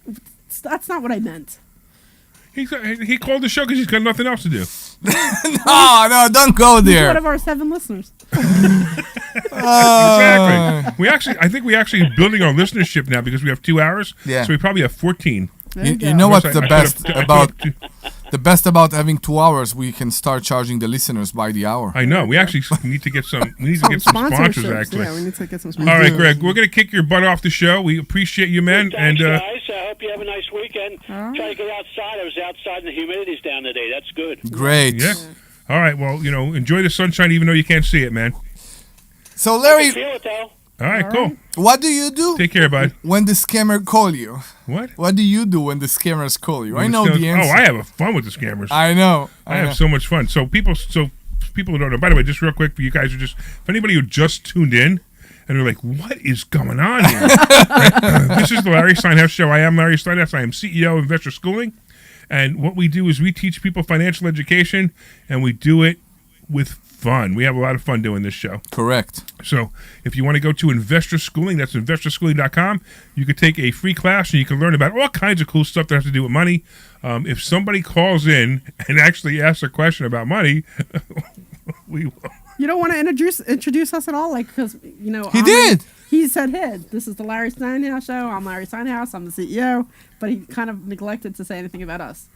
That's not what I meant. He called the show because he's got nothing else to do. No, don't go there. He's one of our 7 listeners. Exactly. I think we actually building our listenership now because we have 2 hours. Yeah. So we probably have 14. You know what's the best about the best about having 2 hours? We can start charging the listeners by the hour. I know. We actually need to get some. We need to get some sponsors. Actually, yeah, we need to get some sponsors. All right, Greg, we're gonna kick your butt off the show. We appreciate you, man. Thanks, guys. I hope you have a nice weekend. Try to get outside. I was outside and the humidity's down today. That's good. Great. Yeah. All right. Well, enjoy the sunshine, even though you can't see it, man. So, Larry. I can feel it though. All right, cool. What do you do? Take care, bud. When the scammer call you. What? What do you do when the scammers call you? I know the answer. Oh, I have fun with the scammers. I know. I have so much fun. So people who don't know. By the way, just real quick for you guys if anybody who just tuned in and they're like, what is going on here? This is the Larry Steinhouse Show. I am Larry Steinhouse. I am CEO of Investor Schooling. And what we do is we teach people financial education, and we do it with fun. We have a lot of fun doing this show. Correct. So if you want to go to Investor Schooling, that's investorschooling.com. You can take a free class and you can learn about all kinds of cool stuff that has to do with money. If somebody calls in and actually asks a question about money, we will. You don't want to introduce us at all? Like, because, you know. He did. He said, hey, this is the Larry Steinhouse show. I'm Larry Steinhouse. I'm the CEO. But he kind of neglected to say anything about us.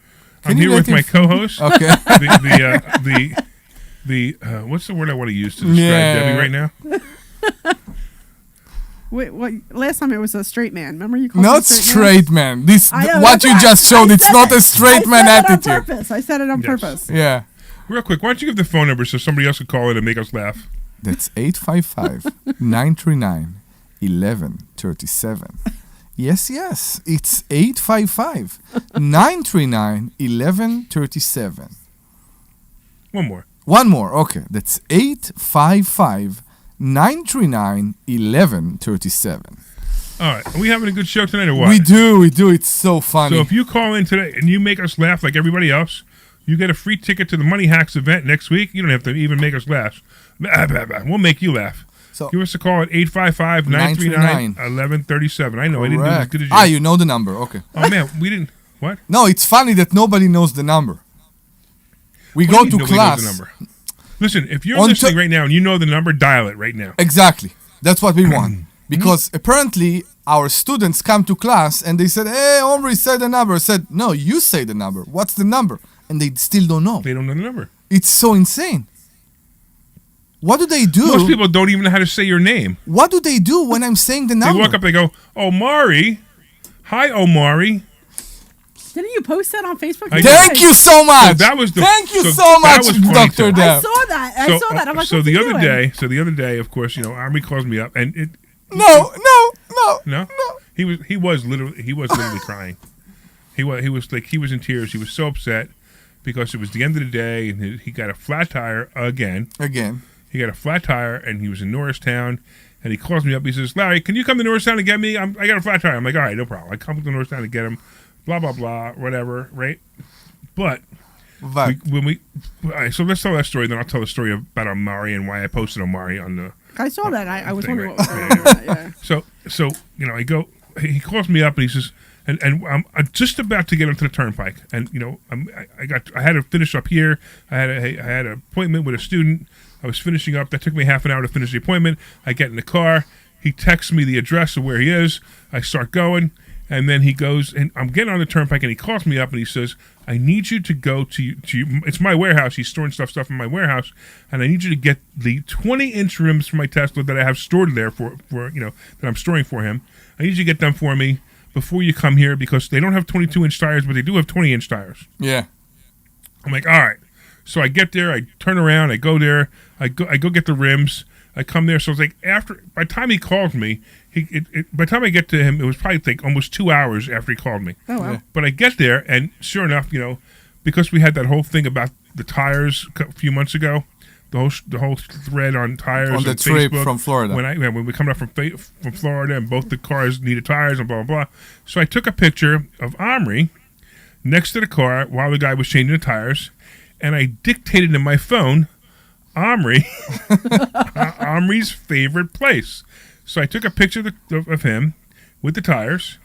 I'm here with my co-host. Okay. What's the word I want to use to describe Debbie right now? Wait, what? Last time it was a straight man. Remember you called Not me straight man. This I know, what that's you right. just showed. It's not a straight man attitude. I said it on purpose. Yeah. Real quick, why don't you give the phone number so somebody else can call in and make us laugh? That's 855-939-1137. Yes, it's 855-939-1137. One more. One more. Okay, that's 855-939-1137. All right, are we having a good show tonight or what? We do. It's so funny. So if you call in today and you make us laugh like everybody else, you get a free ticket to the Money Hacks event next week. You don't have to even make us laugh. We'll make you laugh. So give us a call at 855-939-1137. I know, I didn't do as good as you. You know the number. Okay. Oh, man, we didn't. What? No, it's funny that nobody knows the number. We go to class. Knows the number? Listen, if you're listening right now and you know the number, dial it right now. Exactly. That's what we want. Because apparently our students come to class and they said, hey, Omri said the number. I said, no, you say the number. What's the number? And they still don't know. They don't know the number. It's so insane. What do they do? Most people don't even know how to say your name. What do they do when I'm saying the number? They walk up, they go, Omari. Hi, Omari. Didn't you post that on Facebook? Thank you so much. So that was Thank you so much, Dr. Dev. I saw that. I'm like, so what's the he other doing? day, of course, Omri calls me up, and No. He was literally crying. He was in tears. He was so upset because it was the end of the day, and he got a flat tire again. He got a flat tire, and he was in Norristown, and he calls me up. He says, Larry, can you come to Norristown to get me? I got a flat tire. I'm like, all right, no problem. I come to Norristown to get him, blah, blah, blah, whatever, right? But so let's tell that story, then I'll tell the story about Omari and why I posted Omari on the I saw that. I was thing, wondering right? what was going on. Yeah. So he calls me up and he says, and I'm just about to get onto the turnpike, and I had to finish up here. I had an appointment with a student. I was finishing up. That took me half an hour to finish the appointment. I get in the car. He texts me the address of where he is. I start going, and then he goes, and I'm getting on the turnpike, and he calls me up and he says, I need you to go to it's my warehouse. He's storing stuff in my warehouse, and I need you to get the 20-inch rims for my Tesla that I have stored there for that I'm storing for him. I need you to get them for me before you come here because they don't have 22-inch tires, but they do have 20-inch tires. Yeah. I'm like, all right. So I get there, I turn around, I go there, I go get the rims, I come there. So it's like by the time he called me, by the time I get to him, it was probably almost 2 hours after he called me. Oh wow! But I get there, and sure enough, because we had that whole thing about the tires a few months ago, the whole thread on tires on the on trip Facebook, from Florida. When we come up from Florida, and both the cars needed tires and blah blah blah. So I took a picture of Omri next to the car while the guy was changing the tires. And I dictated in my phone, Omri's favorite place. So I took a picture of him with the tires,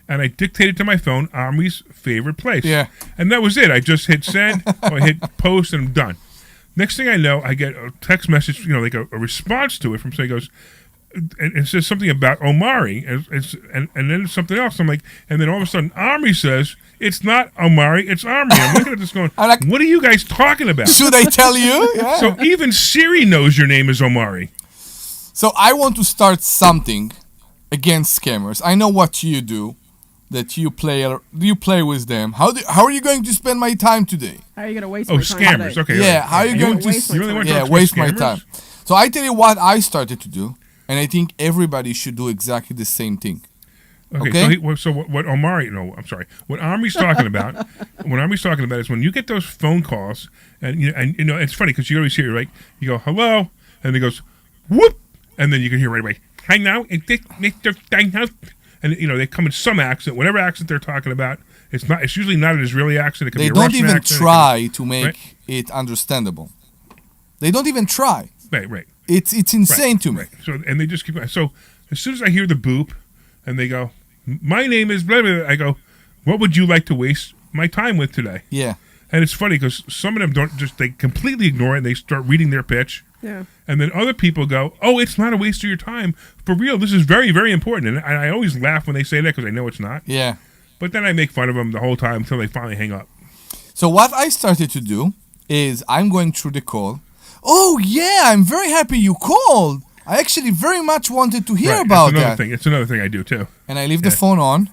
and I dictated to my phone Omri's favorite place. Yeah. And that was it. I just hit send, or I hit post, and I'm done. Next thing I know, I get a text message, like a response to it from somebody goes, and it says something about Omari, and then something else. I'm like, and then all of a sudden, Omri says, it's not Omari, it's Omri. I'm looking at this going, what are you guys talking about? Should I tell you? Yeah. So even Siri knows your name is Omari. So I want to start something against scammers. I know what you do, that you play with them. How are you going to spend my time today? How are you going to waste my time scammers. today? Okay. Yeah, how are you going to waste my time? So I tell you what I started to do. And I think everybody should do exactly the same thing. Okay? So what Omri's talking about, is when you get those phone calls, and it's funny because you always hear, right? You go, hello, and it goes, whoop, and then you can hear right away, hi now, it's Mr. Steinhouse, and they come in some accent, whatever accent they're talking about. It's usually not an Israeli accent. It could be a Russian accent. They don't even try to make it understandable. They don't even try. Right. It's insane to me. Right. So and they just keep going. So as soon as I hear the boop, and they go, "My name is blah, blah, blah," I go, "What would you like to waste my time with today?" Yeah. And it's funny because some of them they completely ignore it and they start reading their pitch. Yeah. And then other people go, "Oh, it's not a waste of your time. For real, this is very, very important." And I always laugh when they say that because I know it's not. Yeah. But then I make fun of them the whole time until they finally hang up. So what I started to do is I'm going through the call. Oh, yeah, I'm very happy you called. I actually very much wanted to hear about that. It's another thing I do, too. And I leave the phone on,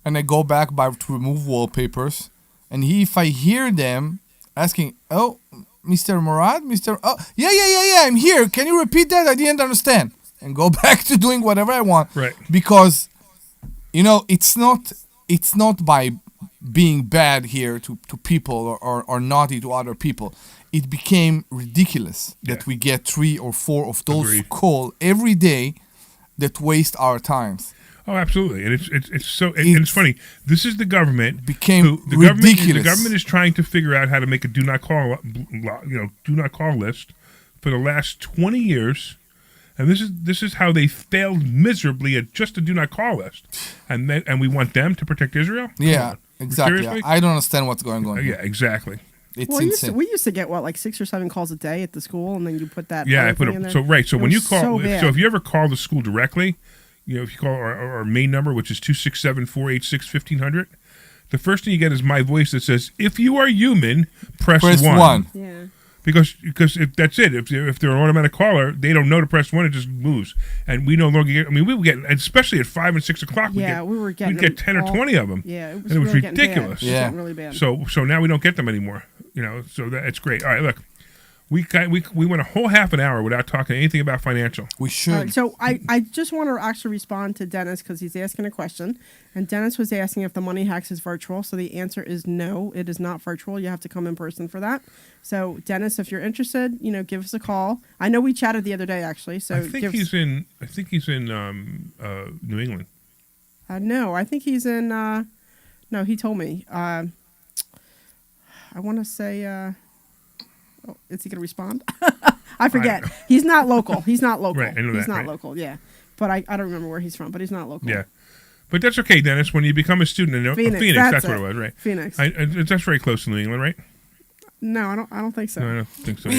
and I go back to remove wallpapers. And if I hear them asking, "Oh, Mr. Morad, Oh, yeah, I'm here. Can you repeat that? I didn't understand." And go back to doing whatever I want. Right. Because, it's not by being bad here to people or naughty to other people. It became ridiculous that we get 3 or 4 of those calls every day that waste our times. Oh, absolutely, and it's funny. This is the government became ridiculous. The government is trying to figure out how to make a do not call list for the last 20 years, and this is how they failed miserably at just a do not call list, and we want them to protect Israel. Yeah, exactly. Seriously? I don't understand what's going on. Yeah, exactly. It's insane. We used to get like 6 or 7 calls a day at the school, and then you put that. Yeah, I put in there. So when you call, so if you ever call the school directly. If you call our main number, which is 267-486-1500, the first thing you get is my voice that says, "If you are human, press 1. Yeah. Because if that's it. If they're an automatic caller, they don't know to press 1. It just moves, and we no longer get. I mean, we would get, especially at 5 and 6 o'clock. We'd get 10 or 20 of them. Yeah, and it was really ridiculous. Bad. Yeah, really bad. So now we don't get them anymore. So it's great. All right, look. We went a whole half an hour without talking anything about financial. We should. Right, so I just want to actually respond to Dennis because he's asking a question. And Dennis was asking if the Money Hacks is virtual. So the answer is no, it is not virtual. You have to come in person for that. So Dennis, if you're interested, give us a call. I know we chatted the other day actually. So I think he's in New England. No, I think he's in. No, he told me. I want to say. Oh, is he going to respond? I forget. He's not local. He's not local. Right, I know he's that, not right. local, yeah. But I don't remember where he's from, but he's not local. Yeah. But that's okay, Dennis. When you become a student in Phoenix, that's what it was, right? Phoenix. That's very close to New England, right? No, I don't think so. No, I don't think so.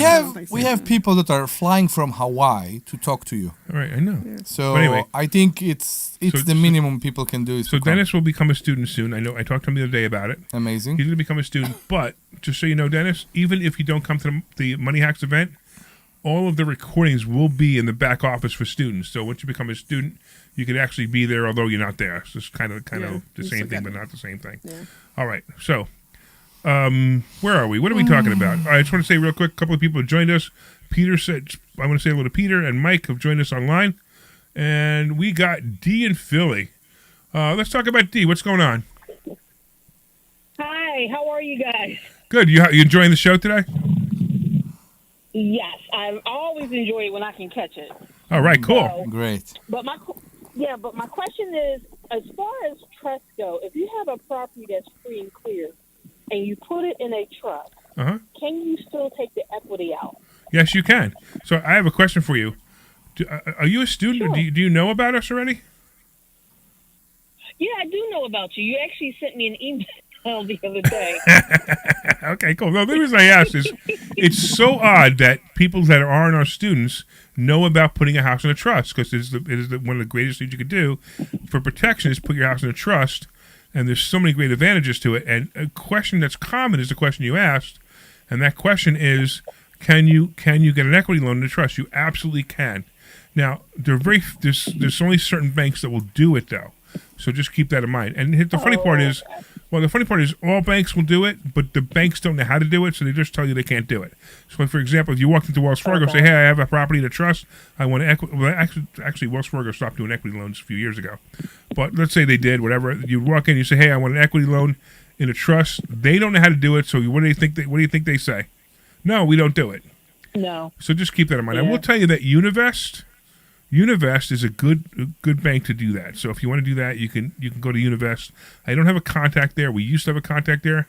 We have people that are flying from Hawaii to talk to you. All right, I know. Yeah. So but anyway, I think it's the minimum people can do. Is so Dennis will become a student soon. I know. I talked to him the other day about it. Amazing. He's going to become a student. But just so you know, Dennis, even if you don't come to the Money Hacks event, all of the recordings will be in the back office for students. So once you become a student, you can actually be there, although you're not there. So it's kind of the same thing, but not the same thing. Yeah. All right. So. Where are we? What are we talking about? I just want to say real quick, a couple of people have joined us. Peter said, I want to say hello to Peter, and Mike have joined us online. And we got D in Philly. Let's talk about D. What's going on? Hi, how are you guys? Good. You enjoying the show today? Yes, I always enjoy it when I can catch it. All right, cool. So, great. But my question is, as far as trusts go, if you have a property that's free and clear, and you put it in a trust, can you still take the equity out? Yes, you can. So I have a question for you. Are you a student? Sure. Or do you know about us already? Yeah, I do know about you. You actually sent me an email the other day. Okay, cool. No, the reason I asked is it's so odd that people that aren't our students know about putting a house in a trust, because it is one of the greatest things you could do for protection is put your house in a trust. And there's so many great advantages to it. And a question that's common is the question you asked, and that question is, can you get an equity loan in a trust? You absolutely can. Now, there's only certain banks that will do it though, so just keep that in mind. And the funny part is, all banks will do it, but the banks don't know how to do it, so they just tell you they can't do it. So, for example, if you walked into Wells Fargo and say, "Hey, I have a property in a trust, I want to equity." Well, actually, Wells Fargo stopped doing equity loans a few years ago, but let's say they did. Whatever, you walk in, you say, "Hey, I want an equity loan in a trust." They don't know how to do it, so what do you think they say? No, we don't do it. No. So just keep that in mind. Yeah. I will tell you that Univest is a good bank to do that. So if you want to do that, you can go to Univest. I don't have a contact there. We used to have a contact there,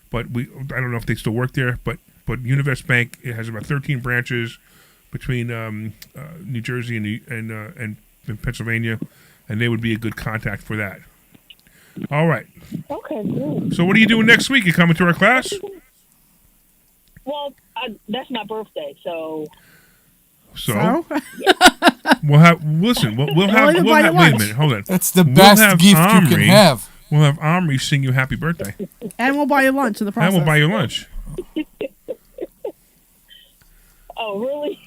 but I don't know if they still work there. But but Univest Bank, it has about 13 branches between New Jersey and Pennsylvania, and they would be a good contact for that. All right. Okay, good. So what are you doing next week? You coming to our class? Well, that's my birthday, so. So? We'll have. Listen, we'll have. Wait a minute. Hold on. That's the best gift you can have. We'll have Omri sing you happy birthday. And we'll buy you lunch in the process. And we'll buy you lunch. Oh, really?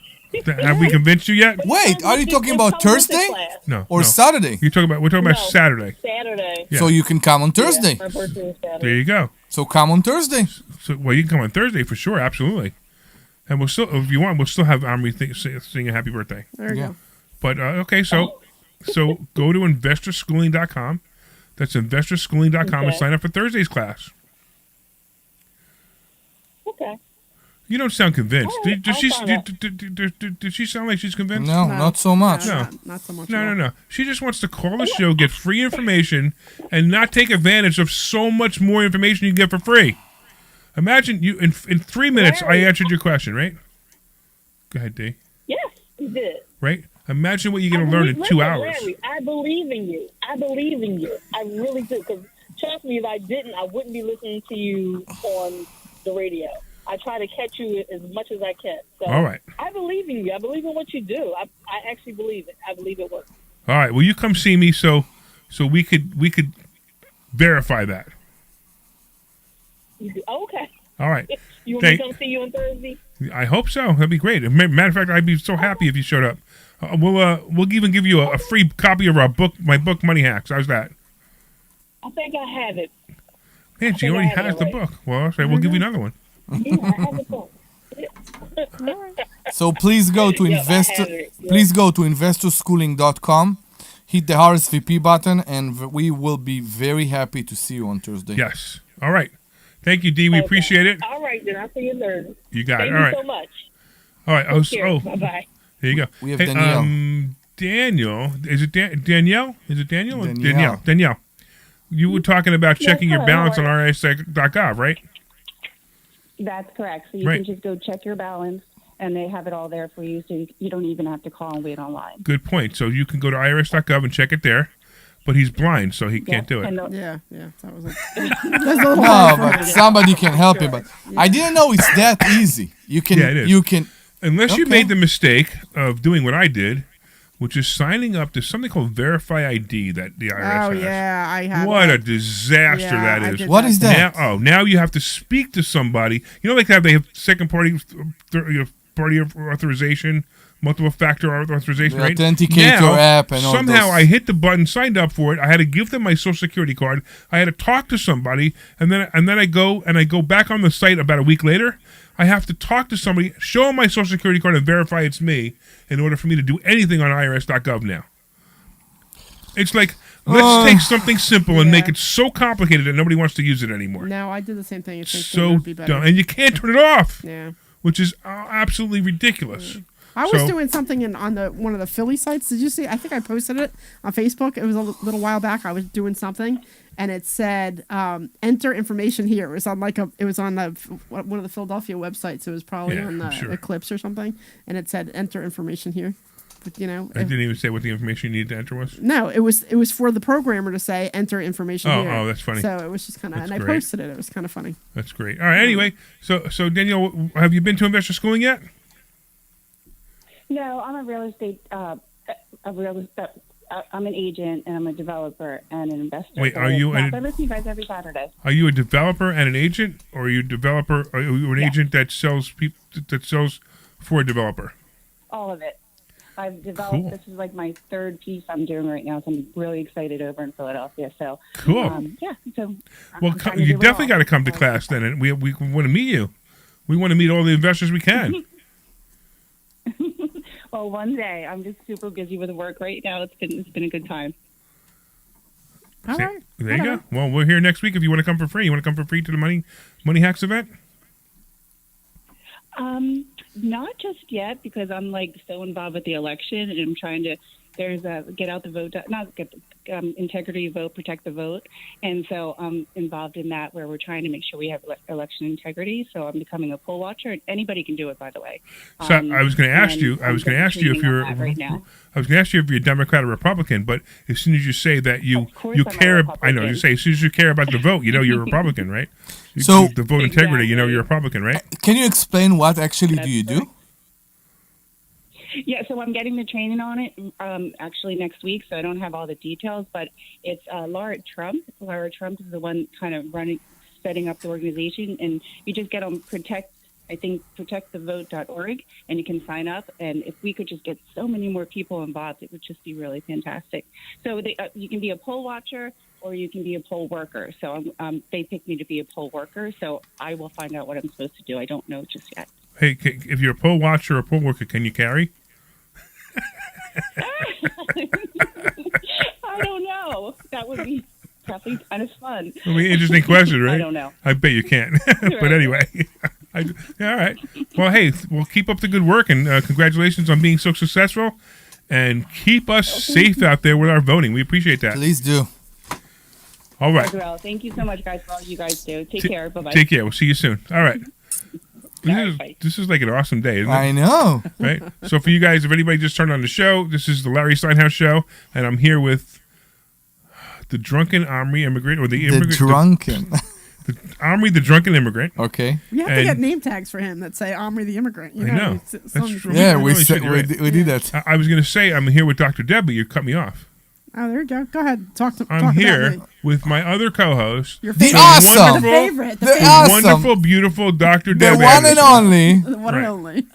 Have we convinced you yet? Wait, are you talking about Thursday? No. Or Saturday? We're talking about Saturday. Saturday. Yeah. So you can come on Thursday. Yeah, my birthday is Saturday. There you go. So come on Thursday. So you can come on Thursday for sure, absolutely. And we'll still, if you want, we'll still have Omri sing a happy birthday. There you go. But okay, so go to investorschooling.com. That's investorschooling.com and sign up for Thursday's class. Okay. You don't sound convinced. Right, Did she sound like she's convinced? No, not so much. No, not so much. No. She just wants to call the show, get free information, and not take advantage of so much more information you get for free. Imagine you in 3 minutes. I answered your question, right? Go ahead, D. Yes, you did. Right? Imagine what you're going to learn in 2 hours. Larry, I believe in you. I really do. Because trust me, if I didn't, I wouldn't be listening to you on the radio. I try to catch you as much as I can. So All right. I believe in you. I believe in what you do. I actually believe it. I believe it works. All right. Well, you come see me so we could verify that. You do. Okay. All right. You want me to come see you on Thursday? I hope so. That'd be great. Matter of fact, I'd be so happy if you showed up. We'll even give you a free copy of my book, Money Hacks. How's that? I think I have it. Man, she already has the book. Well, okay, we'll give you another one. Yeah, I have the book. So please go to investorschooling.com, hit the RSVP button, and we will be very happy to see you on Thursday. Yes. All right. Thank you, Dee. We appreciate it. All right, then. I'll see you Thursday. You got Thank it. All right. you so much. All right. Bye-bye. There you go. We have Danielle. Daniel. Is it Danielle? Is it Daniel? Danielle. Danielle. You were talking about checking your hello, balance how on are rs.gov, right? That's correct. So you Right. can just go check your balance, and they have it all there for you, so you don't even have to call and wait online. Good point. So you can go to irs.gov and check it there, but he's blind, so he can't do it. Yeah. That was No, but somebody can help you. But I didn't know it's that easy. You can. Yeah, it is. You can. Unless you Okay. made the mistake of doing what I did, which is signing up to something called Verify ID that the IRS Oh has. yeah, I have. What that. a disaster Yeah, that I is. did What that. is that? Now you have to speak to somebody. You know, like how they have second party authorization, multiple factor authorization, The right? Authenticator Now, app and all somehow those. I hit the button, signed up for it. I had to give them my social security card. I had to talk to somebody, and then I go back on the site about a week later. I have to talk to somebody, show them my social security card, and verify it's me in order for me to do anything on irs.gov now. It's like, let's take something simple and make it so complicated that nobody wants to use it anymore. No, I did the same thing. So would be better. dumb. And you can't turn it off. Yeah. Which is absolutely ridiculous. I was doing something on one of the Philly sites. Did you see? I think I posted it on Facebook. It was a little while back. I was doing something, and it said enter information here. It was on one of the Philadelphia websites. It was probably on the Eclipse or something, and it said enter information here. But I didn't even say what the information you needed to enter was. No, it was for the programmer to say enter information here. Oh, that's funny. So it was just kind of, and That's I great. posted it. It was kind of funny. That's great. All right. Anyway, so Danielle, have you been to investor schooling yet? No, I'm a real estate. I'm an agent, and I'm a developer and an investor. Wait, So are you I an- listen to you guys every Saturday. Are you a developer and an agent, or are you a developer? Are you an agent that sells for a developer? All of it. I've developed. Cool. This is like my third piece I'm doing right now, so I'm really excited over in Philadelphia. So Cool. Yeah. So Well, you definitely got to come to class then, and we want to meet you. We want to meet all the investors we can. Well, one day. I'm just super busy with work right now. It's been a good time. All right. There you go. Well, we're here next week if you want to come for free. You want to come for free to the Money Hacks event? Not just yet, because I'm like so involved with the election, and I'm trying to there's a get out the vote, not get integrity vote, protect the vote. And so I'm involved in that where we're trying to make sure we have election integrity. So I'm becoming a poll watcher. Anybody can do it, by the way. So I was going to ask you. I was going to ask you if you're. Right now. I was going to ask you if you're a Democrat or Republican. But as soon as you say that you care, I know you say as soon as you care about the vote, you're a Republican, right? So the vote integrity, you're a Republican, right? Can you explain what actually do you do? Yeah, so I'm getting the training on it actually next week, so I don't have all the details, but it's Laura Trump. Laura Trump is the one kind of setting up the organization, and you just get on protectthevote.org, and you can sign up, and if we could just get so many more people involved, it would just be really fantastic. So you can be a poll watcher, or you can be a poll worker. So they picked me to be a poll worker, so I will find out what I'm supposed to do. I don't know just yet. Hey, if you're a poll watcher or a poll worker, can you carry? I don't know. That would be probably kind of fun. I mean, interesting question, right? I don't know. I bet you can't. But anyway, all right. Well, hey, we'll keep up the good work, and congratulations on being so successful. And keep us safe out there with our voting. We appreciate that. Please do. All right. Well, thank you so much, guys, for all you guys do. Take care. Bye-bye. Take care. We'll see you soon. All right. This is like an awesome day, isn't it? I know. Right? So for you guys, if anybody just turned on the show, this is the Larry Steinhouse Show, and I'm here with the drunken Omri immigrant, or the immigrant. The Omri, the drunken immigrant. Okay. We have to get name tags for him that say Omri the immigrant. You I know. That's true. Yeah, we did that. I was going to say I'm here with Dr. Deb, but you cut me off. Oh, there you go. Go ahead. I'm here with my other co-host, the awesome, the wonderful, beautiful Dr. Deb, the one and only, the one and only.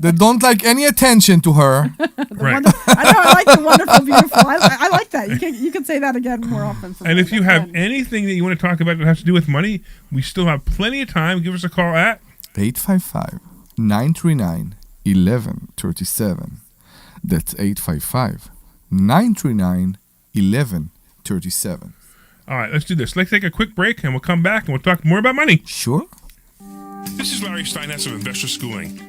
They don't like any attention to her. Right. I like the wonderful, beautiful. I like that. You can say that again more often. And if you have anything that you want to talk about that has to do with money, we still have plenty of time. Give us a call at 855-939-1137. That's 855-939-1137. All right, let's do this. Let's take a quick break, and we'll come back, and we'll talk more about money. Sure. This is Larry Steinhouse of Investor Schooling.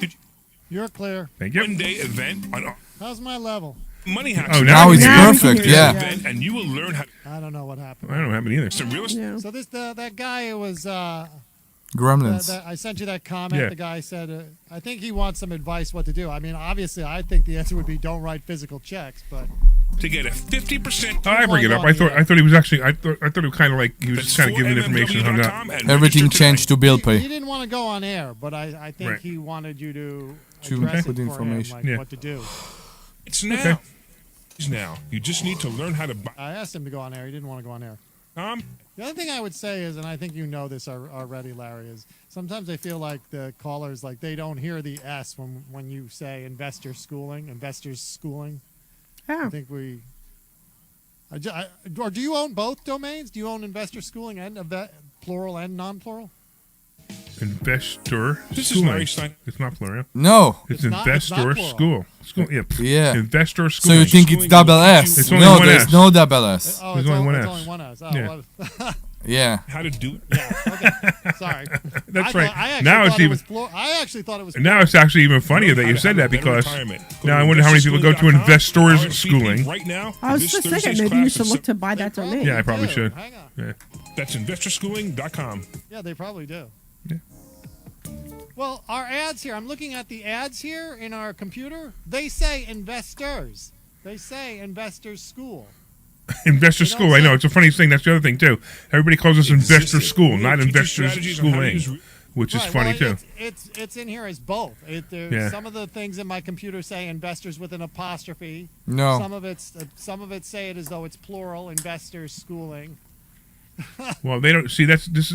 You're clear. Thank you. One-day event on How's my level? Money Hacks. Oh, now it's perfect. Yeah. Event, and you will learn how. I don't know what happened. I don't know what happened either. Some real estate. So that guy who was Gremlins. I sent you that comment. Yeah. The guy said, I think he wants some advice what to do. I mean, obviously, I think the answer would be don't write physical checks, but to get a 50%. Oh, I bring it up. I thought he was actually. I thought it was kind of like he was just kind of giving information and hung up. Everything changed to bill pay. He didn't want to go on air, but I think Right. he wanted you to To address put it for information. him, like Yeah. what to do. It's now. Okay. It's now. You just need to learn how to buy. I asked him to go on air. He didn't want to go on air. The other thing I would say is, and I think you know this already, Larry, is sometimes I feel like the callers, like they don't hear the S when you say investors schooling. Yeah. I think or do you own both domains? Do you own investor schooling and plural and non-plural? Investor This is schooling. Larry Stein. It's not plural. No. It's not investor plural. school. Yeah. Investor So schooling. you think it's double S? It's only No, one there's S. no double S. Oh, There's it's only one it's S. only one S. Oh, Yeah. well, Yeah. How to do it. yeah. Okay. Sorry. That's I right. thought- I actually Now thought it's it even. was I actually thought it was. Now it's actually even funnier that you said that because now I wonder how many people go to investors schooling. Right now. I was just thinking maybe you should look to buy that domain. Yeah, I probably do. should. Hang on. Yeah. That's investorschooling.com. Yeah, they probably do. Yeah. Well, our ads here, I'm looking at the ads here in our computer. They say investors. They say investors school. Investor school. I know. It's a funny thing. That's the other thing, too. Everybody calls us investor school, not investors schooling, which is Right, funny, well, too. It's in here as both. Yeah. Some of the things in my computer say investors with an apostrophe. No. Some of it say it as though it's plural, investors schooling. Well, they don't see this is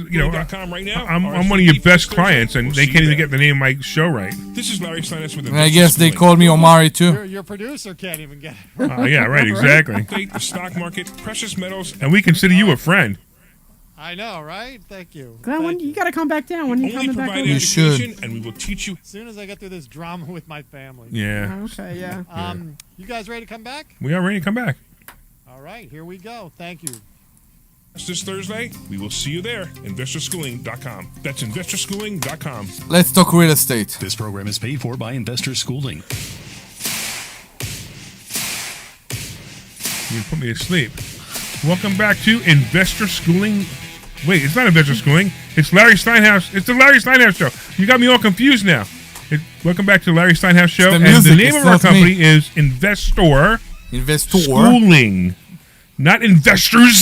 .com right now. I'm one of your best clients, and they can't even get the name of my show right. This is Larry Steinhouse with And I guess they called me Omari too. Your producer can't even get it. Yeah, right, exactly. The stock market, precious metals, And we consider you a friend. I know, right? Thank you. Glenn, when you got to come back down. When you only coming back provide over? education, and we will teach you. As soon as I get through this drama with my family. Yeah. Okay, yeah. You guys ready to come back? We are ready to come back. All right, here we go. Thank you. This Thursday, we will see you there. Investorschooling.com. That's investorschooling.com. Let's talk real estate. This program is paid for by Investor Schooling. You put me to sleep. Welcome back to Investor Schooling. Wait, it's not Investor Schooling. It's Larry Steinhouse. It's the Larry Steinhouse Show. You got me all confused now. Welcome back to the Larry Steinhouse Show. And the name of our company is Investor Schooling. Not Investors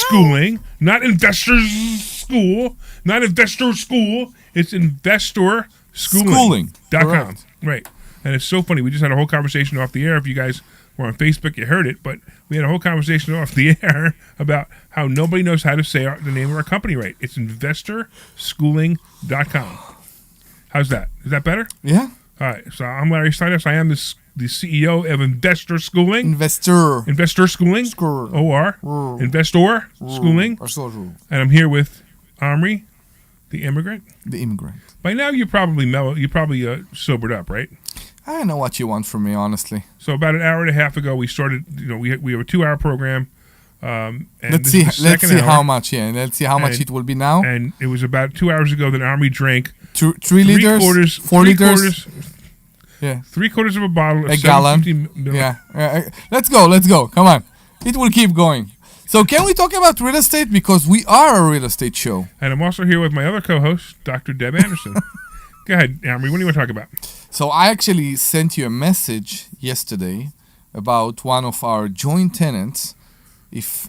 Schooling. Not Investors School. Not Investor School. It's Investor Schooling.com. Right. And it's so funny. We just had a whole conversation off the air. If you guys were on Facebook, you heard it. But we had a whole conversation off the air about how nobody knows how to say the name of our company right. It's InvestorSchooling.com. How's that? Is that better? Yeah. All right. So I'm Larry Steinhouse. I am the CEO of Investor Schooling. Investor Schooling. O-R. Investor Schooling. And I'm here with Omri, the immigrant. The immigrant. By now you're probably sobered up, right? I don't know what you want from me, honestly. So about an hour and a half ago, we started. We have a 2-hour program. And let's see how much. Yeah, let's see how much it will be now. And it was about 2 hours ago that Omri drank 3 liters, 4 liters. Yeah, 3/4 of a bottle. Of a gallon. Yeah. Let's go. Come on, it will keep going. So can we talk about real estate, because we are a real estate show? And I'm also here with my other co-host, Dr. Deb Anderson. Go ahead, Omri. What do you want to talk about? So I actually sent you a message yesterday about one of our joint tenants. If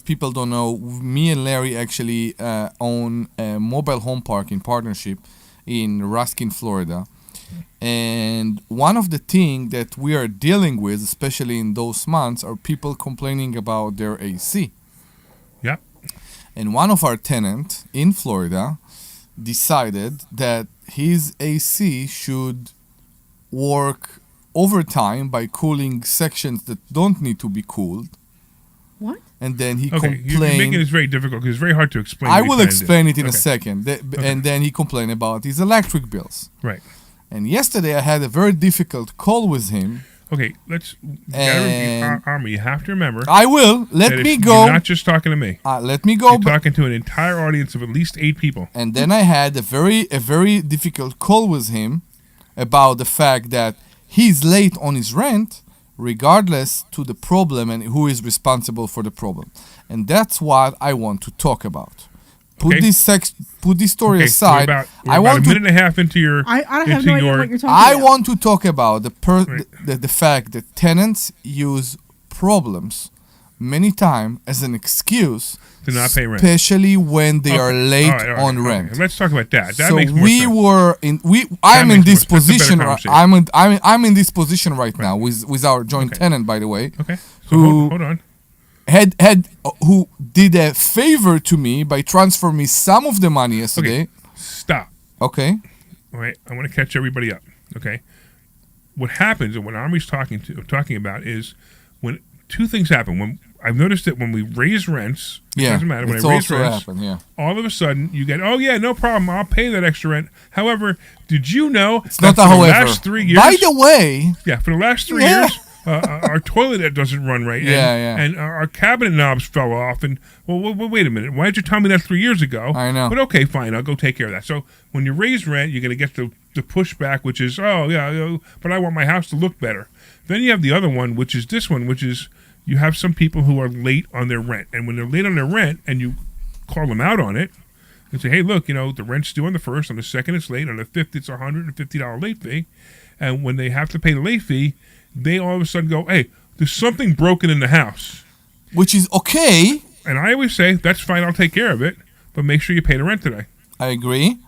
people don't know, me and Larry actually own a mobile home park in partnership in Ruskin, Florida. And one of the things that we are dealing with, especially in those months, are people complaining about their AC. Yeah. And one of our tenants in Florida decided that his AC should work overtime by cooling sections that don't need to be cooled. What? And then he complained. You're making this very difficult because it's very hard to explain. I will explain it in a second. And then he complained about his electric bills. Right. And yesterday I had a very difficult call with him. Okay, Omri, you have to remember. I will. Let me go. You're not just talking to me. Let me go. You're talking to an entire audience of at least 8 people. And then I had a very difficult call with him about the fact that he's late on his rent, regardless to the problem and who is responsible for the problem. And that's what I want to talk about. Put this story aside. So I want a minute and a half into your. I don't have no idea what you're talking I about. want to talk about the fact that tenants use problems many times as an excuse to not pay rent, especially when they are late on rent. Okay. Let's talk about that. That so makes more sense. I'm in this position. I'm in this position right now with our joint tenant, by the way. Okay. So hold on. Who did a favor to me by transferring me some of the money yesterday. Okay. Stop. Okay. All right. I want to catch everybody up. Okay. What happens, and what Omri's talking about, is when 2 things happen. When I've noticed that when we raise rents, it doesn't matter. When I raise rents, all of a sudden you get, oh yeah, no problem, I'll pay that extra rent. However, did you know it's not the last 3 years? By the way, for the last 3 years. Our toilet doesn't run right, and our cabinet knobs fell off. And well, wait a minute, why did you tell me that 3 years ago? I know, but okay, fine, I'll go take care of that. So when you raise rent, you're going to get the pushback, which is, but I want my house to look better. Then you have the other one, which is this one, which is you have some people who are late on their rent, and when they're late on their rent, and you call them out on it, and say, hey, look, the rent's due on the 1st, on the 2nd it's late, on the 5th it's $150 late fee, and when they have to pay the late fee, they all of a sudden go, hey, there's something broken in the house. Which is okay. And I always say, that's fine, I'll take care of it, but make sure you pay the rent today. I agree.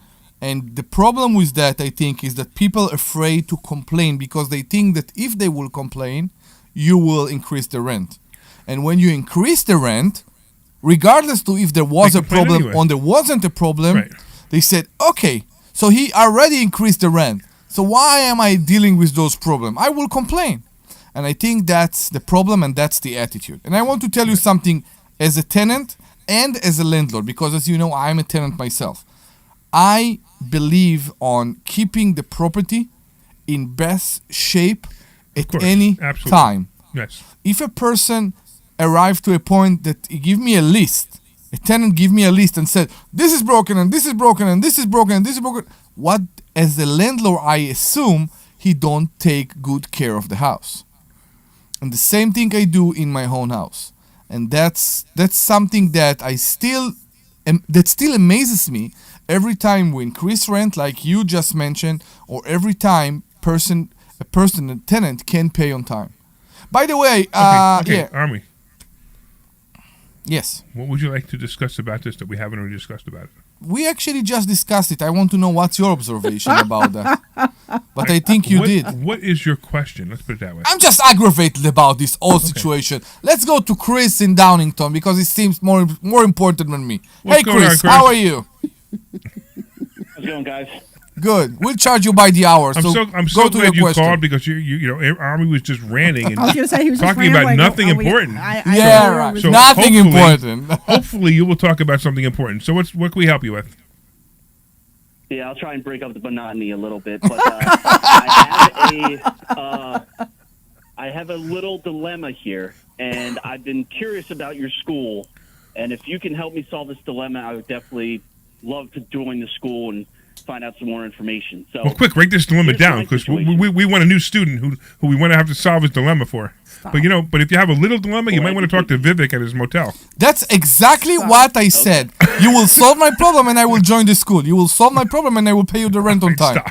And the problem with that, I think, is that people are afraid to complain because they think that if they will complain, you will increase the rent. And when you increase the rent, regardless to if there was a problem or there wasn't a problem, they said, okay, so he already increased the rent. So why am I dealing with those problems? I will complain. And I think that's the problem and that's the attitude. And I want to tell you something as a tenant and as a landlord, because as you know, I'm a tenant myself. I believe on keeping the property in best shape at any time. Yes. If a person arrived to a point that he give me a list, a tenant give me a list and said, this is broken and this is broken and this is broken and this is broken, what as a landlord I assume he don't take good care of the house. And the same thing I do in my own house. And that's something that that still amazes me every time we increase rent, like you just mentioned, or every time a tenant can pay on time. By the way, okay, Army. Yes. What would you like to discuss about this that we haven't already discussed about it? We actually just discussed it. I want to know what's your observation about that. But I think you did. What is your question? Let's put it that way. I'm just aggravated about this whole situation. Let's go to Chris in Downington because it seems more important than me. What's hey, going on, Chris, Chris? how are you? How's it going, guys? Good. We'll charge you by the hour. I'm so go to glad your you question. called because you know Army was just ranting and I was gonna say he was just talking about rambling. nothing Oh, important. Yeah, right. So Nothing important. Hopefully, you will talk about something important. So what can we help you with? Yeah, I'll try and break up the monotony a little bit, but I have a little dilemma here, and I've been curious about your school, and if you can help me solve this dilemma, I would definitely love to join the school and find out some more information. So, Well, quick, break this dilemma here's down my because situation. we want a new student who we want to have to solve his dilemma for. But if you have a little dilemma, you might want to talk to Vivek at his motel. That's exactly what I said. You will solve my problem and I will join the school. You will solve my problem and I will pay you the rent on time.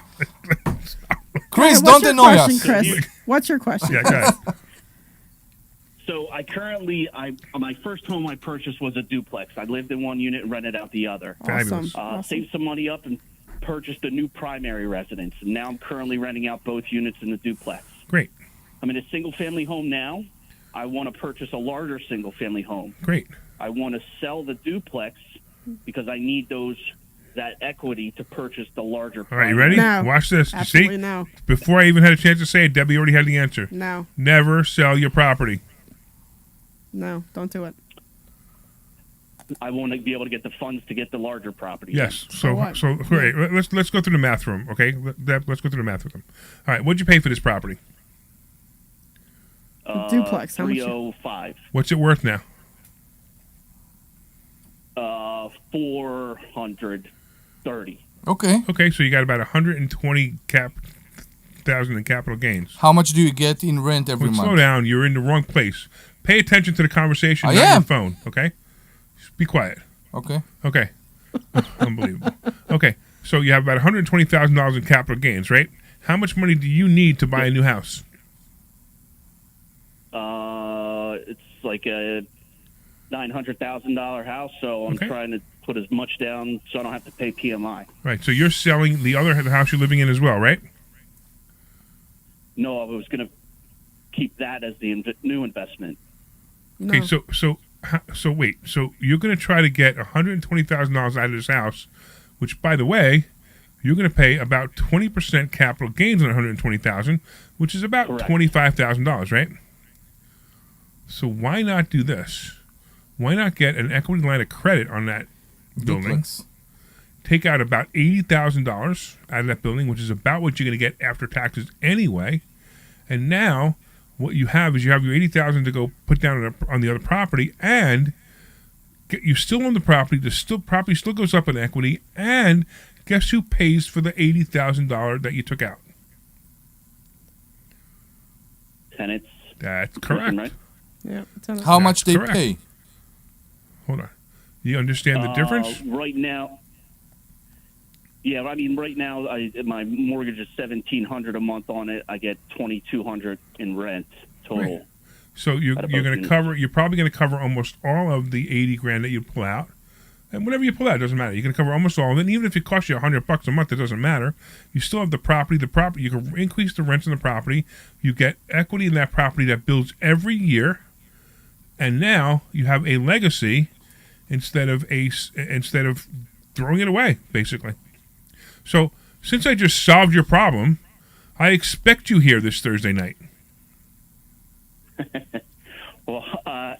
Chris, What's don't your annoy question, us. Chris? What's your question? Yeah, go ahead. So my first home I purchased was a duplex. I lived in one unit and rented out the other. Fabulous. Saved some money up and purchased a new primary residence, and now I'm currently renting out both units in the duplex. Great. I'm in a single-family home now. I want to purchase a larger single-family home. Great. I want to sell the duplex because I need that equity to purchase the larger. All right, you ready? No. Watch this. You Absolutely see? no. Before I even had a chance to say it, Debbie already had the answer. No. Never sell your property. No, don't do it. I want to be able to get the funds to get the larger property. Yes. So great. Let's go through the math room, okay? Let's go through the math with them. All right. What'd you pay for this property? Duplex. How much? 305. What's it worth now? 430. Okay. Okay. So you got about 120,000 in capital gains. How much do you get in rent every month? Slow down. You're in the wrong place. Pay attention to the conversation, I not am. your phone. Okay. Just be quiet. Okay. Okay. Unbelievable. Okay. So you have about $120,000 in capital gains, right? How much money do you need to buy a new house? It's like a $900,000 house, so I'm trying to put as much down so I don't have to pay PMI. Right. So you're selling the house you're living in as well, right? No, I was going to keep that as the new investment. Okay. So wait. So you're going to try to get $120,000 out of this house, which, by the way, you're going to pay about 20% capital gains on $120,000, which is about $25,000, right? So why not do this? Why not get an equity line of credit on that building? Duplex. Take out about $80,000 out of that building, which is about what you're going to get after taxes anyway. And now what you have is you have your $80,000 to go put down on the other property, and you still own the property. The property still goes up in equity, and guess who pays for the $80,000 that you took out? Tenants. That's correct. Right? Yeah. How much they correct. pay? Hold on. You understand the difference? Right now, right now, my mortgage is $1,700 a month on it. I get $2,200 in rent total. Right. So you're going to cover. You're probably going to cover almost all of the $80,000 that you pull out, and whatever you pull out doesn't matter. You're going to cover almost all of it. And even if it costs you $100 a month, it doesn't matter. You still have the property. The property, you can increase the rents on the property. You get equity in that property that builds every year, and now you have a legacy instead of throwing it away, basically. So since I just solved your problem, I expect you here this Thursday night. Well,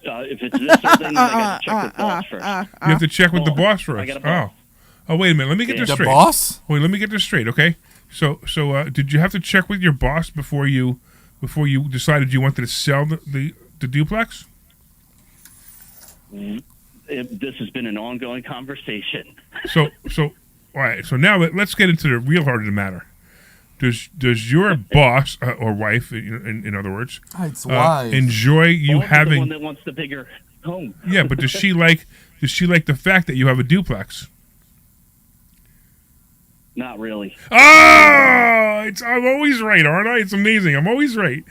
if it's this Thursday night, I got to check with the boss first. You have to check with the boss first. I got a boss. Oh, wait a minute. Let me get this The straight. boss? Wait, let me get this straight, okay? So, did you have to check with your boss before you decided you wanted to sell the duplex? This has been an ongoing conversation. So, all right. So now let's get into the real heart of the matter. Does your boss or wife, in other words, It's wife. enjoy you The having? one that wants the bigger home. Yeah, but does she like the fact that you have a duplex? Not really. Oh, I'm always right, aren't I? It's amazing. I'm always right.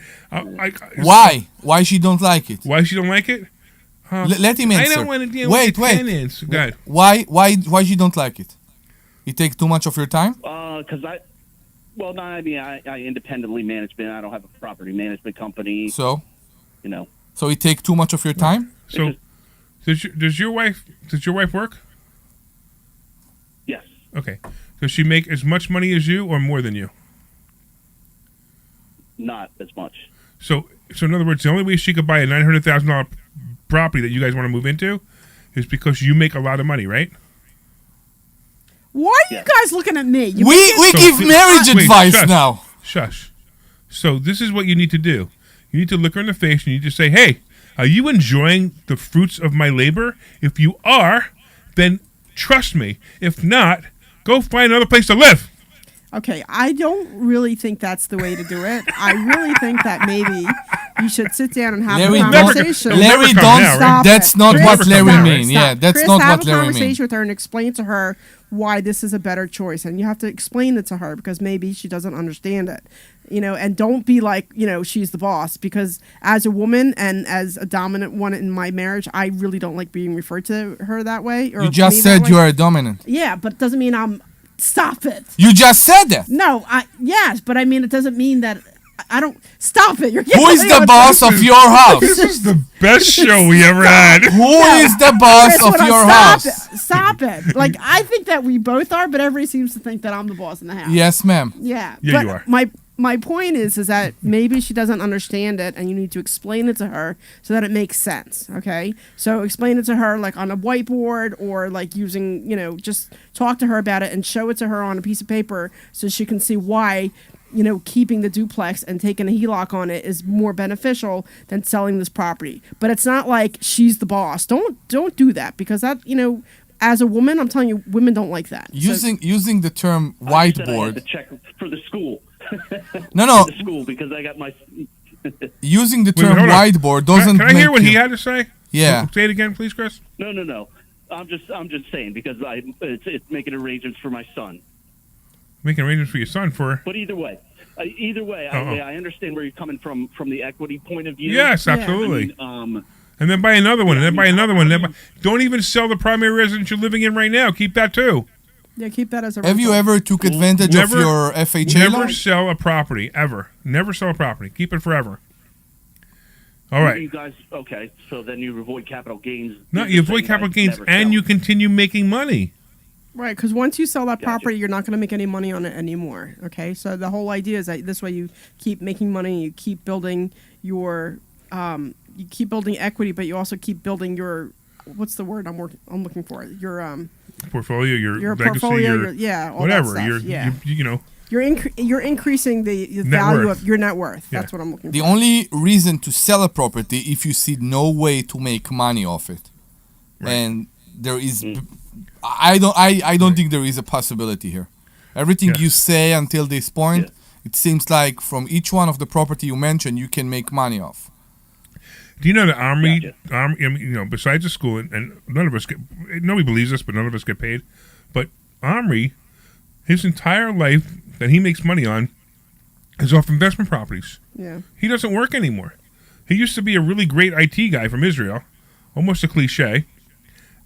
Why? Why she don't like it? Why she don't like it? Let him answer. I don't want to deal wait, with tenants. Go ahead. Why she don't like it? It take too much of your time? Because I independently manage. I don't have a property management company. So, So it take too much of your time? So, does your wife work? Yes. Okay. Does she make as much money as you or more than you? Not as much. So in other words, the only way she could buy a $900,000 property that you guys want to move into is because you make a lot of money, right? Why are you guys looking at me? We give marriage advice shush, now. Shush. So this is what you need to do. You need to look her in the face and you need to say, hey, are you enjoying the fruits of my labor? If you are, then trust me. If not, go find another place to live. Okay, I don't really think that's the way to do it. I really think that maybe you should sit down and have a conversation. Larry, don't stop. That's not Chris, what Larry stop. mean. Yeah, that's Chris, not have what a Larry conversation mean. with her and explain to her why this is a better choice, and you have to explain it to her because maybe she doesn't understand it. And don't be like, she's the boss, because as a woman and as a dominant one in my marriage, I really don't like being referred to her that way. Or You just said you are a dominant. Yeah, but it doesn't mean I'm. Stop it. You just said that. No, yes, but I mean, it doesn't mean that I don't. Stop it. You're Who is the boss of your house? This is the best show we ever had. Who is the boss of your house? Stop it. Like, I think that we both are, but everybody seems to think that I'm the boss in the house. Yes, ma'am. Yeah. Yeah, but you are. My point is that maybe she doesn't understand it, and you need to explain it to her so that it makes sense. Okay, so explain it to her like on a whiteboard or like using, just talk to her about it and show it to her on a piece of paper so she can see why, keeping the duplex and taking a HELOC on it is more beneficial than selling this property. But it's not like she's the boss. Don't do that, because that, as a woman, I'm telling you, women don't like that. Using the term whiteboard. I had to check for the school. No. For the school, because I got my. Using the Wait, term hold on. whiteboard doesn't Can I hear make what you- he had to say? Yeah. Say it again, please, Chris. No. I'm just saying, because it's making arrangements for my son. Making arrangements for your son for. But either way, I understand where you're coming from the equity point of view. Yes, absolutely. I mean, And then buy another one, and then buy another one. Don't even sell the primary residence you're living in right now. Keep that too. Yeah, keep that as a Have you ever took advantage of your FHA Never loan? sell a property, ever. Never sell a property. Keep it forever. All right. You guys, okay, so then you avoid capital gains. No, you avoid capital gains, never and sell. you continue making money. Right, because once you sell that property, you're not going to make any money on it anymore. Okay, so the whole idea is that this way you keep making money, you keep building your, you keep building equity, but you also keep building your, what's the word I'm looking for? Your Portfolio, your legacy, portfolio, your all whatever. that stuff, You know. You're increasing the Net value worth. of your net worth. Yeah. That's what I'm looking The for. only reason to sell a property if you see no way to make money off it, and there is, I don't think there is a possibility here. Everything you say until this point, it seems like from each one of the property you mentioned, you can make money off. Do you know that Omri, besides the school, and none of us get, nobody believes this, but none of us get paid. But Omri, his entire life that he makes money on is off investment properties. Yeah. He doesn't work anymore. He used to be a really great IT guy from Israel, almost a cliche,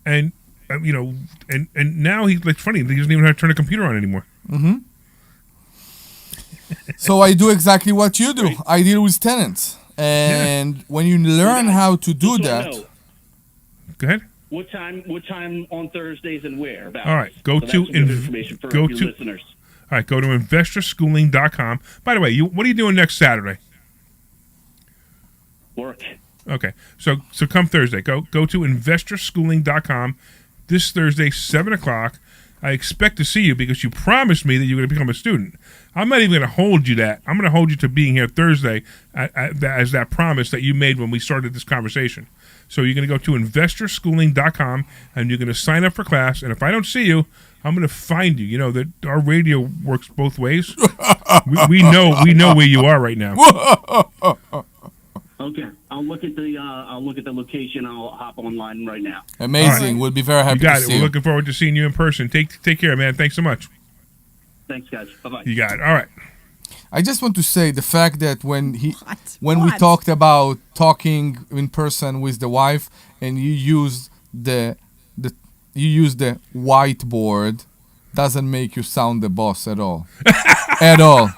and and now he's like funny. He doesn't even have to turn a computer on anymore. Mm-hmm. So I do exactly what you do. I deal with tenants, and when you learn how to do that, go ahead. What time on Thursdays and where? About? All right, go So that's to some good information for your listeners. All right, go to investorschooling.com. By the way, what are you doing next Saturday? Work. Okay, so come Thursday. Go to investorschooling.com this Thursday, 7:00. I expect to see you because you promised me that you're going to become a student. I'm not even going to hold you that. I'm going to hold you to being here Thursday as that promise that you made when we started this conversation. So you're going to go to investorschooling.com and you're going to sign up for class. And if I don't see you, I'm going to find you. You know that our radio works both ways. we know where you are right now. Okay, I'll look at the location. I'll hop online right now. Amazing. Right. We'll be very happy you got to it. see We're you. looking forward to seeing you in person. Take care, man. Thanks so much. Thanks, guys. Bye-bye. You got it. All right. I just want to say the fact that when we talked about talking in person with the wife and you used the whiteboard doesn't make you sound the boss at all. At all.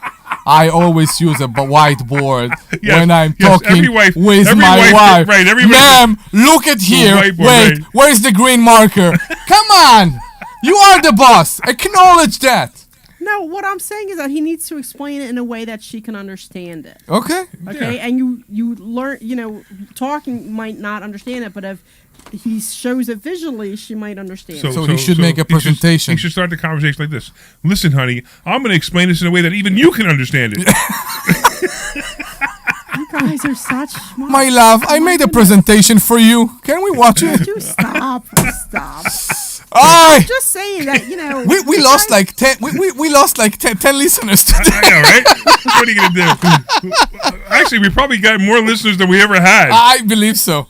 I always use a whiteboard when I'm talking with my wife. Right, Ma'am, look at here. Wait, where's the green marker? Come on. You are the boss. Acknowledge that. No, what I'm saying is that he needs to explain it in a way that she can understand it. Okay. Okay, Yeah. and you learn, talking might not understand it, but if he shows it visually, she might understand it. So he should make a presentation. He should start the conversation like this. Listen, honey, I'm going to explain this in a way that even you can understand it. You guys are such smart. My love, I made a presentation for you. Can we watch it? You stop. I'm just saying that, we lost like 10 we lost like 10 listeners today. I know, right? What are you going to do? Actually, we probably got more listeners than we ever had. I believe so.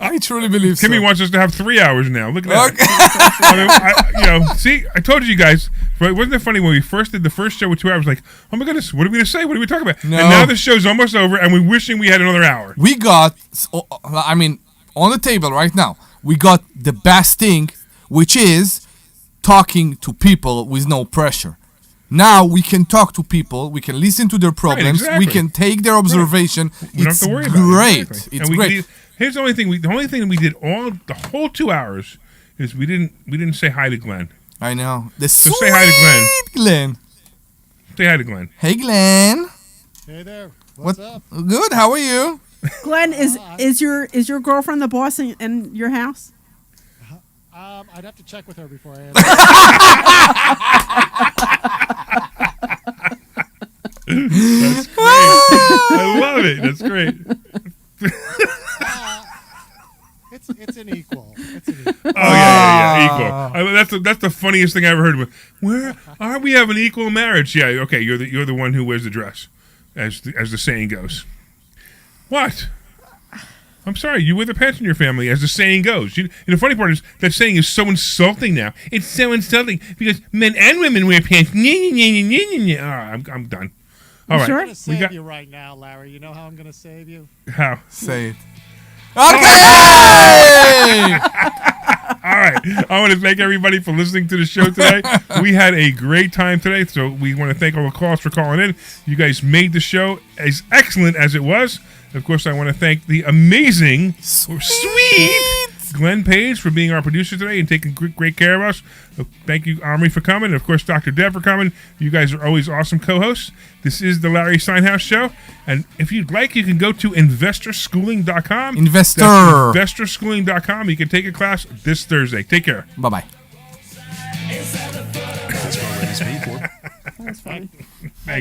I truly believe Kimmy so. wants us to have 3 hours now. Look at that. See, I told you guys. But wasn't it funny when we first did the first show with 2 hours? Like, oh my goodness, what are we going to say? What are we talking about? No. And now the show's almost over, and we're wishing we had another hour. We got, on the table right now, we got the best thing, which is talking to people with no pressure. Now we can talk to people, we can listen to their problems, exactly. we can take their observation. We don't It's have to worry about great. it. Exactly. It's And great. Here's the only thing. The only thing that we did the whole 2 hours is we didn't say hi to Glenn. I know. So say hi to Glenn. Say hi to Glenn. Hey, Glenn. Hey there. What's up? Good. How are you? Glenn, is your girlfriend the boss in your house? I'd have to check with her before I answer. That's great. I love it. That's great. It's an equal. It's an equal. Oh yeah, equal. That's the funniest thing I ever heard. Where are we have an equal marriage? Yeah, okay. You're the one who wears the dress, as the saying goes. What? I'm sorry, you wear the pants in your family, as the saying goes. And the funny part is that saying is so insulting now. It's so insulting because men and women wear pants. I'm done. All right, I'm going to save you right now, Larry. You know how I'm going to save you? How? Say it. Okay! All right. I want to thank everybody for listening to the show today. We had a great time today, so we want to thank all the callers for calling in. You guys made the show as excellent as it was. Of course, I want to thank the amazing, sweet Glenn Page for being our producer today and taking great care of us. Thank you, Omri, for coming. And, of course, Dr. Deb for coming. You guys are always awesome co-hosts. This is the Larry Steinhouse Show. And if you'd like, you can go to investorschooling.com. Investor. That's investorschooling.com. You can take a class this Thursday. Take care. Bye-bye. This program is paid for. That's fine. Thanks.